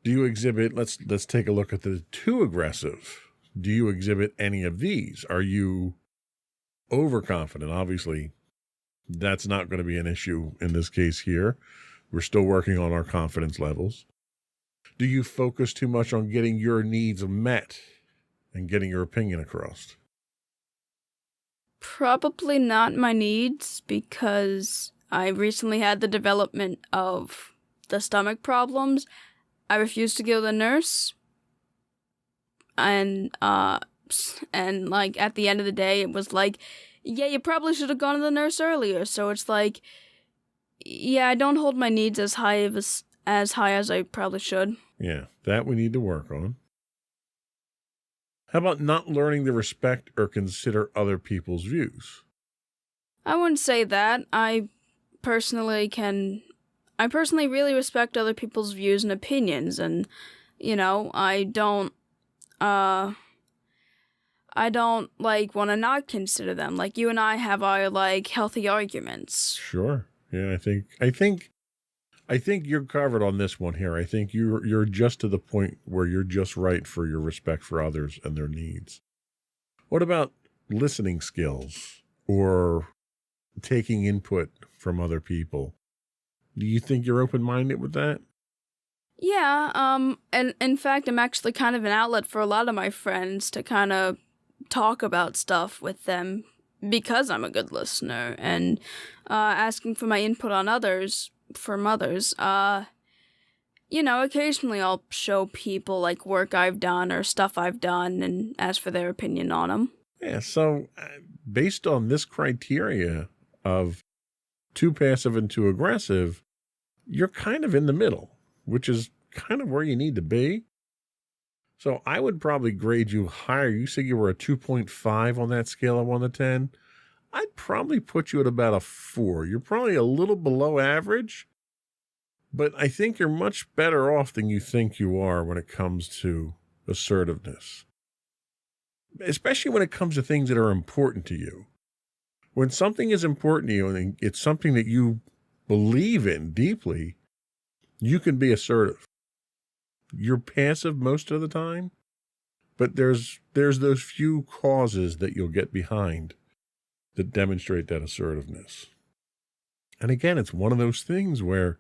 Do you exhibit, let's take a look at the too aggressive. Do you exhibit any of these? Are you overconfident? Obviously, that's not going to be an issue in this case here. We're still working on our confidence levels. Do you focus too much on getting your needs met and getting your opinion across? Probably not my needs, because I recently had the development of the stomach problems. I refused to go to the nurse. And like at the end of the day, it was like, yeah, you probably should have gone to the nurse earlier. So it's like, yeah, I don't hold my needs as high as I probably should. Yeah, that we need to work on. How about not learning to respect or consider other people's views? I wouldn't say that. I personally really respect other people's views and opinions, and, you know, I don't like want to not consider them. Like, you and I have our like healthy arguments. Sure. Yeah, I think you're covered on this one here. I think you're just to the point where you're just right for your respect for others and their needs. What about listening skills or taking input from other people? Do you think you're open-minded with that? Yeah, and in fact, I'm actually kind of an outlet for a lot of my friends to kind of talk about stuff with them because I'm a good listener, and asking for my input on others. You know, occasionally I'll show people like work I've done or stuff I've done and ask for their opinion on them. Yeah, so based on this criteria of too passive and too aggressive, you're kind of in the middle, which is kind of where you need to be. So I would probably grade you higher. You said you were a 2.5 on that scale of 1 to 10. I'd probably put you at about a 4. You're probably a little below average, but I think you're much better off than you think you are when it comes to assertiveness, especially when it comes to things that are important to you. When something is important to you and it's something that you believe in deeply, you can be assertive. You're passive most of the time, but there's those few causes that you'll get behind that demonstrate that assertiveness. And again, it's one of those things where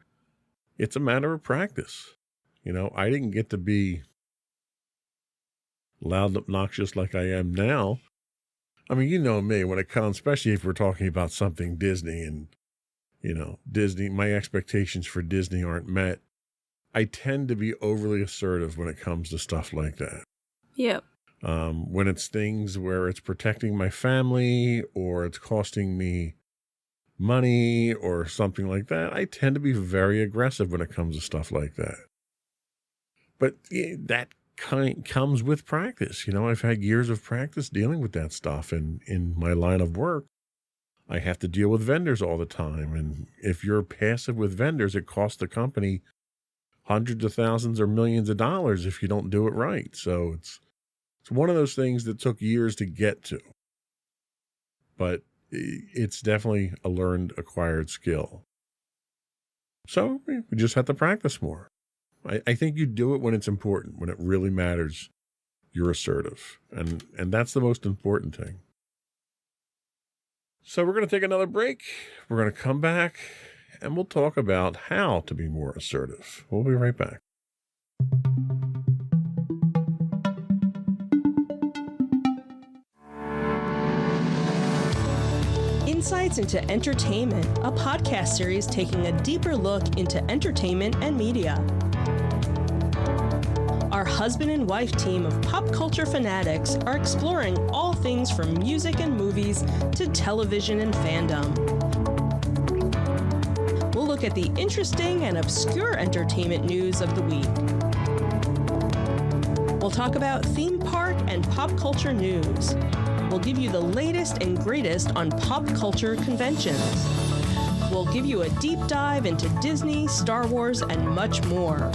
it's a matter of practice. You know, I didn't get to be loud and obnoxious like I am now. I mean, you know me, when it comes, especially if we're talking about something Disney and, you know, Disney, my expectations for Disney aren't met. I tend to be overly assertive when it comes to stuff like that. Yep. When it's things where it's protecting my family or it's costing me money or something like that, I tend to be very aggressive when it comes to stuff like that. But that comes with practice. You know, I've had years of practice dealing with that stuff. And in my line of work, I have to deal with vendors all the time. And if you're passive with vendors, it costs the company hundreds of thousands or millions of dollars if you don't do it right. So it's one of those things that took years to get to, but it's definitely a learned, acquired skill. So we just have to practice more. I think you do it when it's important, when it really matters. You're assertive, and that's the most important thing. So we're going to take another break. We're going to come back, and we'll talk about how to be more assertive. We'll be right back. Insights into Entertainment, a podcast series taking a deeper look into entertainment and media. Our husband and wife team of pop culture fanatics are exploring all things from music and movies to television and fandom. We'll look at the interesting and obscure entertainment news of the week. We'll talk about theme park and pop culture news. We'll give you the latest and greatest on pop culture conventions. We'll give you a deep dive into Disney, Star Wars, and much more.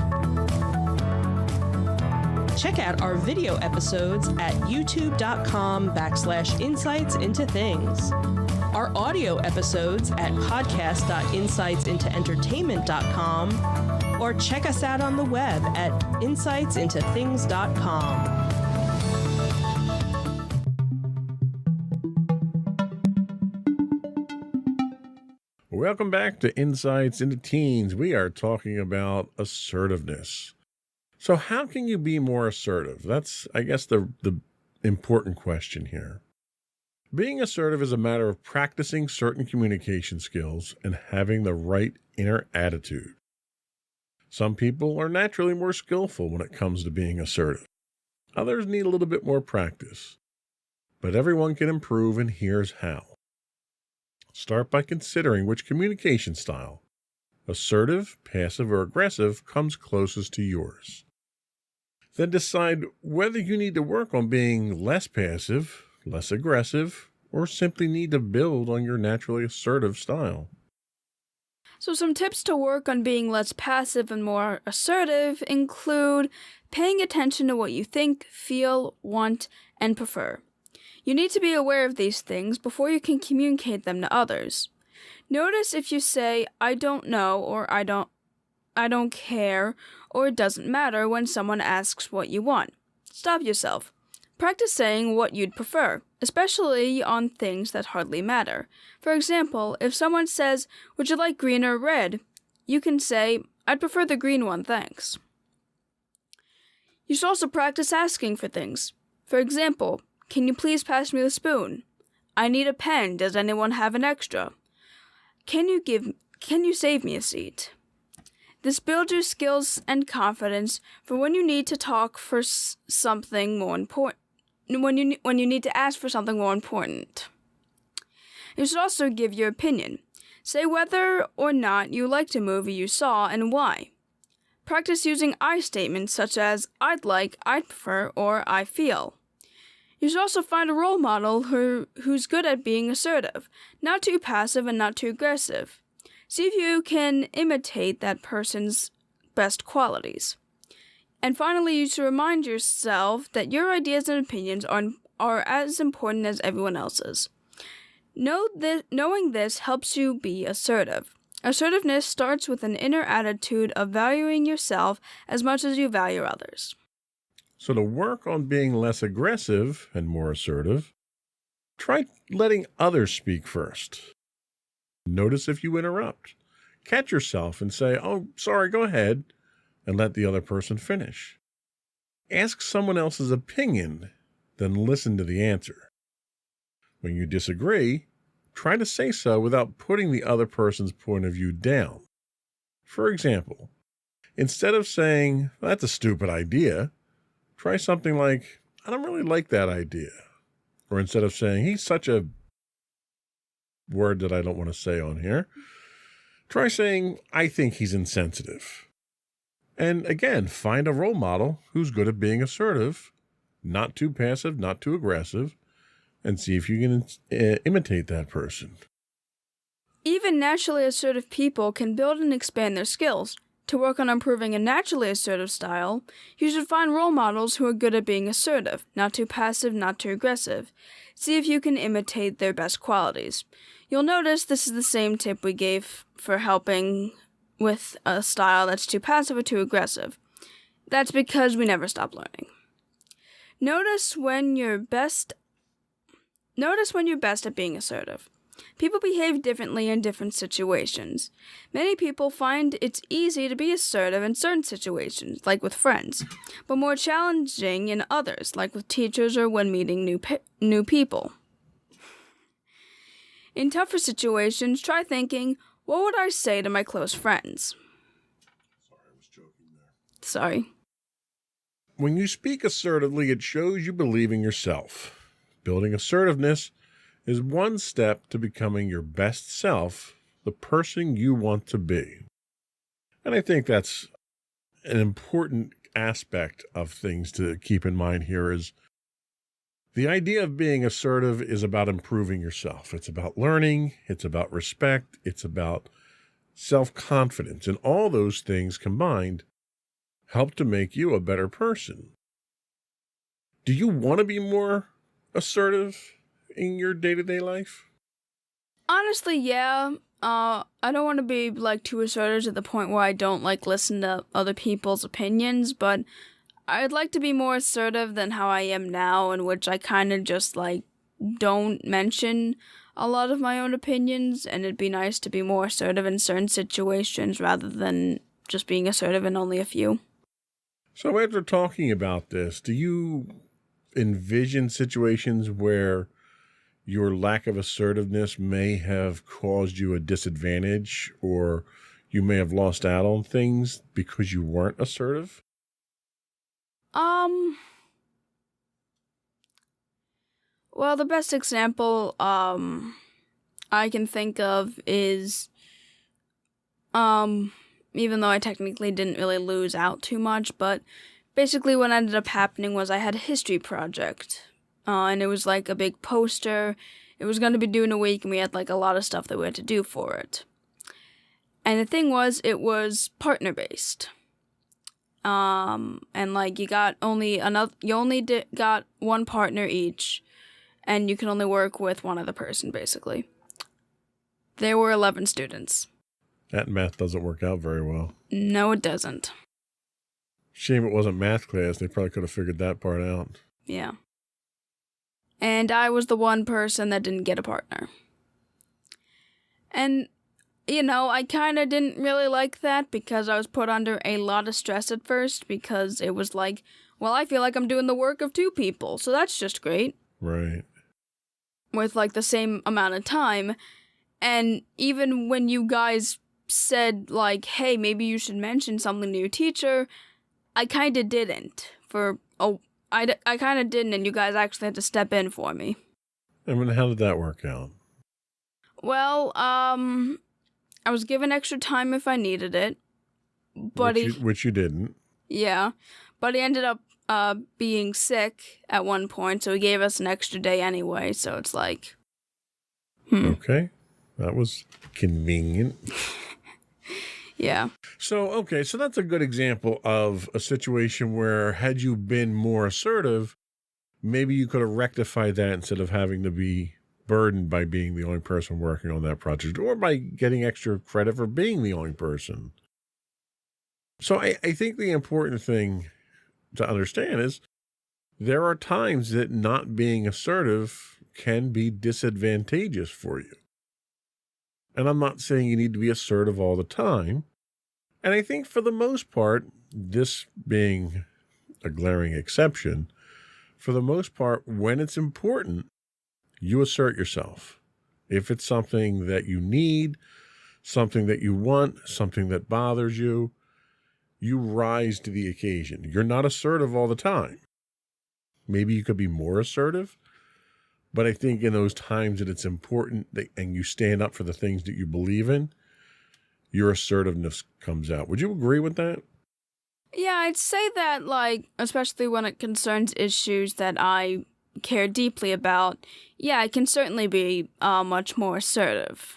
Check out our video episodes at youtube.com/insightsintothings. our audio episodes at podcast.insightsintoentertainment.com or check us out on the web at insightsintothings.com. Welcome back to Insights into Teens. We are talking about assertiveness. So how can you be more assertive? That's, I guess, the important question here. Being assertive is a matter of practicing certain communication skills and having the right inner attitude. Some people are naturally more skillful when it comes to being assertive. Others need a little bit more practice. But everyone can improve, and here's how. Start by considering which communication style, assertive, passive, or aggressive, comes closest to yours. Then decide whether you need to work on being less passive, less aggressive, or simply need to build on your naturally assertive style. So some tips to work on being less passive and more assertive include paying attention to what you think, feel, want, and prefer. You need to be aware of these things before you can communicate them to others. Notice if you say, I don't know, or I don't care, or it doesn't matter when someone asks what you want. Stop yourself. Practice saying what you'd prefer, especially on things that hardly matter. For example, if someone says, would you like green or red? You can say, I'd prefer the green one, thanks. You should also practice asking for things. For example, can you please pass me the spoon? I need a pen. Does anyone have an extra? Can you save me a seat? This builds your skills and confidence for when you need to talk for something more important. When you need to ask for something more important. You should also give your opinion. Say whether or not you liked a movie you saw and why. Practice using I statements such as I'd like, I'd prefer, or I feel. You should also find a role model who's good at being assertive, not too passive and not too aggressive. See if you can imitate that person's best qualities. And finally, you should remind yourself that your ideas and opinions are as important as everyone else's. Knowing this helps you be assertive. Assertiveness starts with an inner attitude of valuing yourself as much as you value others. So to work on being less aggressive and more assertive, try letting others speak first. Notice if you interrupt. Catch yourself and say, oh, sorry, go ahead, and let the other person finish. Ask someone else's opinion, then listen to the answer. When you disagree, try to say so without putting the other person's point of view down. For example, instead of saying, that's a stupid idea, try something like, I don't really like that idea. Or instead of saying, he's such a word that I don't want to say on here, try saying, I think he's insensitive. And again, find a role model who's good at being assertive, not too passive, not too aggressive, and see if you can imitate that person. Even naturally assertive people can build and expand their skills. To work on improving a naturally assertive style, you should find role models who are good at being assertive, not too passive, not too aggressive. See if you can imitate their best qualities. You'll notice this is the same tip we gave for helping with a style that's too passive or too aggressive. That's because we never stop learning. Notice when you're best at being assertive. People behave differently in different situations. Many people find it's easy to be assertive in certain situations, like with friends, but more challenging in others, like with teachers or when meeting new people. In tougher situations, try thinking, what would I say to my close friends? Sorry, I was joking there. Sorry. When you speak assertively, it shows you believe in yourself. Building assertiveness is one step to becoming your best self, the person you want to be. And I think that's an important aspect of things to keep in mind here is the idea of being assertive is about improving yourself. It's about learning. It's about respect. It's about self-confidence. And all those things combined help to make you a better person. Do you want to be more assertive in your day-to-day life? Honestly, yeah. I don't want to be like too assertive to the point where I don't like listen to other people's opinions, but I'd like to be more assertive than how I am now, in which I kind of just like don't mention a lot of my own opinions, and it'd be nice to be more assertive in certain situations rather than just being assertive in only a few. So after talking about this, do you envision situations where your lack of assertiveness may have caused you a disadvantage, or you may have lost out on things because you weren't assertive? Well, the best example I can think of is even though I technically didn't really lose out too much, but basically what ended up happening was I had a history project. And it was like a big poster. It was going to be due in a week, and we had like a lot of stuff that we had to do for it. And the thing was, it was partner based. And like you got got one partner each, and you can only work with one other person basically. There were 11 students. That math doesn't work out very well. No, it doesn't. Shame it wasn't math class. They probably could have figured that part out. Yeah. And I was the one person that didn't get a partner. And, you know, I kind of didn't really like that because I was put under a lot of stress at first because it was like, well, I feel like I'm doing the work of 2 people, so that's just great. Right. With, like, the same amount of time. And even when you guys said, like, hey, maybe you should mention something to your teacher, I kind of didn't I kind of didn't, and you guys actually had to step in for me. I mean, how did that work out? Well, I was given extra time if I needed it, but which you didn't. Yeah, but he ended up being sick at one point, so he gave us an extra day anyway. So it's like, Okay, that was convenient. Yeah. So that's a good example of a situation where had you been more assertive, maybe you could have rectified that instead of having to be burdened by being the only person working on that project or by getting extra credit for being the only person. So I think the important thing to understand is there are times that not being assertive can be disadvantageous for you. And I'm not saying you need to be assertive all the time. And I think for the most part, this being a glaring exception, for the most part, when it's important, you assert yourself. If it's something that you need, something that you want, something that bothers you, you rise to the occasion. You're not assertive all the time. Maybe you could be more assertive. But I think in those times that it's important and you stand up for the things that you believe in, your assertiveness comes out. Would you agree with that? Yeah, I'd say that, like, especially when it concerns issues that I care deeply about, yeah, I can certainly be much more assertive.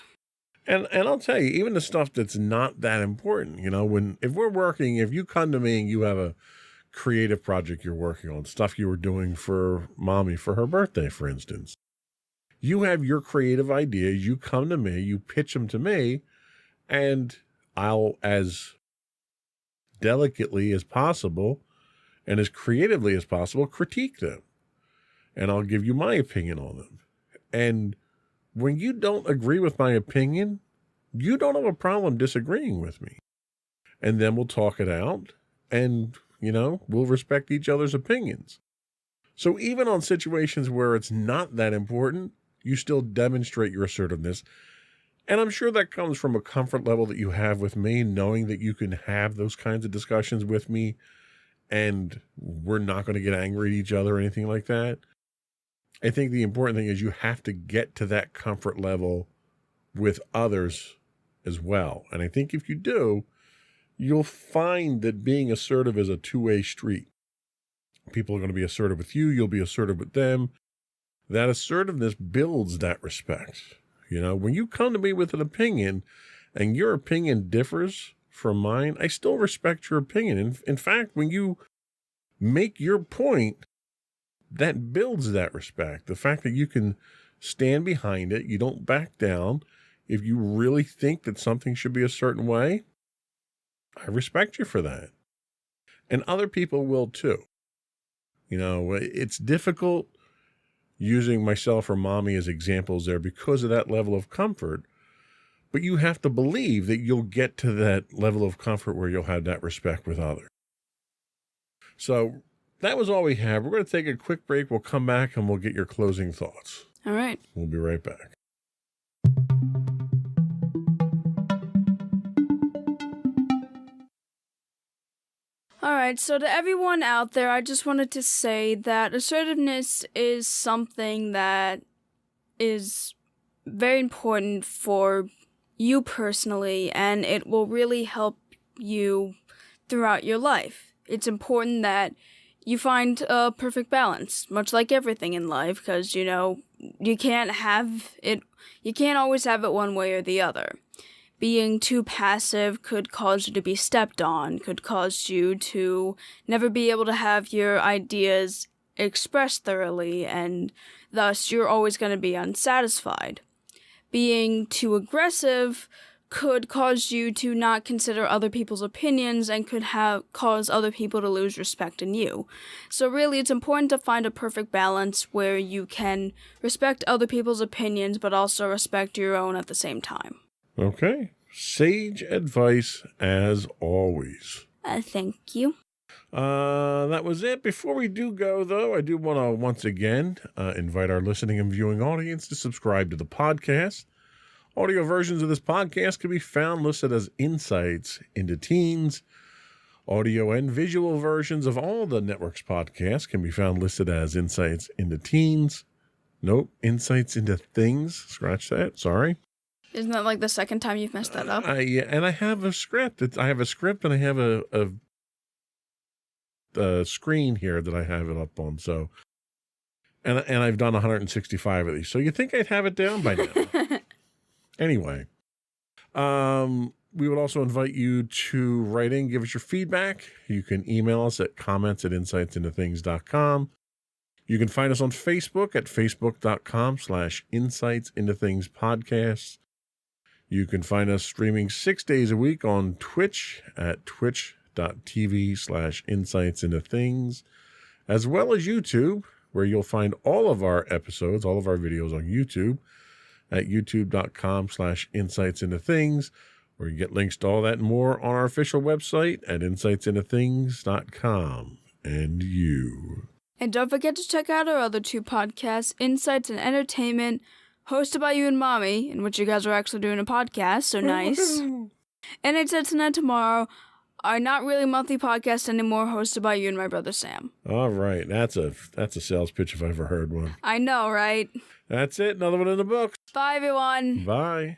And I'll tell you, even the stuff that's not that important, you know, if you come to me and you have a creative project you're working on, stuff you were doing for mommy for her birthday, for instance. You have your creative ideas, you come to me, you pitch them to me, and I'll, as delicately as possible and as creatively as possible, critique them. And I'll give you my opinion on them. And when you don't agree with my opinion, you don't have a problem disagreeing with me. And then we'll talk it out and we'll respect each other's opinions. So even on situations where it's not that important, you still demonstrate your assertiveness. And I'm sure that comes from a comfort level that you have with me, knowing that you can have those kinds of discussions with me and we're not going to get angry at each other or anything like that. I think the important thing is you have to get to that comfort level with others as well. And I think if you do, you'll find that being assertive is a two-way street. People are going to be assertive with you. You'll be assertive with them. That assertiveness builds that respect. When you come to me with an opinion and your opinion differs from mine, I still respect your opinion. In fact, when you make your point, that builds that respect. The fact that you can stand behind it. You don't back down. If you really think that something should be a certain way, I respect you for that. And other people will too. You know, it's difficult using myself or mommy as examples there because of that level of comfort. But you have to believe that you'll get to that level of comfort where you'll have that respect with others. So that was all we have. We're going to take a quick break. We'll come back and we'll get your closing thoughts. All right. We'll be right back. All right, so to everyone out there, I just wanted to say that assertiveness is something that is very important for you personally, and it will really help you throughout your life. It's important that you find a perfect balance, much like everything in life, because, you know, you can't always have it one way or the other. Being too passive could cause you to be stepped on, could cause you to never be able to have your ideas expressed thoroughly, and thus you're always going to be unsatisfied. Being too aggressive could cause you to not consider other people's opinions and could cause other people to lose respect in you. So really, it's important to find a perfect balance where you can respect other people's opinions but also respect your own at the same time. Okay. Sage advice as always. Thank you. That was it. Before we do go, though, I do want to once again invite our listening and viewing audience to subscribe to the podcast. Audio versions of this podcast can be found listed as Insights into Teens. Audio and visual versions of all the network's podcasts can be found listed as Insights into Teens. Nope, Insights into Things. Scratch that. Sorry. Isn't that like the second time you've messed that up? Yeah, and I have a script. I have a script and I have a screen here that I have it up on. So, and I've done 165 of these. So you think I'd have it down by now? Anyway, we would also invite you to write in, give us your feedback. You can email us at comments@insightsintothings.com. You can find us on Facebook at facebook.com/insightsintothingspodcasts. You can find us streaming 6 days a week on Twitch at twitch.tv/insightsintothings, as well as YouTube, where you'll find all of our episodes, all of our videos on YouTube at youtube.com/insightsintothings, where you get links to all that and more on our official website at insightsintothings.com. And you. And don't forget to check out our other two podcasts, Insights and Entertainment, hosted by you and Mommy, in which you guys are actually doing a podcast, so nice. And Insights Tonight Tomorrow, our not really monthly podcast anymore, hosted by you and my brother Sam. All right, that's a sales pitch if I ever heard one. I know, right? That's it. Another one in the books. Bye, everyone. Bye.